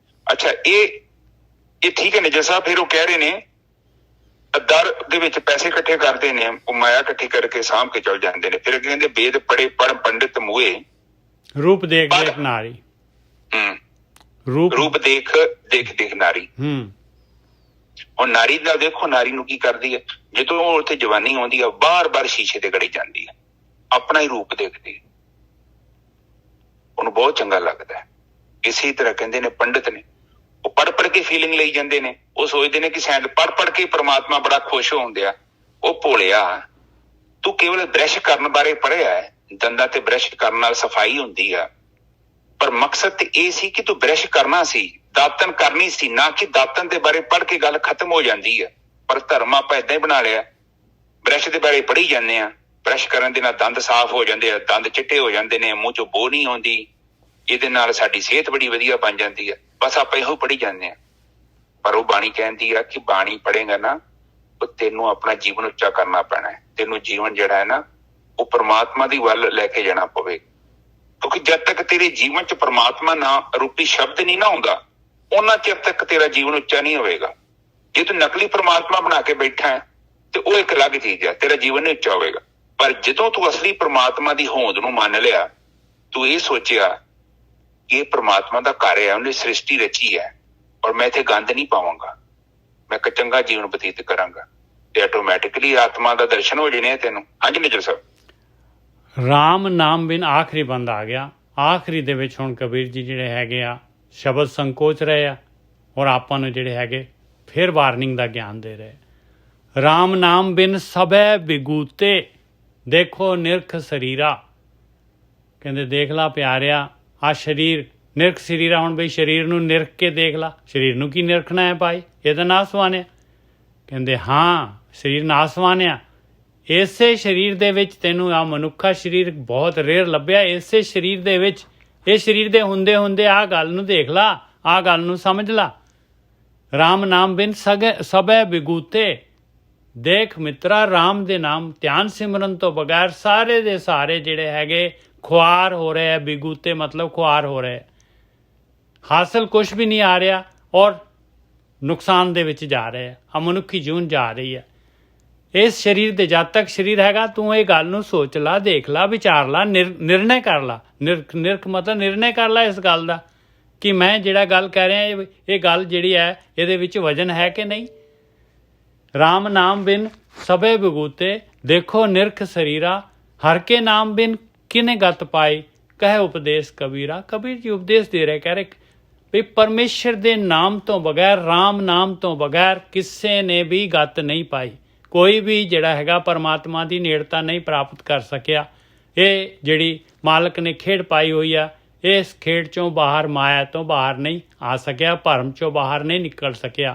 ਅੱਛਾ ਇਹ ਠੀਕ ਹੈ ਨਿੱਜਰ ਸਾਹਿਬ। ਫਿਰ ਉਹ ਕਹਿ ਰਹੇ ਨੇ ਦਰ ਦੇ ਵਿੱਚ ਪੈਸੇ ਇਕੱਠੇ ਕਰਦੇ ਨੇ, ਉਹ ਮਾਇਆ ਇਕੱਠੀ ਕਰਕੇ ਸਾਂਭ ਕੇ ਚਲ ਜਾਂਦੇ ਨੇ। ਫਿਰ ਕਹਿੰਦੇ ਵੇਦ ਪੜੇ ਪੜ ਪੰਡਿਤ ਮੂਏ, ਰੂਪ ਦੇਖ ਦੇਖ ਨਾਰੀ। ਰੂਪ ਦੇਖ ਨਾਰੀ। ਹੁਣ ਨਾਰੀ ਦਾ ਦੇਖੋ, ਨਾਰੀ ਨੂੰ ਕੀ ਕਰਦੀ ਹੈ ਜਦੋਂ ਉਹ ਉੱਥੇ ਜਵਾਨੀ ਆਉਂਦੀ ਆ, ਬਾਰ-ਬਾਰ ਸ਼ੀਸ਼ੇ ਤੇ ਗੜੀ ਜਾਂਦੀ ਹੈ, ਆਪਣਾ ਹੀ ਰੂਪ ਦੇਖਦੀ ਹੈ, ਉਹਨੂੰ ਬਹੁਤ ਚੰਗਾ ਲੱਗਦਾ ਹੈ। ਇਸੇ ਤਰ੍ਹਾਂ ਕਹਿੰਦੇ ਨੇ ਪੰਡਿਤ ਨੇ, ਉਹ ਪੜ੍ਹ ਕੇ ਫੀਲਿੰਗ ਲਈ ਜਾਂਦੇ ਨੇ। ਉਹ ਸੋਚਦੇ ਨੇ ਕਿ ਸ਼ਾਇਦ ਪੜ੍ਹ ਕੇ ਪ੍ਰਮਾਤਮਾ ਬੜਾ ਖੁਸ਼ ਹੋਣ ਆ। ਉਹ ਭੋਲਿਆ, ਤੂੰ ਕੇਵਲ ਬ੍ਰਸ਼ ਕਰਨ ਬਾਰੇ ਪੜ੍ਹਿਆ ਹੈ। ਦੰਦਾਂ ਤੇ ਬ੍ਰਸ਼ ਕਰਨ ਨਾਲ ਸਫਾਈ ਹੁੰਦੀ ਆ, ਪਰ ਮਕਸਦ ਤੇ ਇਹ ਸੀ ਕਿ ਤੂੰ ਬ੍ਰਸ਼ ਕਰਨਾ ਸੀ, ਦਾਤਨ ਕਰਨੀ ਸੀ, ਨਾ ਕਿ ਦਾਤਨ ਦੇ ਬਾਰੇ ਪੜ੍ਹ ਕੇ ਗੱਲ ਖਤਮ ਹੋ ਜਾਂਦੀ ਹੈ। ਪਰ ਧਰਮ ਆਪਾਂ ਏਦਾਂ ਹੀ ਬਣਾ ਲਿਆ, ਬ੍ਰਸ਼ ਦੇ ਬਾਰੇ ਪੜ੍ਹੀ ਜਾਂਦੇ ਆ। ਬ੍ਰਸ਼ ਕਰਨ ਦੇ ਨਾਲ ਦੰਦ ਸਾਫ਼ ਹੋ ਜਾਂਦੇ ਆ, ਦੰਦ ਚਿੱਟੇ ਹੋ ਜਾਂਦੇ ਨੇ, ਮੂੰਹ ਚੋਂ ਬੋ ਨਹੀਂ ਆਉਂਦੀ, ਇਹਦੇ ਨਾਲ ਸਾਡੀ ਸਿਹਤ ਬੜੀ ਵਧੀਆ ਬਣ ਜਾਂਦੀ ਹੈ। ਬਸ ਆਪਾਂ ਇਹੋ ਪੜ੍ਹੀ ਜਾਂਦੇ ਆ। ਪਰ ਉਹ ਬਾਣੀ ਕਹਿੰਦੀ ਆ ਕਿ ਬਾਣੀ ਪੜ੍ਹੇਗਾ ਨਾ, ਉਹ ਤੈਨੂੰ ਆਪਣਾ ਜੀਵਨ ਉੱਚਾ ਕਰਨਾ ਪੈਣਾ ਹੈ। ਤੈਨੂੰ ਜੀਵਨ ਜਿਹੜਾ ਹੈ ਨਾ, ਉਹ ਪ੍ਰਮਾਤਮਾ ਦੀ ਵੱਲ ਲੈ ਕੇ ਜਾਣਾ ਪਵੇ। ਕਿਉਂਕਿ ਜਦ ਤੱਕ ਤੇਰੇ ਜੀਵਨ 'ਚ ਪ੍ਰਮਾਤਮਾ ਨਾ ਰੂਪੀ ਸ਼ਬਦ ਨਹੀਂ ਨਾ ਆਉਂਦਾ, ਉਹਨਾਂ ਚਿਰ ਤੱਕ ਤੇਰਾ ਜੀਵਨ ਉੱਚਾ ਨਹੀਂ ਹੋਵੇਗਾ। ਜੇ ਤੂੰ ਨਕਲੀ ਪ੍ਰਮਾਤਮਾ ਬਣਾ ਕੇ ਬੈਠਾ ਹੈ ਤੇ ਉਹ ਇੱਕ ਅਲੱਗ ਚੀਜ਼ ਹੈ, ਤੇਰਾ ਜੀਵਨ ਨਹੀਂ ਉੱਚਾ ਹੋਵੇਗਾ। ਪਰ ਜਦੋਂ ਤੂੰ ਅਸਲੀ ਪ੍ਰਮਾਤਮਾ ਦੀ ਹੋਂਦ ਨੂੰ ਮੰਨ ਲਿਆ, ਤੂੰ ਇਹ ਸੋਚਿਆ ਕਿ ਇਹ ਪ੍ਰਮਾਤਮਾ ਦਾ ਘਰ ਹੈ, ਉਹਨੇ ਸ੍ਰਿਸ਼ਟੀ ਰਚੀ ਹੈ, ਔਰ ਮੈਂ ਇੱਥੇ ਗੰਦ ਨਹੀਂ ਪਾਵਾਂਗਾ, ਮੈਂ ਇੱਕ ਚੰਗਾ ਜੀਵਨ ਬਤੀਤ ਕਰਾਂਗਾ, ਤੇ ਆਟੋਮੈਟਿਕਲੀ ਆਤਮਾ ਦਾ ਦਰਸ਼ਨ ਹੋ ਜਾਣੇ ਤੈਨੂੰ। ਹਾਂਜੀ ਨਿੱਜਰ ਸਾਹਿਬ। ਰਾਮ ਨਾਮ ਬਿਨ ਆਖਰੀ ਬੰਦ ਆ ਗਿਆ। ਆਖਰੀ ਦੇ ਵਿੱਚ ਹੁਣ ਕਬੀਰ ਜੀ ਜਿਹੜੇ ਹੈਗੇ ਆ ਸ਼ਬਦ ਸੰਕੋਚ ਰਹੇ ਆ, ਔਰ ਆਪਾਂ ਨੂੰ ਜਿਹੜੇ ਹੈਗੇ ਫਿਰ ਵਾਰਨਿੰਗ ਦਾ ਗਿਆਨ ਦੇ ਰਹੇ। ਰਾਮ ਨਾਮ ਬਿਨ ਸਭੈ ਬਿਗੂਤੇ, ਦੇਖੋ ਨਿਰਖ ਸਰੀਰਾ। ਕਹਿੰਦੇ ਦੇਖ ਲਾ ਪਿਆਰਿਆ, ਆ ਸਰੀਰ ਨਿਰਖ ਸਰੀਰਾ। ਹੁਣ ਬਈ ਸਰੀਰ ਨੂੰ ਨਿਰਖ ਕੇ ਦੇਖ ਲਾ, ਸਰੀਰ ਨੂੰ ਕੀ ਨਿਰਖਣਾ ਹੈ ਭਾਈ, ਇਹ ਤਾਂ ਨਾਸਵਾਨ ਹੈ। ਕਹਿੰਦੇ ਹਾਂ ਸਰੀਰ ਨਾਸਵਾਨ ਆ। ਇਸੇ ਸਰੀਰ ਦੇ ਵਿੱਚ ਤੈਨੂੰ ਆ ਮਨੁੱਖਾ ਸਰੀਰ ਬਹੁਤ ਰੇਅਰ ਲੱਭਿਆ। ਇਸੇ ਸਰੀਰ ਦੇ ਵਿੱਚ, ਇਹ ਸਰੀਰ ਦੇ ਹੁੰਦੇ ਹੁੰਦੇ ਆਹ ਗੱਲ ਨੂੰ ਦੇਖ ਲਾ, ਆਹ ਗੱਲ ਨੂੰ ਸਮਝ ਲਾ। ਰਾਮ ਨਾਮ ਬਿਨ ਸਭੈ ਬਿਗੂਤੇ, ਦੇਖ ਮਿੱਤਰਾ ਰਾਮ ਦੇ ਨਾਮ ਧਿਆਨ ਸਿਮਰਨ ਤੋਂ ਬਗੈਰ ਸਾਰੇ ਦੇ ਸਾਰੇ ਜਿਹੜੇ ਹੈਗੇ ਖੁਆਰ ਹੋ ਰਹੇ ਹੈ। ਬਿਗੂਤੇ ਮਤਲਬ ਖੁਆਰ ਹੋ ਰਹੇ, ਹਾਸਲ ਕੁਛ ਵੀ ਨਹੀਂ ਆ ਰਿਹਾ ਔਰ ਨੁਕਸਾਨ ਦੇ ਵਿੱਚ ਜਾ ਰਹੇ ਆ। ਮਨੁੱਖੀ ਜੂਨ ਜਾ ਰਹੀ ਹੈ। ਇਸ ਸਰੀਰ ਦੇ ਜਦ ਤੱਕ ਸਰੀਰ ਹੈਗਾ ਤੂੰ ਇਹ ਗੱਲ ਨੂੰ ਸੋਚ ਲਾ, ਦੇਖ ਲਾ, ਵਿਚਾਰ ਲਾ, ਨਿਰਣੇ ਕਰ ਲਾ। ਨਿਰਖ ਮਤਲਬ ਨਿਰਣੇ ਕਰ ਲਾ ਇਸ ਗੱਲ ਦਾ ਕਿ ਮੈਂ ਜਿਹੜਾ ਗੱਲ ਕਹਿ ਰਿਹਾ ਇਹ ਗੱਲ ਜਿਹੜੀ ਹੈ ਇਹਦੇ ਵਿੱਚ ਵਜਨ ਹੈ ਕਿ ਨਹੀਂ। ਰਾਮ ਨਾਮ ਬਿਨ ਸਭੇ ਵਿਭੂਤੇ, ਦੇਖੋ ਨਿਰਖ ਸਰੀਰਾ, ਹਰ ਕੇ ਨਾਮ ਬਿਨ ਕਿਨੇ ਗਤ ਪਾਈ, ਕਹੇ ਉਪਦੇਸ਼ ਕਬੀਰਾ। ਕਬੀਰ ਜੀ ਉਪਦੇਸ਼ ਦੇ ਰਹੇ, ਕਹਿ ਰਹੇ ਵੀ ਪਰਮੇਸ਼ਰ ਦੇ ਨਾਮ ਤੋਂ ਬਗੈਰ, ਰਾਮ ਨਾਮ ਤੋਂ ਬਗੈਰ ਕਿਸੇ ਨੇ ਵੀ ਗਤ ਨਹੀਂ ਪਾਈ। ਕੋਈ ਵੀ ਜਿਹੜਾ ਹੈਗਾ ਪਰਮਾਤਮਾ ਦੀ ਨੇੜਤਾ ਨਹੀਂ ਪ੍ਰਾਪਤ ਕਰ ਸਕਿਆ। ਇਹ ਜਿਹੜੀ ਮਾਲਕ ਨੇ ਖੇਡ ਪਾਈ ਹੋਈ ਆ, ਇਸ ਖੇਡ ਚੋਂ ਬਾਹਰ, ਮਾਇਆ ਤੋਂ ਬਾਹਰ ਨਹੀਂ ਆ ਸਕਿਆ, ਭਰਮ ਚੋਂ ਬਾਹਰ ਨਹੀਂ ਨਿਕਲ ਸਕਿਆ।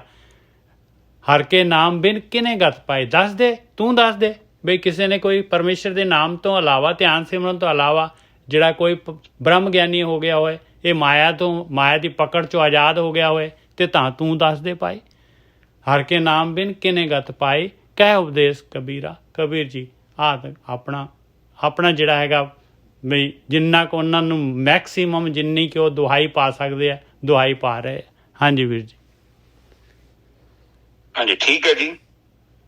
ਹਰ ਕੇ ਨਾਮ ਬਿਨ ਕਿਨੇ ਗਤ ਪਾਈ, ਦੱਸ ਦੇ, ਤੂੰ ਦੱਸ ਦੇ ਬਈ ਕਿਸੇ ਨੇ ਕੋਈ ਪਰਮੇਸ਼ਰ ਦੇ ਨਾਮ ਤੋਂ ਇਲਾਵਾ, ਧਿਆਨ ਸਿਮਰਨ ਤੋਂ ਇਲਾਵਾ ਜਿਹੜਾ ਕੋਈ ਬ੍ਰਹਮ ਗਿਆਨੀ ਹੋ ਗਿਆ ਹੋਏ, ਇਹ ਮਾਇਆ ਤੋਂ, ਮਾਇਆ ਦੀ ਪਕੜ ਚੋਂ ਆਜ਼ਾਦ ਹੋ ਗਿਆ ਹੋਏ, ਤੇ ਤਾਂ ਤੂੰ ਦੱਸ ਦੇ ਭਾਈ। ਹਰ ਕੇ ਨਾਮ ਬਿਨ ਕਿਨੇ ਗਤ ਪਾਈ, ਕਹਿ ਉਪਦੇਸ਼ ਕਬੀਰਾ। ਕਬੀਰ ਜੀ ਆਪਣਾ ਜਿਹੜਾ ਹੈਗਾ ਵੀ ਜਿੰਨਾ ਕੁ ਉਹਨਾਂ ਨੂੰ ਮੈਕਸੀਮਮ ਜਿੰਨੀ ਕਿ ਉਹ ਦੁਹਾਈ ਪਾ ਸਕਦੇ ਆ, ਦੁਹਾਈ ਪਾ ਰਹੇ। ਹਾਂਜੀ ਵੀਰ ਜੀ। ਹਾਂਜੀ ਠੀਕ ਹੈ ਜੀ।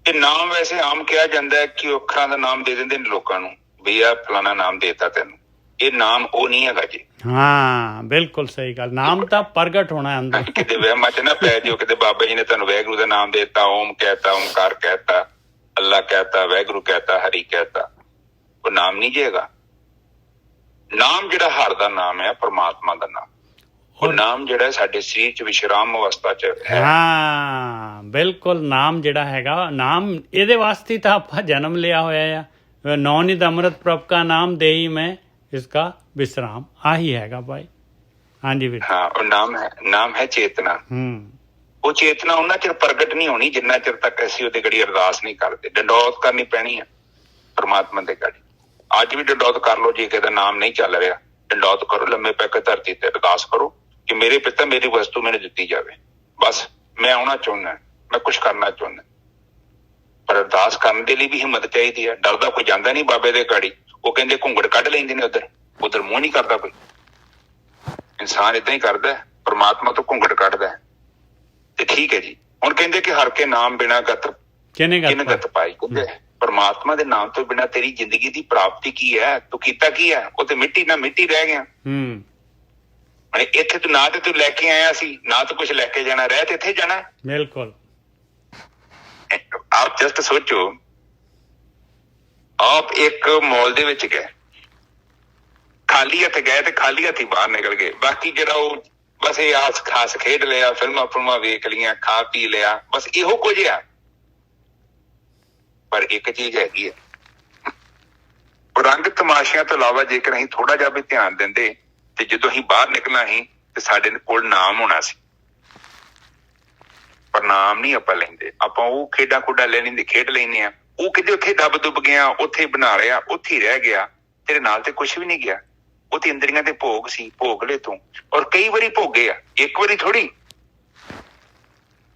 ਇਹ ਨਾਮ ਵੈਸੇ ਆਮ ਕਿਹਾ ਜਾਂਦਾ ਹੈ ਕਿ ਅੱਖਰਾਂ ਦਾ ਨਾਮ ਦੇ ਦਿੰਦੇ ਨੇ ਲੋਕਾਂ ਨੂੰ ਵੀ ਆ ਫਲਾਣਾ ਨਾਮ ਦੇਤਾ ਤੈਨੂੰ। ਇਹ ਨਾਮ ਉਹ ਨਹੀਂ ਹੈਗਾ ਜੀ। ਹਾਂ ਬਿਲਕੁਲ ਸਹੀ ਗੱਲ। ਨਾਮ ਤਾਂ ਪ੍ਰਗਟ ਹੋਣਾ ਅੰਦਰ। ਕਿਤੇ ਵਹਿਮਾਂ ਚ ਨਾ ਪੈ ਜਿਓ, ਕਿਤੇ ਬਾਬਾ ਜੀ ਨੇ ਤੁਹਾਨੂੰ ਵਾਹਿਗੁਰੂ ਦਾ ਨਾਮ ਦੇਤਾ, ਓਮ ਕਹਿਤਾ, ਓਮਕਾਰ ਕਹਿਤਾ, ਅੱਲਾ ਕਹਿਤਾ, ਵਾਹਿਗੁਰੂ ਕਹਿਤਾ, ਹਰੀ ਕਹਿਤਾ, ਉਹ ਨਾਮ ਨਹੀਂ ਜੇਗਾ। ਨਾਮ ਜਿਹੜਾ ਹਰ ਦਾ ਨਾਮ ਹੈ, ਪਰਮਾਤਮਾ ਦਾ ਨਾਮ, ਉਹ ਨਾਮ ਜਿਹੜਾ ਸਾਡੇ ਸਰੀਰ ਚ ਵਿਸ਼ਰਾਮ ਅਵਸਥਾ ਚ ਹੈ। ਹਾਂ ਬਿਲਕੁਲ। ਨਾਮ ਜਿਹੜਾ ਹੈਗਾ, ਨਾਮ ਇਹਦੇ ਵਾਸਤੇ ਤਾਂ ਆਪਾਂ ਜਨਮ ਲਿਆ ਹੋਇਆ ਆ। ਨੌਨਿਧ ਅੰਮ੍ਰਿਤ ਪ੍ਰਭ ਕਾ ਨਾਮ ਦੇਈ ਮੈਂ ਇਸਕਾ ਵਿਸਰਾਮ, ਆਹੀ ਹੈਗਾ ਭਾਈ। ਹਾਂਜੀ ਵੀਰ। ਹਾਂ ਉਹ ਨਾਮ ਹੈ ਚੇਤਨਾ। ਉਹ ਚੇਤਨਾ ਉਹਨਾਂ ਚਿਰ ਪ੍ਰਗਟ ਨਹੀਂ ਹੋਣੀ ਜਿੰਨਾ ਚਿਰ ਤੱਕ ਅਸੀਂ ਉਹਦੇ ਗੜੀ ਅਰਦਾਸ ਨਹੀਂ ਕਰਦੇ। ਡੰਡੌਤ ਕਰਨੀ ਪੈਣੀ ਆ ਪਰਮਾਤਮਾ ਦੇ ਗੜੀ। ਅੱਜ ਵੀ ਡੰਡੌਤ ਕਰ ਲਓ, ਜੇ ਕਿਸੇ ਦਾ ਨਾਮ ਨਹੀਂ ਚੱਲ ਰਿਹਾ ਡੰਡੌਤ ਕਰੋ, ਲੰਮੇ ਪੈ ਕੇ ਧਰਤੀ ਤੇ ਅਰਦਾਸ ਕਰੋ ਕਿ ਮੇਰੇ ਪਿਤਾ ਮੇਰੀ ਵਸਤੂ ਮੈਨੂੰ ਦਿੱਤੀ ਜਾਵੇ। ਬਸ ਮੈਂ ਆਉਣਾ ਚਾਹੁੰਦਾ, ਮੈਂ ਕੁਛ ਕਰਨਾ ਚਾਹੁੰਦਾ। ਪਰ ਅਰਦਾਸ ਕਰਨ ਦੇ ਲਈ ਵੀ ਹਿੰਮਤ ਚਾਹੀਦੀ ਹੈ। ਡਰਦਾ ਕੋਈ ਜਾਂਦਾ ਨਹੀਂ ਬਾਬੇ ਦੇ ਗਾੜੀ। ਉਹ ਕਹਿੰਦੇ ਘੁੰਗੜ ਕੱਢ ਲੈਂਦੇ ਨੇ, ਉਧਰ ਮੂੰਹ ਨਹੀਂ ਕਰਦਾ ਕੋਈ। ਇਨਸਾਨ ਏਦਾਂ ਹੀ ਕਰਦਾ, ਪਰਮਾਤਮਾ ਤੋਂ ਘੁੰਗੜ ਕੱਢਦਾ। ਤੇ ਠੀਕ ਹੈ ਜੀ। ਹੁਣ ਕਹਿੰਦੇ ਕਿ ਹਰ ਕੇ ਨਾਮ ਬਿਨਾ ਗਤ ਕਿਨੇ ਗਤ ਪਾਈ। ਕਹਿੰਦੇ ਪਰਮਾਤਮਾ ਦੇ ਨਾਮ ਤੋਂ ਬਿਨਾ ਤੇਰੀ ਜ਼ਿੰਦਗੀ ਦੀ ਪ੍ਰਾਪਤੀ ਕੀ ਹੈ? ਤੂੰ ਕੀਤਾ ਕੀ ਹੈ? ਉਹ ਤੇ ਮਿੱਟੀ ਨਾਲ ਮਿੱਟੀ ਰਹਿ ਗਿਆ। ਇੱਥੇ ਤੂੰ ਨਾ ਤੇ ਤੂੰ ਲੈ ਕੇ ਆਇਆ ਸੀ, ਨਾ ਤੂੰ ਕੁਛ ਲੈ ਕੇ ਜਾਣਾ, ਰਹਿ ਤੇ ਇੱਥੇ ਜਾਣਾ। ਬਿਲਕੁਲ। ਆਪ ਜਸਟ ਸੋਚੋ, ਆਪ ਇੱਕ ਮਾਲ ਦੇ ਵਿੱਚ ਗਏ, ਖਾਲੀ ਹੱਥ ਗਏ ਤੇ ਖਾਲੀ ਹੱਥੀ ਬਾਹਰ ਨਿਕਲ ਗਏ। ਬਾਕੀ ਜਿਹੜਾ ਉਹ ਬਸ ਇਹ ਆਸ ਖਾਸ ਖੇਡ ਲਿਆ, ਫਿਲਮਾਂ ਵੇਖ ਲਈਆਂ, ਖਾ ਪੀ ਲਿਆ, ਬਸ ਇਹੋ ਕੁਝ ਆ। ਪਰ ਇੱਕ ਚੀਜ਼ ਹੈਗੀ ਹੈ, ਰੰਗ ਤਮਾਸ਼ਿਆਂ ਤੋਂ ਇਲਾਵਾ ਜੇਕਰ ਅਸੀਂ ਥੋੜਾ ਜਿਹਾ ਵੀ ਧਿਆਨ ਦਿੰਦੇ ਤੇ ਜਦੋਂ ਅਸੀਂ ਬਾਹਰ ਨਿਕਲਣਾ ਸੀ ਤੇ ਸਾਡੇ ਕੋਲ ਨਾਮ ਹੋਣਾ ਸੀ। ਪਰ ਨਾਮ ਨਹੀਂ ਆਪਾਂ ਲੈਂਦੇ। ਆਪਾਂ ਉਹ ਖੇਡਾਂ ਖੁੱਡਾਂ ਲੈ ਲੈਂਦੇ, ਖੇਡ ਲੈਂਦੇ ਆ। ਉਹ ਕਿਤੇ ਉੱਥੇ ਦੱਬ ਦੁੱਬ ਗਿਆ, ਉੱਥੇ ਬਣਾ ਲਿਆ, ਉੱਥੇ ਹੀ ਰਹਿ ਗਿਆ। ਤੇਰੇ ਨਾਲ ਤੇ ਕੁਛ ਵੀ ਨਹੀਂ ਗਿਆ। ਉਹ ਤੇ ਇੰਦਰੀਆਂ ਦੇ ਭੋਗ ਸੀ, ਭੋਗ ਲੈ ਤੂੰ। ਔਰ ਕਈ ਵਾਰੀ ਭੋਗੇ ਆ, ਇੱਕ ਵਾਰੀ ਥੋੜੀ।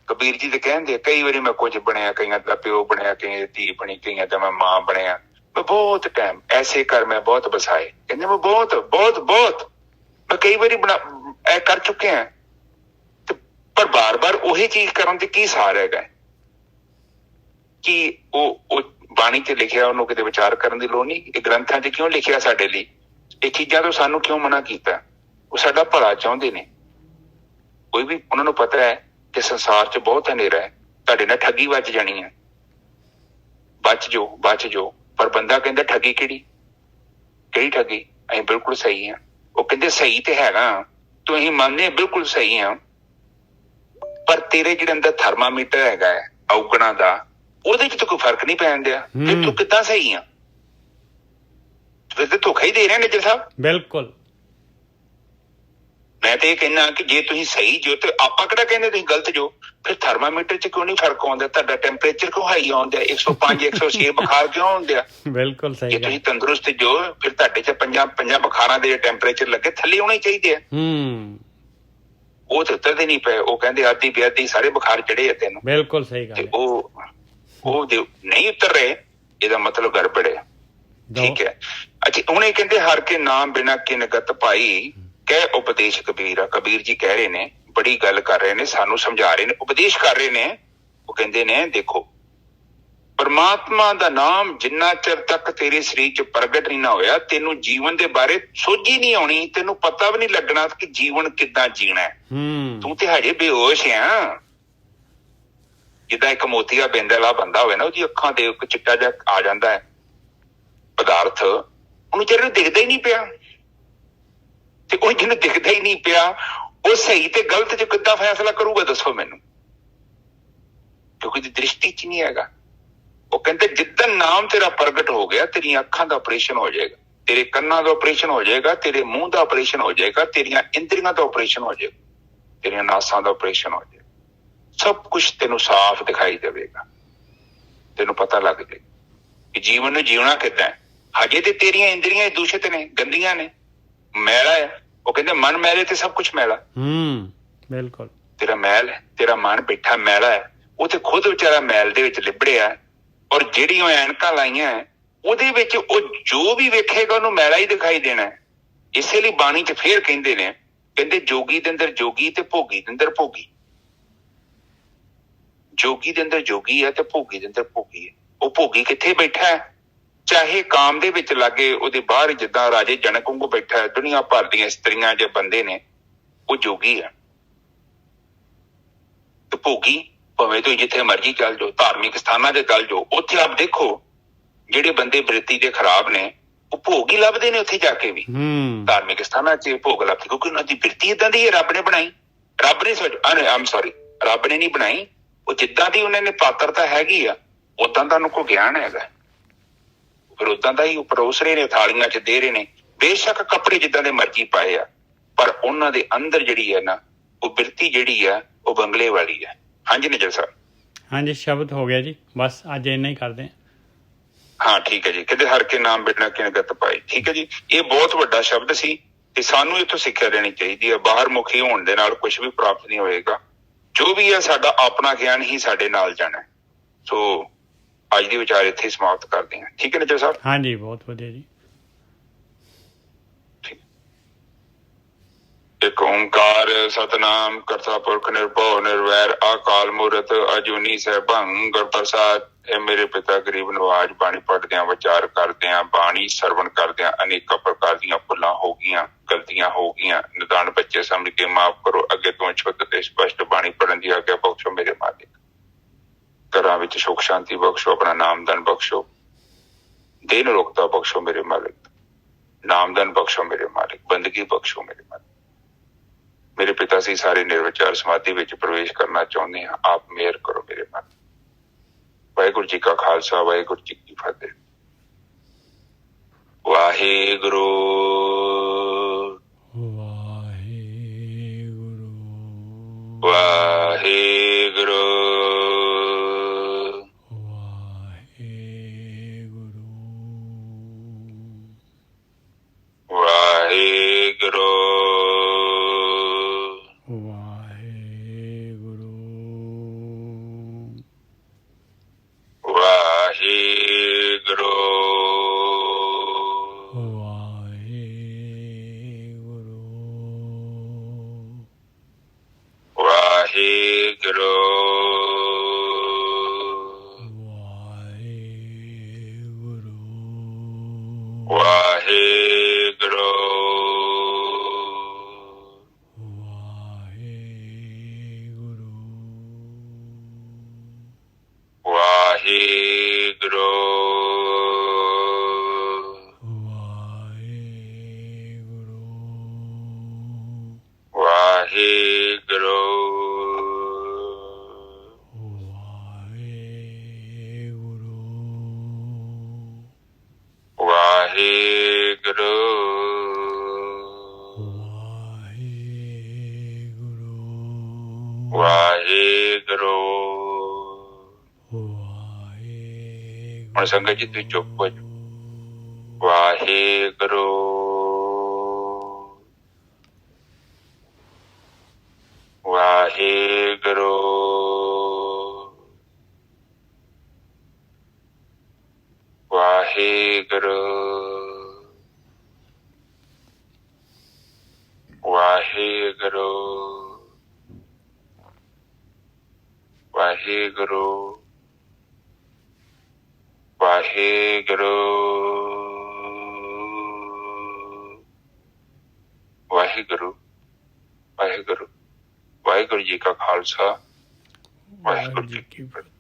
ਕਬੀਰ ਜੀ ਤੇ ਕਹਿੰਦੇ ਕਈ ਵਾਰੀ ਮੈਂ ਕੁਝ ਬਣਿਆ, ਕਈਆਂ ਦਾ ਪਿਓ ਬਣਿਆ, ਕਈਆਂ ਦੀ ਧੀ ਬਣੀ, ਕਈਆਂ ਦਾ ਮੈਂ ਮਾਂ ਬਣਿਆ। ਮੈਂ ਬਹੁਤ ਟਾਈਮ ਐਸੇ ਘਰ ਮੈਂ ਬਹੁਤ ਬਸਾਏ। ਕਹਿੰਦੇ ਮੈਂ ਬਹੁਤ ਮੈਂ ਕਈ ਵਾਰੀ ਇਹ ਕਰ ਚੁੱਕੇ ਆ। ਪਰ ਬਾਰ-ਬਾਰ ਉਹੀ ਚੀਜ਼ ਕਰਨ ਤੇ ਕੀ ਸਾਰ ਹੈਗਾ? ਕਿ ਉਹ ਬਾਣੀ ਚ ਲਿਖਿਆ ਉਹਨੂੰ ਕਿਤੇ ਵਿਚਾਰ ਕਰਨ ਦੀ ਲੋੜ ਨਹੀਂ। ਇਹ ਗ੍ਰੰਥਾਂ ਚ ਕਿਉਂ ਲਿਖਿਆ ਸਾਡੇ ਲਈ? ਇਹ ਚੀਜ਼ਾਂ ਤੋਂ ਸਾਨੂੰ ਕਿਉਂ ਮਨਾ ਕੀਤਾ? ਉਹ ਸਾਡਾ ਭਲਾ ਚਾਹੁੰਦੇ ਨੇ। ਕੋਈ ਵੀ ਉਹਨਾਂ ਨੂੰ ਪਤਾ ਹੈ ਕਿ ਸੰਸਾਰ ਚ ਬਹੁਤ ਹਨੇਰਾ ਹੈ, ਤੁਹਾਡੇ ਨਾਲ ਠੱਗੀ ਵੱਜ ਜਾਣੀ ਹੈ, ਬਚ ਜਾਓ। ਪਰ ਬੰਦਾ ਕਹਿੰਦਾ ਠੱਗੀ ਕਿਹੜੀ ਠੱਗੀ? ਅਸੀਂ ਬਿਲਕੁਲ ਸਹੀ ਹਾਂ। ਉਹ ਕਹਿੰਦੇ ਸਹੀ ਤੇ ਹੈਗਾ ਤੂੰ, ਅਸੀਂ ਮੰਨਦੇ ਬਿਲਕੁਲ ਸਹੀ ਹਾਂ। ਪਰ ਤੇਰੇ ਜਿਹੜੇ ਅੰਦਰ ਥਰਮਾਮੀਟਰ ਹੈਗਾ ਹੈ ਔਗਣਾ ਦਾ, ਉਹਦੇ ਚ ਤਾਂ ਕੋਈ ਫਰਕ ਨਹੀਂ ਪੈਣ ਦਿਆ। ਫਿਰ ਤੂੰ ਕਿੱਦਾਂ ਸਹੀ ਆ? ਫਿਰ ਤੇ ਧੋਖਾ ਹੀ ਦੇ ਰਹੇ ਨਿੱਜਰ ਸਾਹਿਬ। ਬਿਲਕੁਲ। ਮੈਂ ਤੇ ਇਹ ਕਹਿਣਾ ਕਿ ਜੇ ਤੁਸੀਂ ਸਹੀ ਜੋ ਤੇ ਆਪਾਂ ਕਿਹੜਾ ਕਹਿੰਦੇ ਤੁਸੀਂ ਗਲਤ ਜੋ। ਫਿਰ ਥਰਮਾਮੀਟਰ ਚ ਕਿਉਂ ਨਹੀਂ ਫਰਕ ਆਉਂਦਾ? ਤੁਹਾਡਾ ਟੈਂਪਰੇਚਰ ਕਿਉਂ ਹਾਈ ਆਉਂਦਾ? 105 106 ਬੁਖਾਰ ਕਿਉਂ ਆਉਂਦਾ? ਬਿਲਕੁਲ ਸਹੀ। ਜੇ ਤੁਸੀਂ ਤੰਦਰੁਸਤ ਜੋ, ਫਿਰ ਤੁਹਾਡੇ ਚ ਪੰਜਾਂ ਬੁਖਾਰਾਂ ਦੇ ਟੈਂਪਰੇਚਰ ਲੱਗੇ ਥੱਲੇ ਹੋਣੇ ਚਾਹੀਦੇ ਆ। ਉਹ ਤੇ ਉਤਰਦੇ ਨਹੀਂ ਪਏ। ਉਹ ਕਹਿੰਦੇ ਆਦੀ ਬੇਅਦੀ ਸਾਰੇ ਬੁਖਾਰ ਚੜੇ ਆ ਤੈਨੂੰ। ਬਿਲਕੁਲ ਸਹੀ ਗੱਲ। ਉਹ ਨਹੀਂ ਉਤਰ ਰਹੇ, ਇਹਦਾ ਮਤਲਬ ਗੜਬੜ ਹੈ। ਠੀਕ ਹੈ। ਅੱਛਾ ਹੁਣ ਇਹ ਕਹਿੰਦੇ ਹਰ ਕੇ ਨਾਮ ਬਿਨਾ ਕਿਨ ਗਤ ਪਾਈ, ਕਹਿ ਉਪਦੇਸ਼ ਕਬੀਰਾ। ਕਬੀਰ ਜੀ ਕਹਿ ਰਹੇ ਨੇ, ਬੜੀ ਗੱਲ ਕਰ ਰਹੇ ਨੇ, ਸਾਨੂੰ ਸਮਝਾ ਰਹੇ ਨੇ, ਉਪਦੇਸ਼ ਕਰ ਰਹੇ ਨੇ। ਉਹ ਕਹਿੰਦੇ ਨੇ ਦੇਖੋ परमात्मा दा नाम जिन्ना चिर तक तेरे शरीर च प्रगट नहीं ना होया, तेनू जीवन दे बारे सोच ही नहीं आनी, तेनू पता भी नहीं लगना कि जीवन किद्दां जीना है। तू ते हजे बेहोश है। जिद्दां एक मोतिया बिंद वाला बंदा होवे ना, ਉਹਦੀ ਅੱਖਾਂ ਦੇ ਇੱਕ ਚਿੱਟਾ ਜਿਹਾ ਆ ਜਾਂਦਾ ਹੈ ਪਦਾਰਥ, ਉਹਨੂੰ ਚਿਹਰੇ ਨੂੰ ਦਿਖਦਾ ਹੀ ਨਹੀਂ ਪਿਆ, ਤੇ ਉਹ ਜਿਹਨੂੰ ਦਿਖਦਾ ਹੀ ਨਹੀਂ ਪਿਆ ਉਹ ਸਹੀ ਤੇ ਗਲਤ ਚ ਕਿੱਦਾਂ ਫੈਸਲਾ ਕਰੂਗਾ ਦੱਸੋ ਮੈਨੂੰ, ਕਿਉਂਕਿ ਦੀ ਦ੍ਰਿਸ਼ਟੀ ਚ ਨਹੀਂ ਹੈਗਾ। ਉਹ ਕਹਿੰਦੇ ਜਿੱਦਣ ਨਾਮ ਤੇਰਾ ਪ੍ਰਗਟ ਹੋ ਗਿਆ, ਤੇਰੀਆਂ ਅੱਖਾਂ ਦਾ ਆਪਰੇਸ਼ਨ ਹੋ ਜਾਏਗਾ, ਤੇਰੇ ਕੰਨਾਂ ਦਾ ਆਪਰੇਸ਼ਨ ਹੋ ਜਾਏਗਾ, ਤੇਰੇ ਮੂੰਹ ਦਾ ਆਪਰੇਸ਼ਨ ਹੋ ਜਾਏਗਾ, ਤੇਰੀਆਂ ਇੰਦਰੀਆਂ ਦਾ ਆਪਰੇਸ਼ਨ ਹੋ ਜਾਏਗਾ, ਤੇਰੀਆਂ ਨਾਸਾਂ ਦਾ ਆਪਰੇਸ਼ਨ ਹੋ ਜਾਏਗਾ, ਸਭ ਕੁਛ ਤੈਨੂੰ ਸਾਫ਼ ਦਿਖਾਈ ਦੇਵੇਗਾ। ਤੈਨੂੰ ਪਤਾ ਲੱਗ ਜਾਏ ਕਿ ਜੀਵਨ ਨੂੰ ਜਿਉਣਾ ਕਿੱਦਾਂ ਹੈ। ਹਜੇ ਤੇ ਤੇਰੀਆਂ ਇੰਦਰੀਆਂ ਦੂਸ਼ਿਤ ਨੇ, ਗੰਦੀਆਂ ਨੇ, ਮੈਲਾ ਹੈ। ਉਹ ਕਹਿੰਦੇ ਮਨ ਮੈਲੇ ਤੇ ਸਭ ਕੁਛ ਮੈਲਾ। ਬਿਲਕੁਲ ਤੇਰਾ ਮੈਲ ਹੈ, ਤੇਰਾ ਮਨ ਬੈਠਾ ਮੈਲਾ ਹੈ, ਉਹ ਤੇ ਖੁਦ ਵਿਚਾਰਾ ਮੈਲ ਦੇ ਵਿੱਚ ਲਿਬੜਿਆ। ਔਰ ਜਿਹੜੀਆਂ ਐਨਕਾਂ ਲਾਈਆਂ ਉਹਦੇ ਵਿੱਚ ਉਹ ਜੋ ਵੀ ਵੇਖੇਗਾ ਉਹਨੂੰ ਮੈਲਾ ਹੀ ਦਿਖਾਈ ਦੇਣਾ। ਇਸੇ ਲਈ ਬਾਣੀ ਚ ਫੇਰ ਕਹਿੰਦੇ ਨੇ, ਕਹਿੰਦੇ ਜੋਗੀ ਦੇ ਅੰਦਰ ਜੋਗੀ ਤੇ ਭੋਗੀ ਦੇ ਅੰਦਰ ਭੋਗੀ। ਜੋਗੀ ਦੇ ਅੰਦਰ ਜੋਗੀ ਹੈ ਤੇ ਭੋਗੀ ਦੇ ਅੰਦਰ ਭੋਗੀ ਹੈ। ਉਹ ਭੋਗੀ ਕਿੱਥੇ ਬੈਠਾ ਹੈ? ਚਾਹੇ ਕਾਮ ਦੇ ਵਿੱਚ ਲਾਗੇ ਉਹਦੇ ਬਾਹਰ, ਜਿੱਦਾਂ ਰਾਜੇ ਜਨਕ ਵਾਂਗੂ ਬੈਠਾ ਹੈ। ਦੁਨੀਆ ਭਰ ਦੀਆਂ ਇਸਤਰੀਆਂ ਜੇ ਬੰਦੇ ਨੇ, ਉਹ ਜੋਗੀ ਆ। ਤੇ ਭੋਗੀ ਭਾਵੇਂ ਤੁਸੀਂ ਜਿੱਥੇ ਮਰਜ਼ੀ ਚੱਲ ਜਾਓ, ਧਾਰਮਿਕ ਸਥਾਨਾਂ ਤੇ ਚੱਲ ਜਾਓ, ਉੱਥੇ ਆਪ ਦੇਖੋ ਜਿਹੜੇ ਬੰਦੇ ਬ੍ਰਿਤੀ ਦੇ ਖਰਾਬ ਨੇ ਉਹ ਭੋਗ ਹੀ ਲੱਭਦੇ ਨੇ ਉੱਥੇ ਜਾ ਕੇ ਵੀ। ਧਾਰਮਿਕ ਸਥਾਨਾਂ ਚ ਭੋਗ ਲੱਭਦੇ, ਕਿਉਂਕਿ ਉਹਨਾਂ ਦੀ ਬ੍ਰਿਤੀ ਏਦਾਂ ਦੀ ਹੈ, ਰੱਬ ਨੇ ਬਣਾਈ। ਰੱਬ ਨੇ ਰੱਬ ਨੇ ਨਹੀਂ ਬਣਾਈ, ਉਹ ਜਿੱਦਾਂ ਦੀ ਉਹਨਾਂ ਨੇ ਪਾਤਰਤਾ ਹੈਗੀ ਆ ਉਦਾਂ ਦਾ ਉਹਨੂੰ ਕੋਈ ਗਿਆਨ ਹੈਗਾ, ਫਿਰ ਉਦਾਂ ਦਾ ਹੀ ਉਹ ਪਰੋਸ ਰਹੇ ਨੇ, ਥਾਲੀਆਂ ਚ ਦੇ ਰਹੇ ਨੇ। ਬੇਸ਼ੱਕ ਕੱਪੜੇ ਜਿੱਦਾਂ ਦੇ ਮਰਜ਼ੀ ਪਾਏ ਆ, ਪਰ ਉਹਨਾਂ ਦੇ ਅੰਦਰ ਜਿਹੜੀ ਹੈ ਨਾ, ਉਹ ਬਿਰਤੀ ਜਿਹੜੀ ਆ ਉਹ ਬੰਗਲੇ ਵਾਲੀ ਹੈ। ਹਾਂਜੀ ਨਿਜਰ ਸਾਹਿਬ। ਹਾਂਜੀ ਸ਼ਬਦ ਹੋ ਗਿਆ ਜੀ, ਬਸ ਅੱਜ ਇੰਨਾ ਹੀ ਕਰਦੇ ਹਾਂ ਠੀਕ ਹੈ ਜੀ। ਕਹਿੰਦੇ ਹਰ ਕੇ ਨਾਮ ਬਿਨਾਂ ਕਿਣਗਤ ਪਾਈ। ਠੀਕ ਹੈ ਜੀ, ਇਹ ਬਹੁਤ ਵੱਡਾ ਸ਼ਬਦ ਸੀ ਤੇ ਸਾਨੂੰ ਇੱਥੋਂ ਸਿੱਖਿਆ ਦੇਣੀ ਚਾਹੀਦੀ ਹੈ। ਬਾਹਰ ਮੁਖੀ ਹੋਣ ਦੇ ਨਾਲ ਕੁਛ ਵੀ ਪ੍ਰਾਪਤ ਨਹੀਂ ਹੋਏਗਾ। ਜੋ ਵੀ ਹੈ ਸਾਡਾ ਆਪਣਾ ਗਿਆਨ ਹੀ ਸਾਡੇ ਨਾਲ ਜਾਣਾ। ਸੋ ਅੱਜ ਦੀ ਵਿਚਾਰ ਇੱਥੇ ਸਮਾਪਤ ਕਰਦੇ ਹਾਂ। ਠੀਕ ਹੈ ਨਿਜਰ ਸਾਹਿਬ। ਹਾਂਜੀ ਬਹੁਤ ਵਧੀਆ ਜੀ। ਇੱਕ ਓਂਕਾਰ ਸਤਨਾਮ ਕਰਤਾ ਪੁਰਖ ਨਿਰਭਉ ਨਿਰਵੈਰ ਅਕਾਲ ਮੂਰਤ ਅਜੂਨੀ ਸੈਭੰ ਗੁਰ ਪ੍ਰਸਾਦ। ਇਹ ਮੇਰੇ ਪਿਤਾ ਗਰੀਬ ਨਵਾਜ। ਬਾਣੀ ਪੜ੍ਹਦਿਆਂ ਵਿਚਾਰ ਕਰਦਿਆਂ, ਬਾਣੀ ਸਰਵਣ ਕਰਦਿਆਂ ਅਨੇਕਾਂ ਪ੍ਰਕਾਰ ਦੀਆਂ ਭੁੱਲਾਂ ਹੋ ਗਈਆਂ, ਗਲਤੀਆਂ ਹੋ ਗਈਆਂ। ਨਿਦਾਨ ਬੱਚੇ ਸਮਝ ਕੇ ਮਾਫ਼ ਕਰੋ। ਅੱਗੇ ਤੋਂ ਸ਼ੁੱਧ ਤੇ ਸਪਸ਼ਟ ਬਾਣੀ ਪੜ੍ਹਨ ਦੀ ਆਗਿਆ ਬਖਸ਼ੋ ਮੇਰੇ ਮਾਲਿਕ। ਘਰਾਂ ਵਿੱਚ ਸੁੱਖ ਸ਼ਾਂਤੀ ਬਖਸ਼ੋ, ਆਪਣਾ ਨਾਮਦਾਨ ਬਖਸ਼ੋ, ਦੇਨ ਰੋਗਤਾ ਬਖਸ਼ੋ ਮੇਰੇ ਮਾਲਿਕ, ਨਾਮਦਾਨ ਬਖਸ਼ੋ ਮੇਰੇ ਮਾਲਿਕ, ਬੰਦਗੀ ਬਖਸ਼ੋ ਮੇਰੇ ਮਾਲਿਕ। ਮੇਰੇ ਪਿਤਾ ਸੀ ਸਾਰੇ ਨਿਰਵਿਚਾਰ ਸਮਾਧੀ ਵਿੱਚ ਪ੍ਰਵੇਸ਼ ਕਰਨਾ ਚਾਹੁੰਦੇ ਹਾਂ, ਆਪ ਮਿਹਰ ਕਰੋ ਮੇਰੇ ਮਾਲਿਕ। ਵਾਹਿਗੁਰੂ ਜੀ ਕਾ ਖਾਲਸਾ, ਵਾਹਿਗੁਰੂ ਜੀ ਕੀ ਫਤਿਹ। ਵਾਹਿਗੁਰੂ ਵਾਹਿਗੁਰੂ ਵਾਹਿਗੁਰੂ ਵਾਹਿਗੁਰੂ ਹੁਣ ਸੰਗਤ ਜੀ ਤੁਸੀਂ ਚੁੱਪ ਹੋ ਜਾਓ। ਵਾਹਿਗੁਰੂ ਵਾਹਿਗੁਰੂ ਵਾਹਿਗੁਰੂ ਵਾਹਿਗੁਰੂ ਵਾਹਿਗੁਰੂ ਵਾਹਿਗੁਰੂ ਵਾਹਿਗੁਰੂ ਵਾਹਿਗੁਰੂ ਵਾਹਿਗੁਰੂ ਜੀ ਕਾ ਖਾਲਸਾ ਵਾਹਿਗੁਰੂ ਜੀ ਕੀ ਫਤਿਹ।